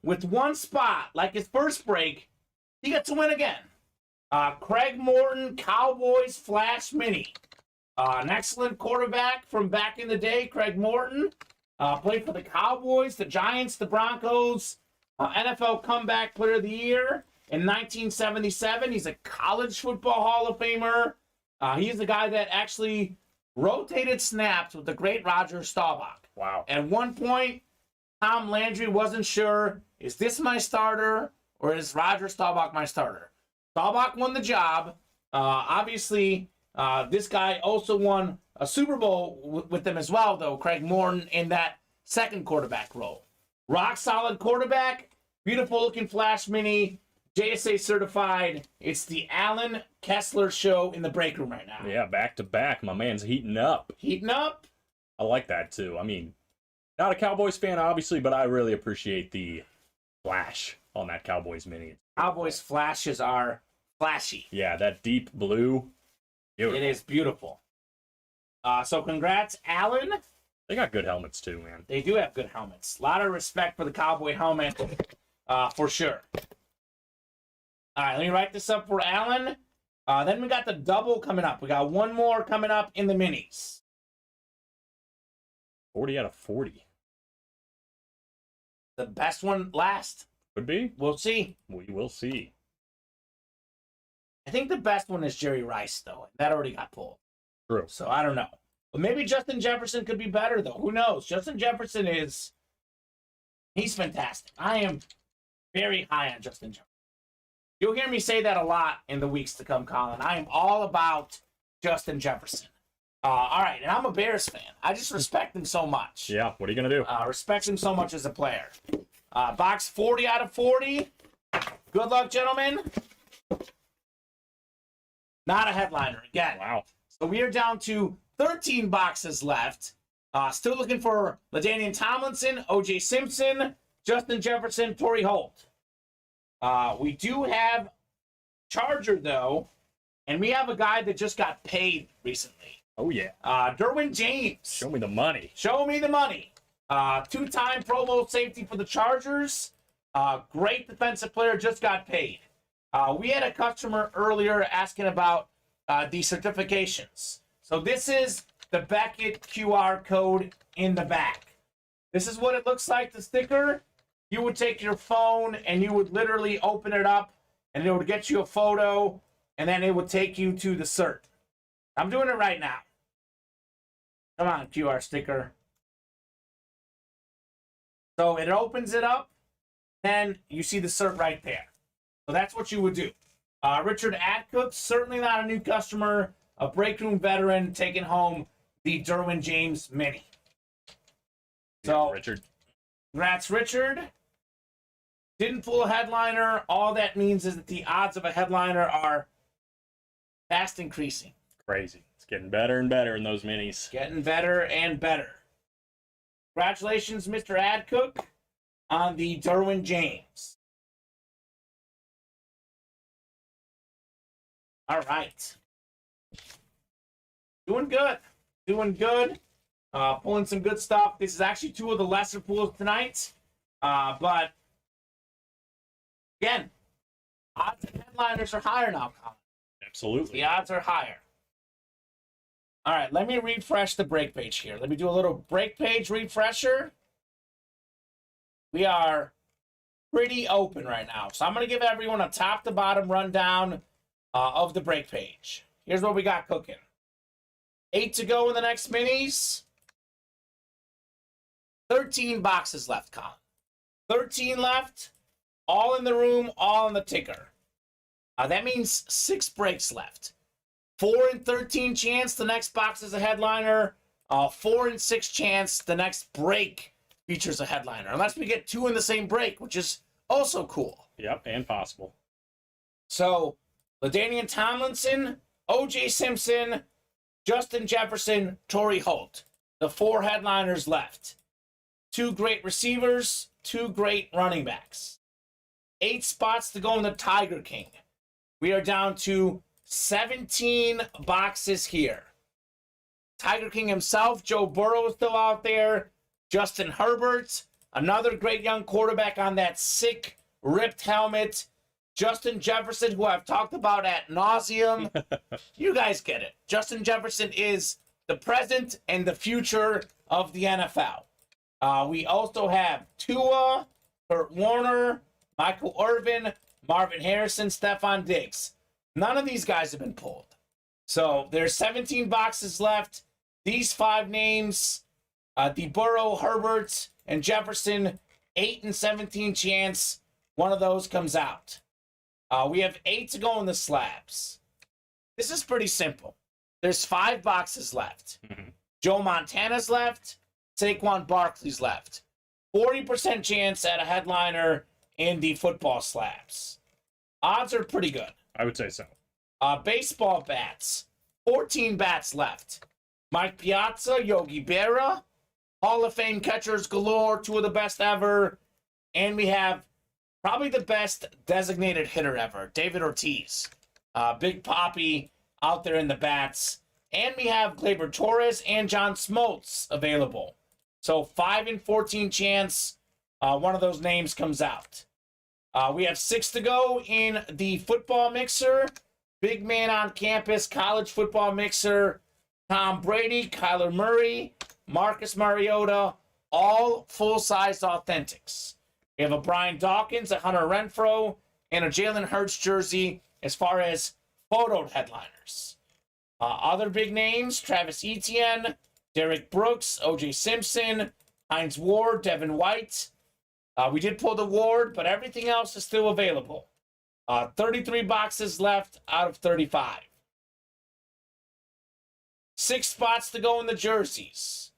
With 1 spot, like his first break, he got to win again. Craig Morton, Cowboys Flash Mini. An excellent quarterback from back in the day, Craig Morton. Played for the Cowboys, the Giants, the Broncos. NFL Comeback Player of the Year in 1977. He's a college football Hall of Famer. He's the guy that actually rotated snaps with the great Roger Staubach. wow. At one point, Tom Landry wasn't sure, is this my starter or is Roger Staubach my starter? Staubach won the job. Obviously, this guy also won a Super Bowl with them as well, though, Craig Morton in that second quarterback role. Rock solid quarterback, beautiful looking Flash Mini, JSA certified. It's the Alan Kessler show in the break room right now. Yeah, back to back. My man's heating up. Heating up. I like that, too. I mean, not a Cowboys fan, obviously, but I really appreciate the flash on that Cowboys mini. Cowboys flashes are flashy. Yeah, that deep blue. Beautiful. It is beautiful. So congrats, Alan. They got good helmets, too, man. They do have good helmets. A lot of respect for the Cowboy helmet, for sure. All right, let me write this up for Alan. Then we got the double coming up. We got one more coming up in the minis. 40 out of 40. The best one last. Could be. We'll see. We will see. I think the best one is Jerry Rice, though. That already got pulled. True. So I don't know. But maybe Justin Jefferson could be better, though. Who knows? Justin Jefferson he's fantastic. I am very high on Justin Jefferson. You'll hear me say that a lot in the weeks to come, Colin. I am all about Justin Jefferson. All right, and I'm a Bears fan. I just respect him so much. Yeah, what are you going to do? Respect him so much as a player. Box 40 out of 40. Good luck, gentlemen. Not a headliner again. Wow. So we are down to 13 boxes left. Still looking for LaDainian Tomlinson, O.J. Simpson, Justin Jefferson, Torrey Holt. We do have Charger, though, and we have a guy that just got paid recently. Oh, yeah. Derwin James. Show me the money. Show me the money. Two-time Pro Bowl safety for the Chargers. Great defensive player, just got paid. We had a customer earlier asking about the certifications. So this is the Beckett QR code in the back. This is what it looks like, the sticker. You would take your phone and you would literally open it up and it would get you a photo and then it would take you to the cert. I'm doing it right now. Come on, QR sticker. So it opens it up, then you see the cert right there. So that's what you would do. Richard Adcook, certainly not a new customer, a break room veteran, taking home the Derwin James Mini. So, Yeah, Richard. congrats, Richard. Didn't pull a headliner. All that means is that the odds of a headliner are fast increasing. Crazy. It's getting better and better in those minis. Getting better and better. Congratulations, Mr. Adcook, on the Derwin James. All right. Doing good. Doing good. Pulling some good stuff. This is actually two of the lesser pools tonight. But, again, odds of headliners are higher now, Colin. Absolutely. The odds are higher. All right, let me refresh the break page here. Let me do a little break page refresher. We are pretty open right now. So I'm going to give everyone a top to bottom rundown of the break page. Here's what we got cooking. 8 to go in the next minis. 13 boxes left, Colin. 13 left. All in the room, all in the ticker. That means 6 breaks left. 4 in 13 chance the next box is a headliner. 4 in 6 chance the next break features a headliner. Unless we get 2 in the same break, which is also cool. Yep, and possible. So, LaDainian Tomlinson, O.J. Simpson, Justin Jefferson, Torrey Holt. The 4 headliners left. 2 great receivers, 2 great running backs. 8 spots to go in the Tiger King. We are down to 17 boxes here. Tiger King himself, Joe Burrow, is still out there. Justin Herbert, another great young quarterback on that sick, ripped helmet. Justin Jefferson, who I've talked about ad nauseum. You guys get it. Justin Jefferson is the present and the future of the NFL. We also have Tua, Kurt Warner, Michael Irvin, Marvin Harrison, Stephon Diggs. None of these guys have been pulled. So there's 17 boxes left. These 5 names, the Burrow, Herbert, and Jefferson, 8 and 17 chance one of those comes out. We have 8 to go in the slabs. This is pretty simple. There's 5 boxes left. Joe Montana's left. Saquon Barkley's left. 40% chance at a headliner in the football slabs. Odds are pretty good. I would say so. Baseball bats. 14 bats left. Mike Piazza, Yogi Berra, Hall of Fame catchers galore, 2 of the best ever. And we have probably the best designated hitter ever, David Ortiz. Big Poppy out there in the bats. And we have Gleyber Torres and John Smoltz available. So 5 in 14 chance one of those names comes out. We have 6 to go in the football mixer. Big man on campus, college football mixer. Tom Brady, Kyler Murray, Marcus Mariota, all full-size authentics. We have a Brian Dawkins, a Hunter Renfrow, and a Jalen Hurts jersey as far as photoed headliners. Other big names, Travis Etienne, Derek Brooks, O.J. Simpson, Hines Ward, Devin White. We did pull the Ward, but everything else is still available. 33 boxes left out of 35. 6 spots to go in the jerseys.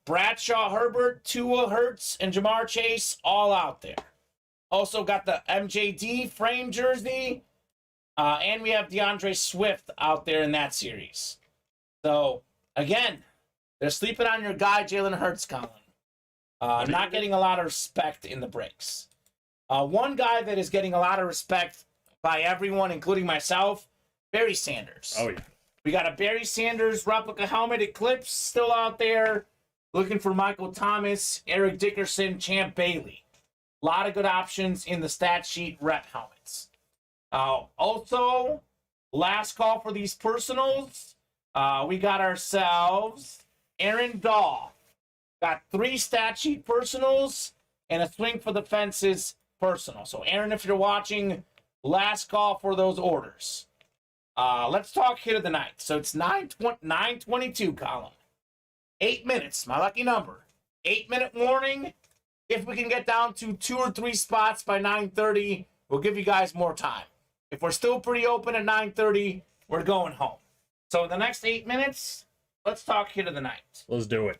Bradshaw, Herbert, Tua, Hurts, and Jamar Chase all out there. Also got the MJD frame jersey. And we have DeAndre Swift out there in that series. So, again, they're sleeping on your guy, Jalen Hurts, Colin. Not getting a lot of respect in the breaks. One guy that is getting a lot of respect by everyone, including myself, Barry Sanders. Oh, yeah. We got a Barry Sanders replica helmet Eclipse still out there. Looking for Michael Thomas, Eric Dickerson, Champ Bailey. A lot of good options in the stat sheet rep helmets. Also, last call for these personals. We got ourselves Aaron Dahl. Got 3 stat sheet personals and a swing for the fences personal. So, Aaron, if you're watching, last call for those orders. Let's talk hit of the night. So it's 9:22, Colin. 8 minutes, my lucky number. 8-minute warning. If we can get down to 2 or 3 spots by 9:30, we'll give you guys more time. If we're still pretty open at 9:30, we're going home. So in the next 8 minutes, let's talk hit of the night. Let's do it.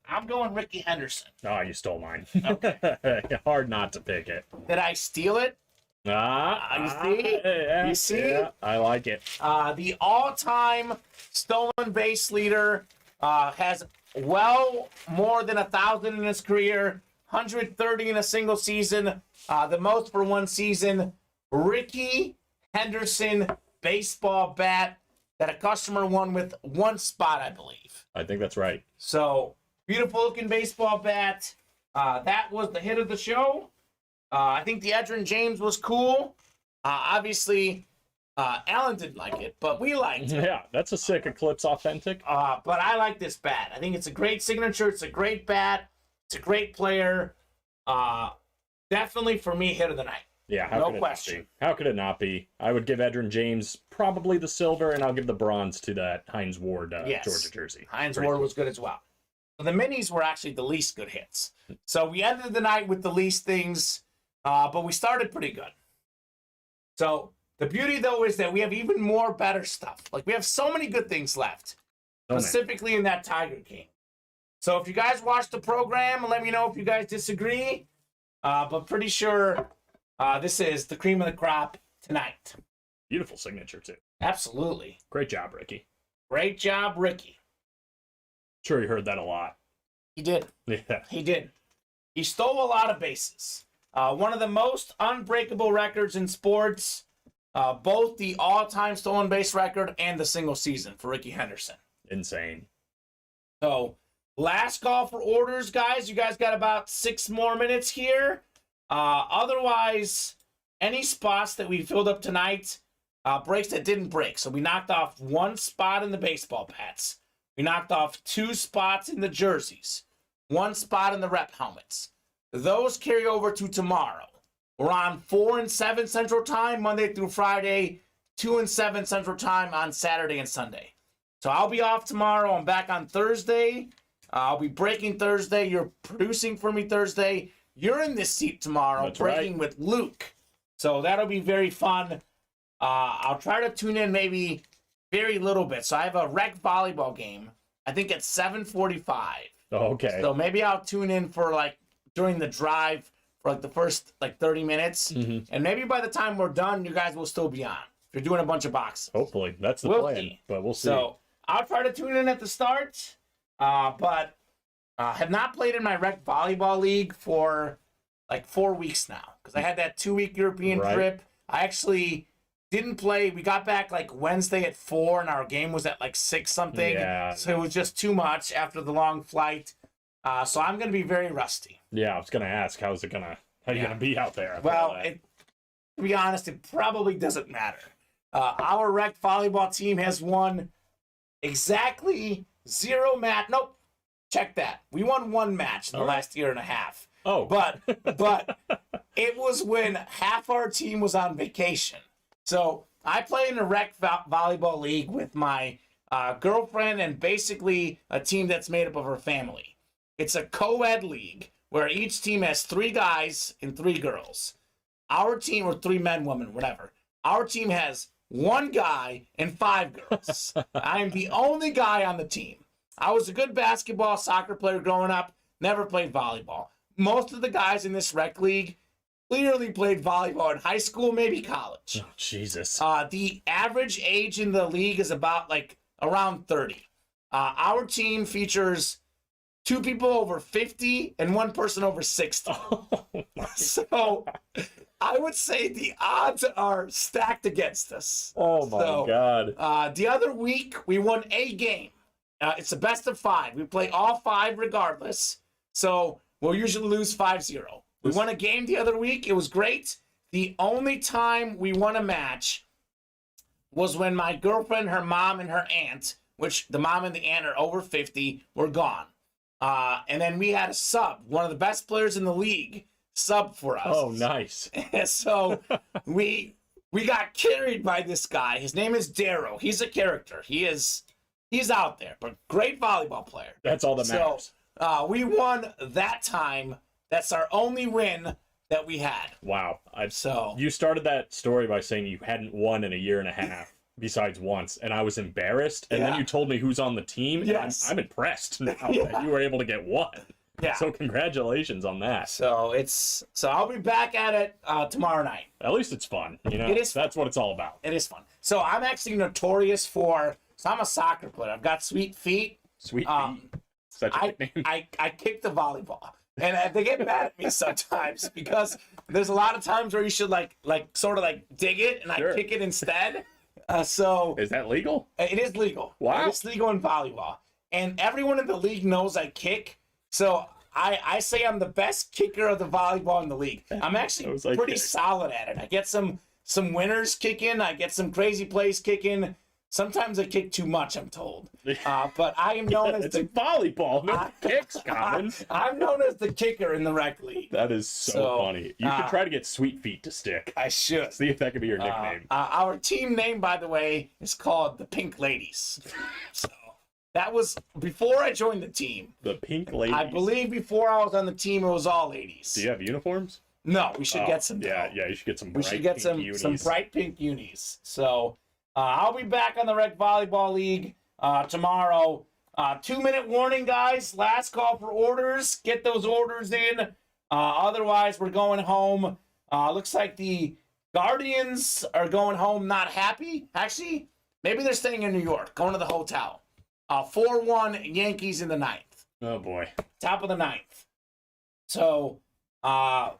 I'm going Ricky Henderson. Oh, you stole mine. Okay. Hard not to pick it. Did I steal it? You see? Yeah, You see? Yeah, I like it. The all-time stolen base leader has well more than 1,000 in his career, 130 in a single season, the most for one season. Ricky Henderson baseball bat that a customer won with 1 spot, I believe. I think that's right. So, beautiful looking baseball bat. That was the hit of the show. I think the Edgerrin James was cool. Obviously, Alan didn't like it, but we liked it. Yeah, that's a sick Eclipse Authentic. But I like this bat. I think it's a great signature. It's a great bat. It's a great player. Definitely, for me, hit of the night. Yeah, no could it question. Not be? How could it not be? I would give Edgerrin James probably the silver, and I'll give the bronze to that Hines Ward Yes. Georgia jersey. Hines Pretty Ward cool. was good as well. The minis were actually the least good hits. So we ended the night with the least things, but we started pretty good. So the beauty, though, is that we have even more better stuff. Like, we have so many good things left, So many. specifically in that Tiger King. So if you guys watch the program, let me know if you guys disagree. But pretty sure this is the cream of the crop tonight. Beautiful signature, too. Absolutely. Great job, Ricky. Great job, Ricky. Sure you heard that a lot. He did. Yeah. He did. He stole a lot of bases. One of the most unbreakable records in sports, both the all-time stolen base record and the single season for Ricky Henderson. Insane. So, last call for orders, guys. You guys got about 6 more minutes here. Otherwise, any spots that we filled up tonight, breaks that didn't break. So we knocked off 1 spot in the baseball bats. We knocked off 2 spots in the jerseys. 1 spot in the rep helmets. Those carry over to tomorrow. We're on 4 and 7 Central Time, Monday through Friday, 2 and 7 Central Time on Saturday and Sunday. So I'll be off tomorrow. I'm back on Thursday. I'll be breaking Thursday. You're producing for me Thursday. You're in this seat tomorrow, That's breaking right. with Luke. So that'll be very fun. I'll try to tune in maybe very little bit. So I have a rec volleyball game, I think at 7:45. Okay. So maybe I'll tune in for like during the drive for like the first like 30 minutes. Mhm. And maybe by the time we're done, you guys will still be on. If you're doing a bunch of boxes. Hopefully. That's the We'll plan. see. But we'll see. So I'll try to tune in at the start. But have not played in my rec volleyball league for like 4 weeks now. Because I had that 2-week European Right. trip. I actually didn't play. We got back like Wednesday at 4 and our game was at like 6 something. Yeah. So it was just too much after the long flight. So I'm going to be very rusty. Yeah, I was going to ask, how you going to be out there? after Well, all that? to be honest, it probably doesn't matter. Our rec volleyball team has won exactly 0 match. Nope. Check that. We won 1 match in the All right. last year and a half. Oh. But it was when half our team was on vacation. So I play in a rec volleyball league with my girlfriend and basically a team that's made up of her family. It's a co-ed league where each team has 3 guys and 3 girls. Our team, or 3 men, women, whatever. Our team has 1 guy and 5 girls. I'm the only guy on the team. I was a good basketball, soccer player growing up, never played volleyball. Most of the guys in this rec league clearly played volleyball in high school, maybe college. Oh, Jesus. The average age in the league is about like around 30. Our team features 2 people over 50 and 1 person over 60. Oh, my, So I would say the odds are stacked against us. oh my So, God. The other week, we won a game. It's a best of 5. We play all 5 regardless. So we'll usually lose 5-0. We won a game the other week. It was great. The only time we won a match was when my girlfriend, her mom, and her aunt, which the mom and the aunt are over 50, were gone. And then we had a sub, one of the best players in the league, sub for us. Oh, nice. So we we got carried by this guy. His name is Darrow. He's a character. He's out there, but great volleyball player. That's all that matters. So we won that time. That's our only win that we had. Wow. So you started that story by saying you hadn't won in a year and a half, besides once, and I was embarrassed. And then you told me who's on the team. Yes. And I'm impressed now that you were able to get one. Yeah. So congratulations on that. So I'll be back at it tomorrow night. At least it's fun. You know, It is that's what it's all about. It is fun. So I'm actually notorious for. So I'm a soccer player. I've got sweet feet. Sweet feet. Such a nickname. I kick the volleyball, and they get mad at me sometimes because there's a lot of times where you should like sort of like dig it, and I kick it instead. So is that legal? It is legal. Wow. It's legal in volleyball, and everyone in the league knows I kick. So I say I'm the best kicker of the volleyball in the league. I'm actually pretty solid at it. I get some winners kicking. I get some crazy plays kicking. Sometimes I kick too much, I'm told. But I am known as the volleyball. No kicks, Kamen. I'm known as the kicker in the rec league. That is so funny. You should try to get Sweet Feet to stick. I should. See if that could be your nickname. Our team name, by the way, is called the Pink Ladies. So that was before I joined the team. The Pink Ladies. I believe before I was on the team, it was all ladies. Do you have uniforms? No, we should get some. Yeah, you should get some. We should get some bright pink unis. So. I'll be back on the Rec Volleyball League tomorrow. 2-minute warning, guys. Last call for orders. Get those orders in. Otherwise, we're going home. Looks like the Guardians are going home not happy. Actually, maybe they're staying in New York, going to the hotel. 4-1 Yankees in the ninth. Oh, boy. Top of the ninth. So, the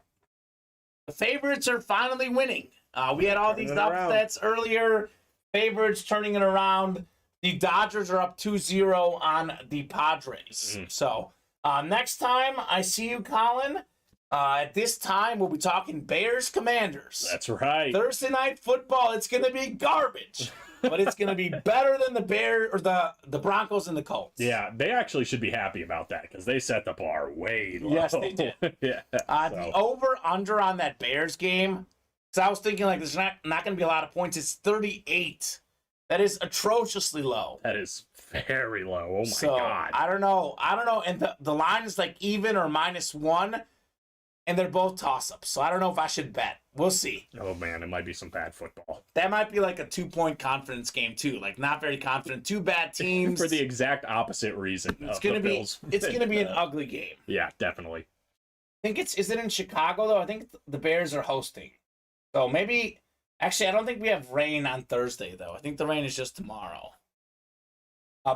favorites are finally winning. We had all these upsets earlier. Favorites turning it around. The Dodgers are up 2-0 on the Padres. So next time I see you, Colin, at this time we'll be talking Bears Commanders. That's right. Thursday night football. It's going to be garbage, but it's going to be better than the Bears or the Broncos and the Colts. Yeah, they actually should be happy about that because they set the bar way low. Yes, they did. Yeah. The over/under on that Bears game. So I was thinking, like, there's not going to be a lot of points. It's 38. That is atrociously low. That is very low. Oh, my God. I don't know. And the line is, like, even or -1, and they're both toss-ups. So I don't know if I should bet. We'll see. Oh, man, it might be some bad football. That might be, like, a 2-point confidence game, too. Like, not very confident. Two bad teams. For the exact opposite reason. It's going to be an ugly game. Yeah, definitely. I think is it in Chicago, though? I think the Bears are hosting. So maybe, actually, I don't think we have rain on Thursday, though. I think the rain is just tomorrow.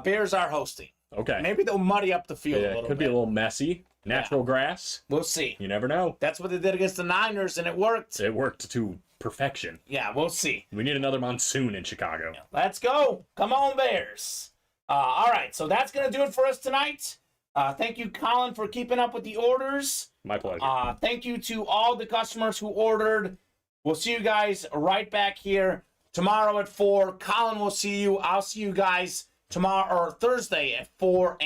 Bears are hosting. Okay. Maybe they'll muddy up the field a little bit. It could be a little messy. Natural grass. We'll see. You never know. That's what they did against the Niners, and it worked. It worked to perfection. Yeah, we'll see. We need another monsoon in Chicago. Yeah, let's go. Come on, Bears. All right, so that's going to do it for us tonight. Thank you, Colin, for keeping up with the orders. My pleasure. Thank you to all the customers who ordered. We'll see you guys right back here tomorrow at 4. Colin will see you. I'll see you guys tomorrow or Thursday at 4.